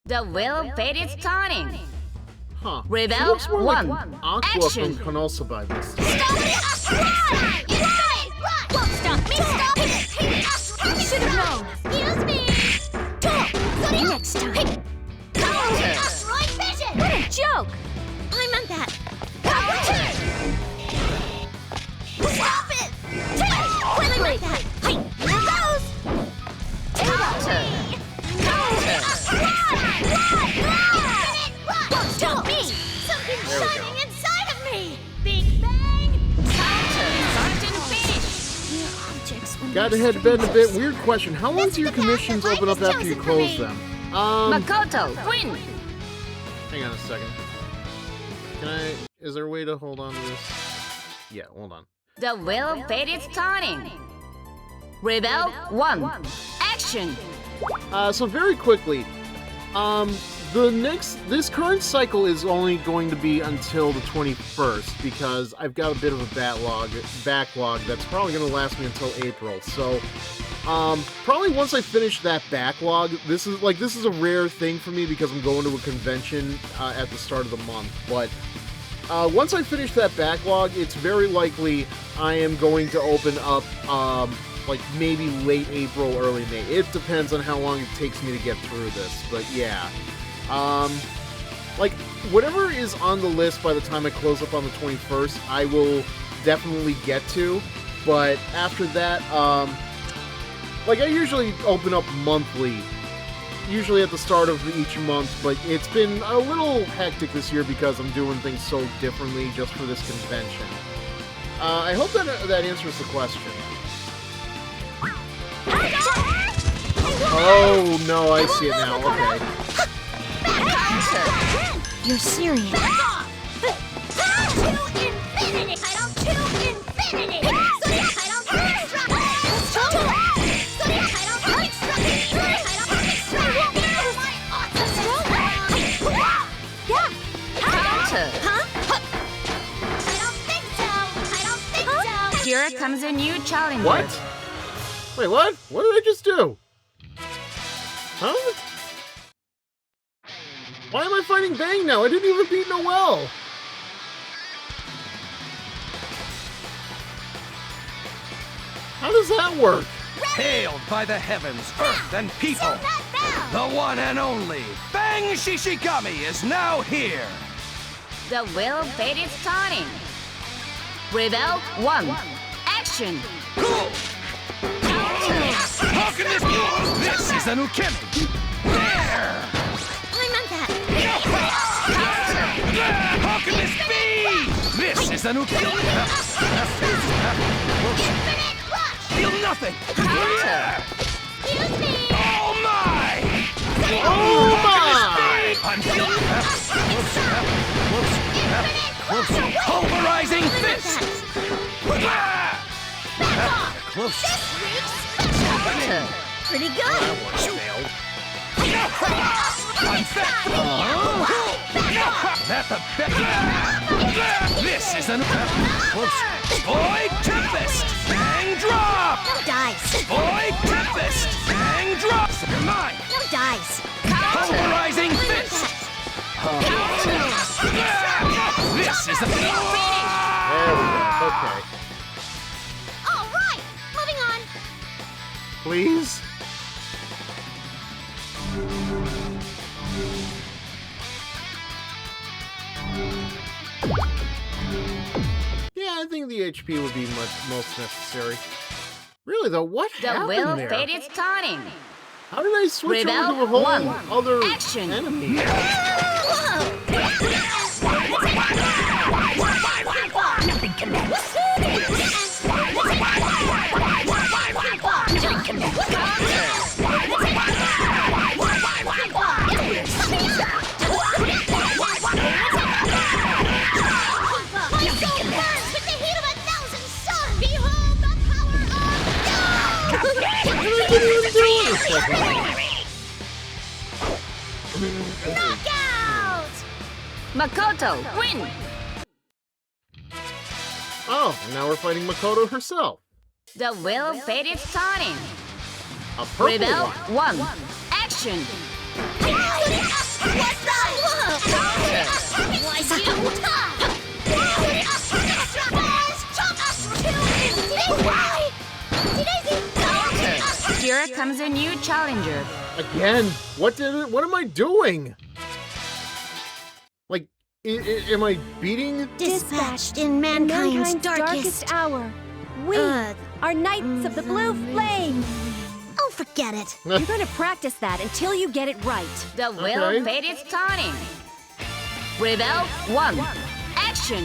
The will fate is turning. Huh. Rebel She looks more 1. like Aqua Action. from Konosuba this time. Won't stop me! Stop it! I should have known! Excuse me! Next time! Counter. What a joke! I meant that! Stop it! Quickly! Here goes! Counter. Won't stop me! Something's There we go. shining inside of me! Big Bang! Counter. Sergeant finish. Got to head to bed in a bit. Weird question. How long do your commissions open up after you close them? Makoto win. Hang on a second. Is there a way to hold on to this? Yeah, hold on. The will fate is turning. Rebel 1. Action. So very quickly, this current cycle is only going to be until the 21st because I've got a bit of a backlog that's probably going to last me until April. So, probably once I finish that backlog, this is a rare thing for me because I'm going to a convention at the start of the month. But once I finish that backlog, it's very likely I am going to open up like maybe late April, early May. It depends on how long it takes me to get through this, but yeah. Like, whatever is on the list by the time I close up on the 21st, I will definitely get to, but after that, like, I usually open up monthly, usually at the start of each month, but it's been a little hectic this year because I'm doing things so differently just for this convention. I hope that answers the question. Oh, no, I see it now. Okay. You're serious. Here comes a new challenger. What? Wait, what? What did I just do? Huh? Why am I fighting Bang now? I didn't even beat Noelle. How does that work? Hailed by the heavens, earth, and people, the one and only Bang Shishigami is now here. The will fate is turning. Rebel 1. Action. How can this be? This is an Ukemi. There. I meant that. How can this be? This is an Ukemi. Feel nothing. Excuse me! Oh my! Oh my! I'm feeling close. Pulverizing fist. Close. Pretty good. I'm back. That's a bet. This is an close. Boy, Tempest. Bang drop. No dice. Boy, Tempest. Bang drop. You're mine. No dice. Pulverizing fist. This is a There we go. Okay. All right, moving on. Please? Yeah, I think the HP would be most necessary. Really though, what The happened will there? fate is turning. How did I switch Rebel over to a whole 1. other Action. enemy? Knockout! Makoto, win! Oh, and now we're fighting Makoto herself. The will fate is turning. A purple Rebel one. 1. Action. What's Here comes a new challenger. Again? What am I doing? Like, am I beating? Dispatched in mankind's darkest hour. We are Knights of the Blue Flame. Oh, forget it. You're going to practice that until you get it right. The will Okay. fate is turning. Rebel 1. Action.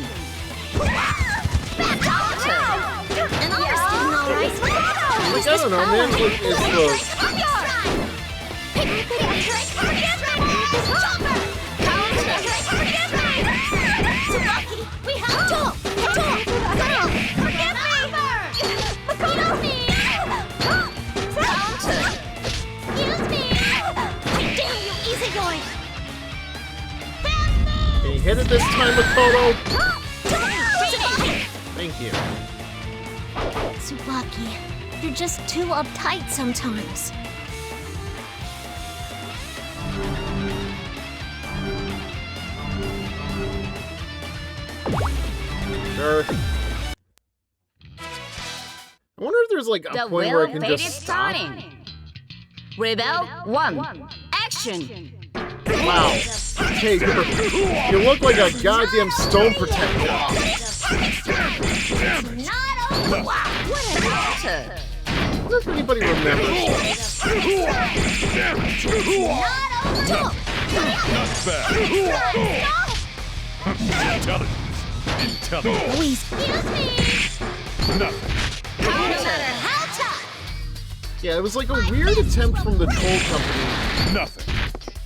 And I was doing all right. Like, I don't know, man. What is the... We have to! Excuse me! Damn you, easy going! Can you hit it this time, Makoto? Thank you. Tsubaki, you're just too uptight sometimes. Sure. I wonder if there's like a The point where I will can fate just is stop. turning. Rebel 1. Action. Wow. Hey, you look like a goddamn stone protector. If anybody remembers. Not bad. Intelligence. Nothing. Yeah, it was like a weird attempt from the Troll Company Nothing.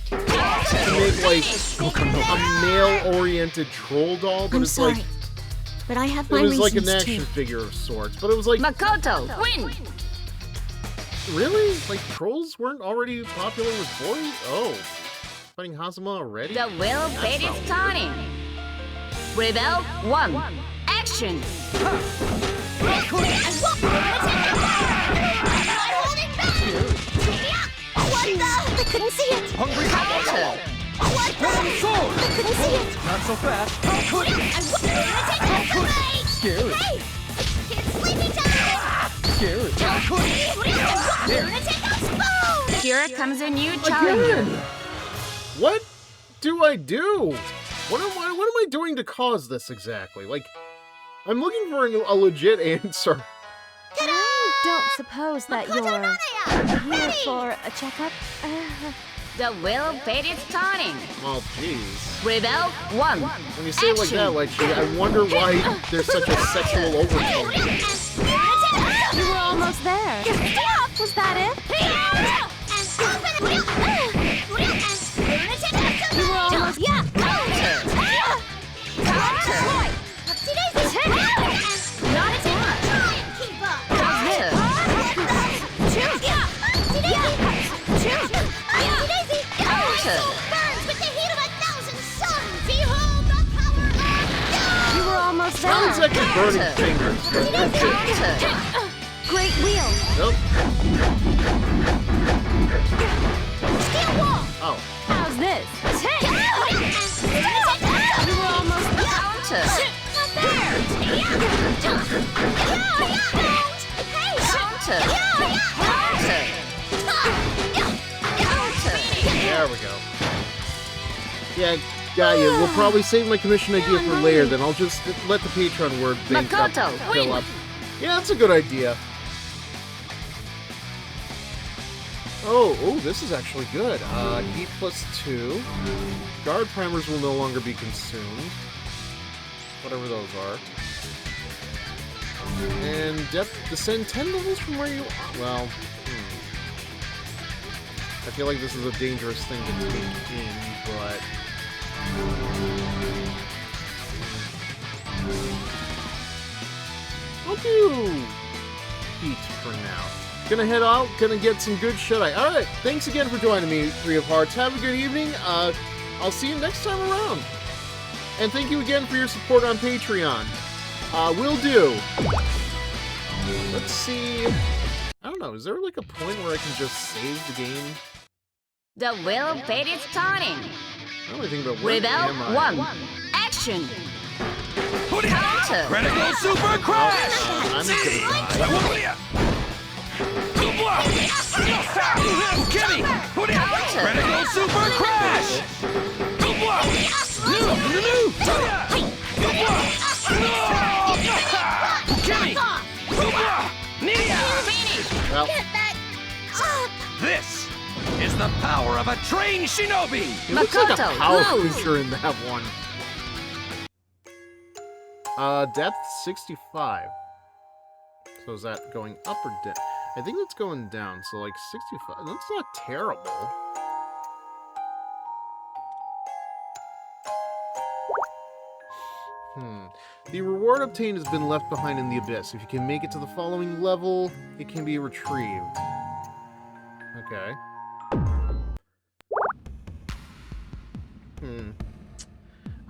to make like a male-oriented troll doll, but I'm it's sorry, like but I have it my was like an reasons action too. figure of sorts. But it was like Makoto, win! really like trolls weren't already popular with boys. Oh, fighting Hazama already? The will fate is turning. Rebel 1. Action. What the? I couldn't see it! Hungry Counter. Sword! I couldn't see it. Not so fast. How could you? How could Scary. Hey! It's sleepy time! Scary. How could you? Spoon! Here comes a new challenger. What do I do? What am I doing to cause this exactly? Like, I'm looking for a legit answer. I don't suppose that you're here for a checkup. The wheel of fate is turning. Oh, jeez. Rebel 1. When you say it like that, like, I wonder why there's such a sexual overtone. You were almost there. Was that it? You were almost. Yeah. Not as much. You were almost there. Sounds like you're burning fingers. Great wheel. Nope. Oh. How's this? You were almost Counter. There we go. Yeah, got you. We'll probably save my commission idea for later, then I'll just let the Patreon word bank up Makoto, fill win. up. Yeah, that's a good idea. Oh, this is actually good. Heat +2. Guard primers will no longer be consumed. Whatever those are. And depth descend 10 levels from where you are. Well, I feel like this is a dangerous thing to take in, but... I'll do heat for now. Gonna head out, gonna get some good shut-eye. Alright, thanks again for joining me, Three of Hearts. Have a good evening. I'll see you next time around. And thank you again for your support on Patreon. Will do. Let's see... I don't know, is there like a point where I can just save the game? The wheel of fate is turning. I don't really think about where Rebel am I? 1. Action. Counter. Critical super crash. I'm just gonna die. Gimme. Critical super crash. Well, This is the power of a trained shinobi. he looks like a Makoto, power lose. creature in that one. Depth 65. So is that going up or down? I think that's going down, so like 65. That's not terrible. The reward obtained has been left behind in the abyss. If you can make it to the following level, it can be retrieved. Okay.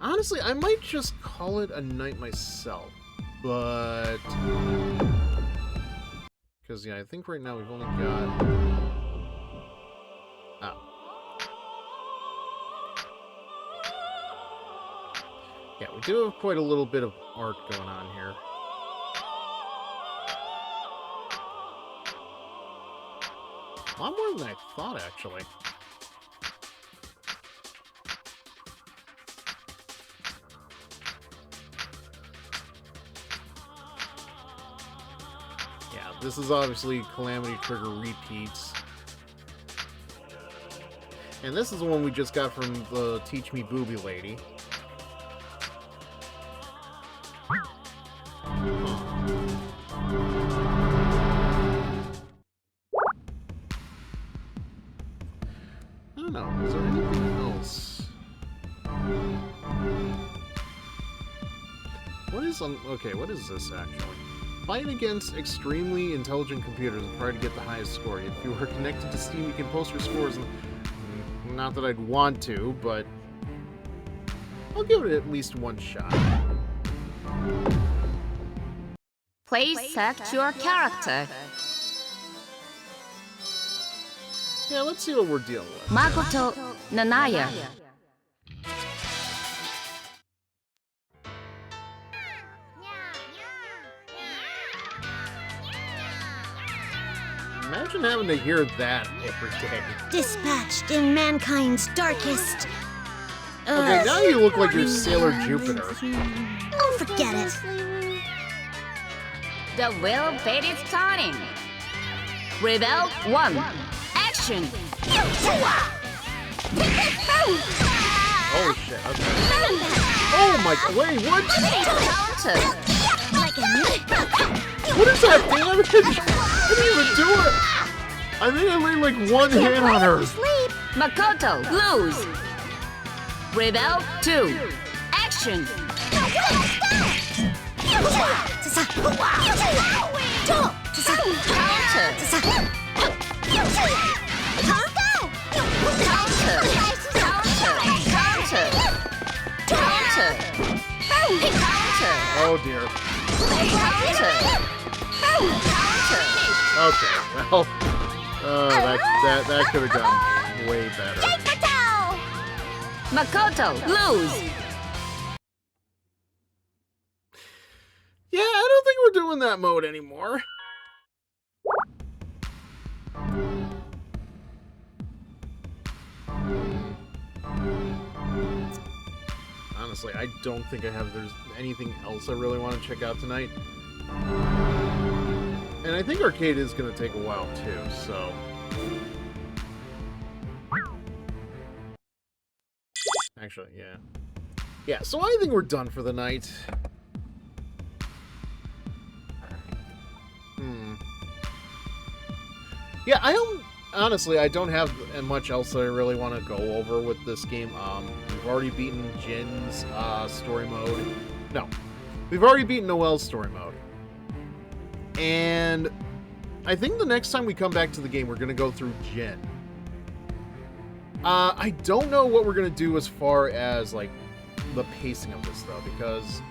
Honestly, I might just call it a night myself, but... Because, yeah, I think right now we've only got... Oh. Yeah, we do have quite a little bit of art going on here. A lot more than I thought, actually. Yeah, this is obviously Calamity Trigger repeats. And this is the one we just got from the Teach Me Booby lady. I don't know, is there anything else? What is okay, what is this actually? Fight against extremely intelligent computers and try to get the highest score. If you are connected to Steam, you can post your scores. Not that I'd want to, but I'll give it at least one shot. Please select your character. Yeah, let's see what we're dealing with. Makoto Nanaya. Imagine having to hear that every day. Dispatched in mankind's darkest. Okay, now you look like you're Sailor Jupiter. Oh, forget it. The wheel of fate is turning. Rebel 1. Action! Holy shit, okay. Oh my god, wait, what? Counter! What is that damage? I didn't even do it! I think I laid like one hit on her. Makoto, lose! Rebel 2. Action! Oh dear. Okay, well, that could have gone way better. Makoto, lose! Yeah, I don't think we're doing that mode anymore. Honestly, I don't think there's anything else I really want to check out tonight. And I think arcade is going to take a while too, so... Actually, yeah. Yeah, so I think we're done for the night. Yeah, honestly, I don't have much else that I really want to go over with this game. We've already beaten Jin's story mode. No, we've already beaten Noelle's story mode. And I think the next time we come back to the game, we're going to go through Jin. I don't know what we're going to do as far as, like, the pacing of this, though, because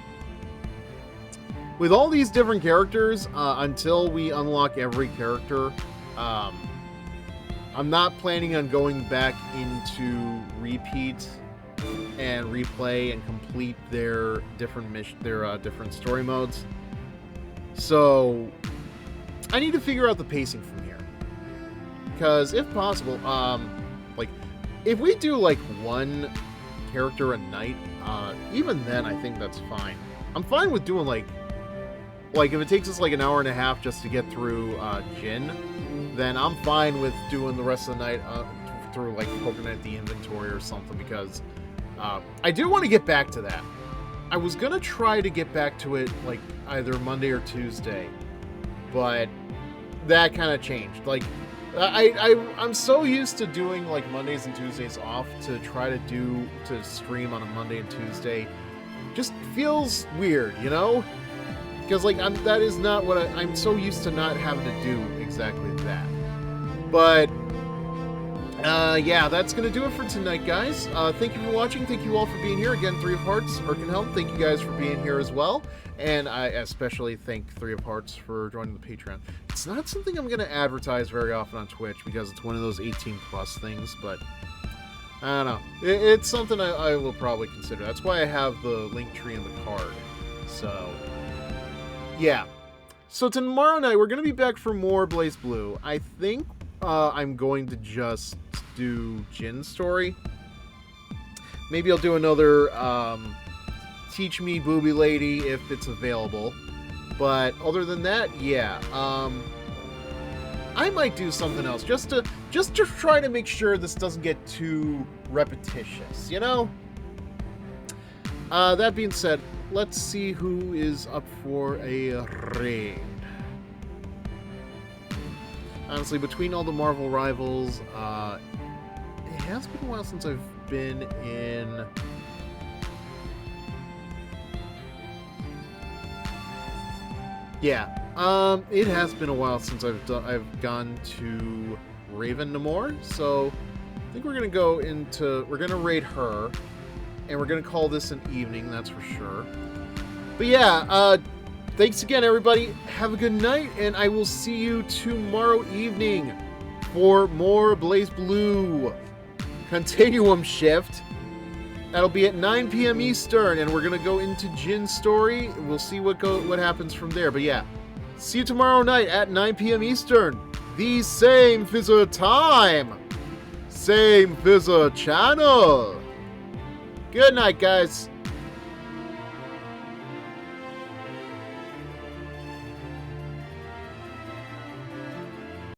with all these different characters, until we unlock every character, I'm not planning on going back into repeat and replay and complete their different different story modes. So I need to figure out the pacing from here, because if possible, like if we do like one character a night, even then I think that's fine. I'm fine with doing like if it takes us like an hour and a half just to get through Jin, then I'm fine with doing the rest of the night through like poking at the inventory or something, because I do want to get back to that. I was gonna try to get back to it like either Monday or Tuesday, but that kind of changed. Like I'm so used to doing like Mondays and Tuesdays off, to try to stream on a Monday and Tuesday just feels weird, you know? Because like that is not what I'm so used to not having to do exactly that. But yeah, that's gonna do it for tonight, guys. Thank you for watching. Thank you all for being here. Again, Three of Hearts, Erkenhelm, thank you guys for being here as well. And I especially thank Three of Hearts for joining the Patreon. It's not something I'm gonna advertise very often on Twitch, because it's one of those 18+ things, but I don't know. It's something I will probably consider. That's why I have the link tree in the card. So yeah. So tomorrow night, we're going to be back for more BlazBlue. I think I'm going to just do Jin's story. Maybe I'll do another Teach Me Booby Lady if it's available. But other than that, yeah. I might do something else just to try to make sure this doesn't get too repetitious, you know? That being said, let's see who is up for a raid. Honestly, between all the Marvel rivals, it has been a while since I've been in... Yeah, it has been a while since I've gone to Raven Namor, so I think we're gonna raid her. And we're going to call this an evening, that's for sure. But yeah, thanks again, everybody. Have a good night, and I will see you tomorrow evening for more BlazBlue Continuum Shift. That'll be at 9 p.m. Eastern, and we're going to go into Jin's story. We'll see what happens from there. But yeah, see you tomorrow night at 9 p.m. Eastern the same Fizzer time, same Fizzer channel. Good night, guys.